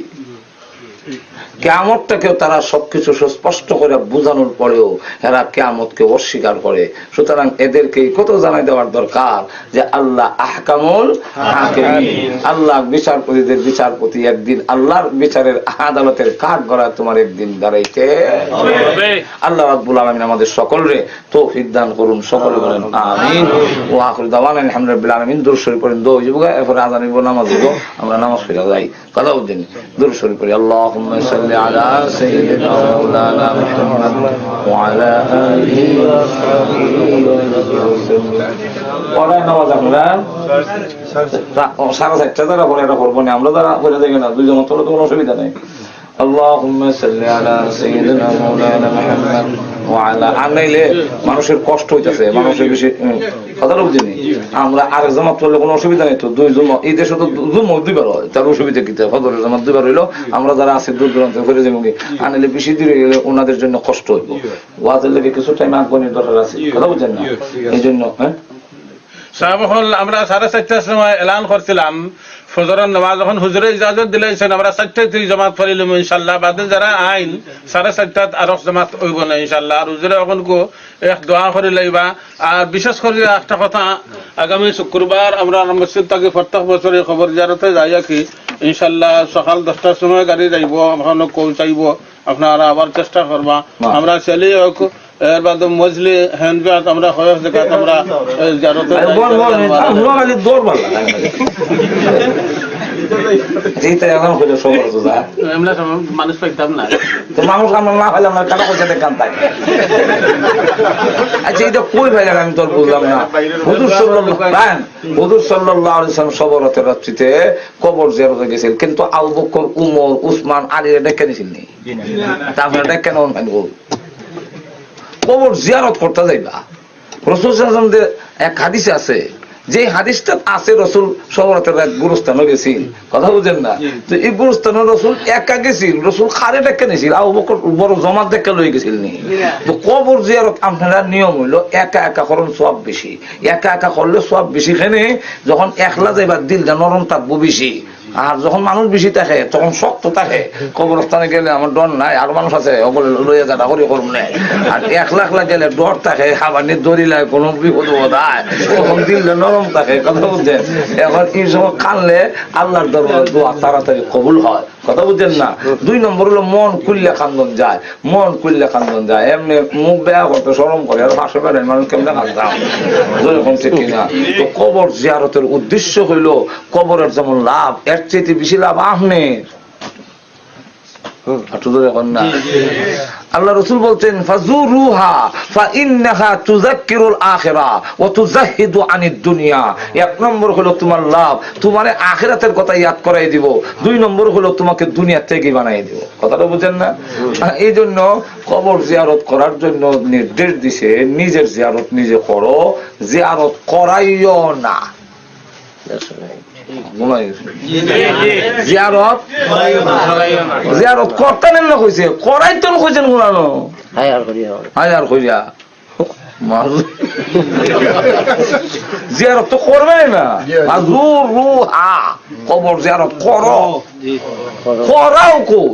কিয়ামতটাকেও তারা সবকিছু সুস্পষ্ট করে বোঝানোর পরেও এরা কিয়ামতকে অস্বীকার করে। সুতরাং এদেরকে কত জানাই দেওয়ার দরকার যে আল্লাহ আহকামুল হাকিমিন, আল্লাহ বিচারপতিদের বিচারপতি। একদিন আল্লাহর বিচারের আদালতের কাঠ গড়ায় তোমার একদিন দাঁড়াইতে হবে। আল্লাহ রাব্বুল আলামিন আমাদের সকলরে তৌফিক দান করুন, সকলে বলেন আমিন। ওয়া আখিরু দাওয়ানা আলহামদুলিল্লাহি রাব্বিল আলামিন। দরুদ শরীফ পড়েন, দোয়া হইব, এরপর আযান হইব, নামাজ হইব, আমরা নামাজ পড়া যাই, কথা বলছেন। দরুদ শরীফ পড়ি আল্লাহুম্মা সাল্লি على سيدنا مولانا محمد وعلى آله وصحبه وسلم. পরে নামাজ আমরা 4:30 দ্বারা পরে এটা করবো না, আমরা দ্বারা করে দেখি না, দুইজন তোর কোনো অসুবিধা নেই। اللهم صل على سيدنا مولانا محمد وعلى আনাইলে মানুষের কষ্ট হইতাছে, মানুষের বেশি কথা বুঝিনি। আমরা আরেক জামাত করলে কোনো অসুবিধা নেই তো, দুই জমা এই দেশে তো দুইবার হয়, তার অসুবিধা কি? ফজরের জামাত দুইবার হইলো, আমরা যারা আছি দূর দূরান্ত করে যাবো, আনাইলে বেশি দূরে গেলে ওনাদের জন্য কষ্ট হইব। ওয়াজের লেগে কিছু টাইম আগ্রহের দরকার আছে, কথা বুঝছেন না? এই জন্য আমরা 4:30টার সময় এলান করছিলাম ফজরের নামাজ, যখন হুজুরে ইজাজত দিলেছেন আমরা 4:30 জামাত পড়িলাম ইনশাআল্লাহ। বাদে যারা আইন 4:30 আরো জামাত হইব না ইনশাআল্লাহ। আর হুজুরে এখন এক দোয়া করে লইবা। আর বিশেষ করে একটা কথা, আগামী শুক্রবার আমরা মসজিদ থেকে প্রত্যেক বছরে খবর জিয়ারতে যাই কি ইনশাআল্লাহ সকাল 10টার সময় গাড়ি যাইব, ওখানে পৌঁছাইব, আপনারা আবার চেষ্টা করবা। আমরা চলি হোক এর বাদে মজলি হ্যান্ডব্যাগ আমরা হয় জায়গা আমরা জিয়ারতে এইটা এখন হইলে সবর তো যা এমনি সময় মানুষ পাইতাম না। তো মানুষ আমরা না হইলে আমরা টাকা পয়সা দেখান তাই। আচ্ছা এটা কই ভাইলেন আমি তোর বুঝলাম না। হুজুর সাল্লাল্লাহু আলাইহি ওয়াসাল্লাম সবরতের রাত্রিতে কবর জিয়ারতে গেছেন, কিন্তু আবু বকর, উমর, উসমান, আলী ডেকে নিছিলেন। তারপরে ডেকে নেন কবর জিয়ারত করতে যাইবা। রাসূল সাল্লাল্লাহু আলাইহি ওয়াসাল্লাম এক হাদিসে আছে, যে হাদিসটা আছে রসুল সবরতের রাত গুরুস্থানে গেছিল, কথা বুঝেন না? তো এই গুরুস্থানে রসুল একা গেছিল, রসুল খারে ডেকে নিয়েছিল, আবু বকর বড় জমাত ডেকে লই গেছিল নি। তো কবর জিয়ারত আপনারা নিয়ম হইলো একা একা করেন সব বেশি, একা একা করলে সব বেশি। খেনে যখন একলা যাইবার দিলটা নরম থাকবো বেশি, আর যখন মানুষ বেশি থাকে তখন শক্ত থাকে। কবরস্থানে গেলে আমার ডর নাই, আর মানুষ আছে ওগুলো লইয়া যাটা করে করুন না। আর একলা একলা গেলে ডর থাকে, হাবানি দড়িলায় কোনো বিপদ হয়, তখন দিলটা নরম থাকে, কথা বুঝছেন? এখন এই সময় কানলে আল্লাহর দরবারে দোয়া তাড়াতাড়ি কবুল হয়, কথা বুঝছেন না? 2 নম্বর হলো মন খুললে কান্দন যায়, মন খুললে কান্দন যায়। এমনি মুখ বেয়া করতে শরম করে, আর পাশে বেড়েন মানুষ কেমনে কান্দাম যেরকম ঠিক কিনা। তো কবর জিয়ারতের উদ্দেশ্য হইল কবরের যেমন লাভ, এর চাইতে বেশি লাভ আপনার। আল্লাহ রাসূল বলতেন ফাজুরুহা ফাইন্নাহা তুযাক্কিরুল আখিরাহ ওয়া তুযাহিদু আনিদ দুনিয়া। 1 নম্বর হলো তোমার লাভ, তোমারে আখিরাতের কথা ইয়াদ করাই দিব। 2 নম্বর হলো তোমাকে দুনিয়া থেকে বানাই দিব। কথাটা বুঝেন না? এই জন্য কবর জিয়ারত করার জন্য নির্দেশ দিছে, নিজের জিয়ারত নিজে করো, জিয়ারত করাইও না। জিয়ারত করতেন না কইছে, করাইতেন কইছেন গুলানো হাজার কইয়া জিয়ারত তো করবে না। কবর জিয়ারত করো, করাও কই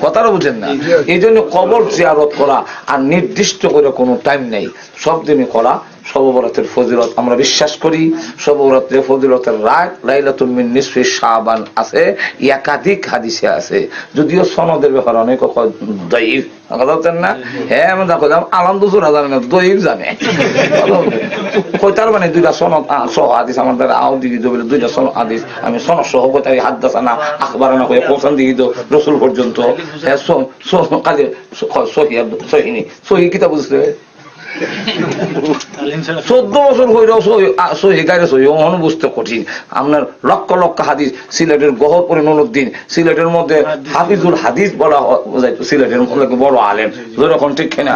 কথাটা বুঝেন না? এই জন্য কবর জিয়ারত করা আর নির্দিষ্ট করে কোনো টাইম নেই, সব দিনই করা। শবে বরাতের ফজিলত আমরা বিশ্বাস করি, শবে বরাতের ফজিলতের রাত লাইলাতুল মিন নিসফি শাবান আছে, একাধিক হাদিসে আছে, যদিও সনদের ব্যাপারে অনেক দাঈফ, কথা বলতেন না? হ্যাঁ আমি দেখো আলহামদুলিল্লাহ জানে না, দাঈফ জানে কইতার মানে 2টা সনদ সহ হাদিস আমার দ্বারা আও দিকে দেবে, 2টা সনদ হাদিস আমি সনদ সহ কইতাই হাদাসানা আখবারানা কই পৌঁছান দিকে তো রাসূল পর্যন্ত। হ্যাঁ কাজে সহিহ সহিহ কিতাব বুঝতে 14 বছর হইলেও সহি গায়ে সহি অহন বুঝতে কঠিন। আপনার লক্ষ লক্ষ হাদিস, সিলেটের গহরপুরে নুরুদ্দিন, সিলেটের মধ্যে হাফিজুল হাদিস বলা যায়, সিলেটের বড় আলেম যেরকম ঠিক কিনা,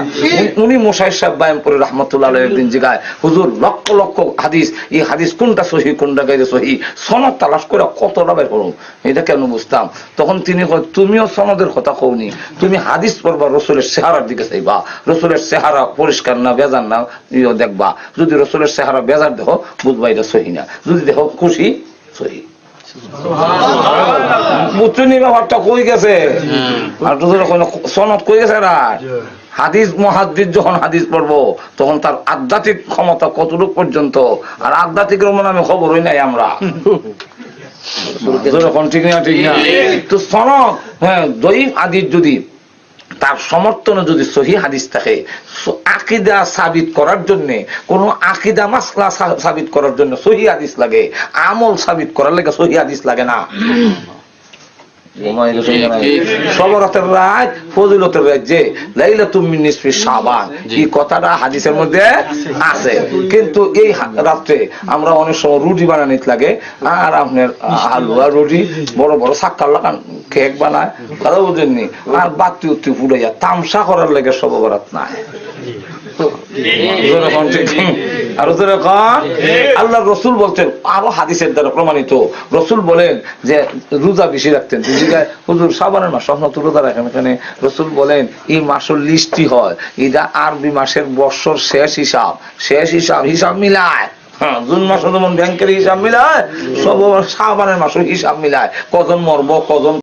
উনি মোশাইর সাহেব বায়ামপুরে রহমতুল্লাহ আলাইহি একদিন জিগায়, হুজুর লক্ষ লক্ষ হাদিস, এই হাদিস কোনটা সহি কোনটা গায়ে সহি, সনদ তালাশ করে কতটা বের করুন, এটা কেন বুঝতাম? তখন তিনি তুমিও সনদের কথা কওনি, তুমি হাদিস পড়বা, রসুলের চেহারার দিকে চাইবা, রসুলের চেহারা পরিষ্কার না বেজার না দেখবা, যদি রসুলের চেহারা বেজার দেখো বুঝবা এটা সহি না, যদি দেখো খুশি সহি। বুঝছুনি ব্যাপারটা কই গেছে? আর সনদ কই গেছে? হাদিস মুহাদ্দিস যখন হাদিস পড়বো তখন তার আধ্যাত্মিক ক্ষমতা কতটুকু পর্যন্ত, আর আধ্যাত্মিক নামে খবরই নাই আমরা, ঠিক না? ঠিক না? তো সনদ, হ্যাঁ, দঈফ হাদিস যদি তার সমর্থনে যদি সহি হাদিস থাকে, আকীদা সাবিত করার জন্য, কোন আকীদা মাসলা সাবিত করার জন্য সহি হাদিস লাগে, আমল সাবিত করার লাগে সহি হাদিস লাগে না। সবরাতের রাত ফজিলতের রাত, যে লাইলাতুল মিন নিসফি শাবান, এই কথাটা হাদিসের মধ্যে আছে, কিন্তু এই রাত্রে আমরা অনেক সময় রুটি বানানিত লাগে, আর আপনার হালুয়া রুটি বড় বড় সাক্কার লাগান কেক বানায়, কথা বুঝেননি, আর বাতি উত্তি ফুটাইয়া তামসা করার লাগে শবে বরাত নাই। আল্লাহ রসুল বলতেন, আরো হাদিসের দ্বারা প্রমাণিত, রসুল বলেন যে রোজা বেশি রাখতেন। হুজুর শাবানের মাস আপনার তো রোজা রাখেন, এখানে রসুল বলেন এই মাসের লিস্টই হয়, এটা আরবি মাসের বছর শেষ হিসাব মিলায়। হ্যাঁ, জুন মাসে যেমন ব্যাংকের হিসাব মিলায়, সব শাবানের মাসের হিসাব মিলায়, কজন মরবো কজন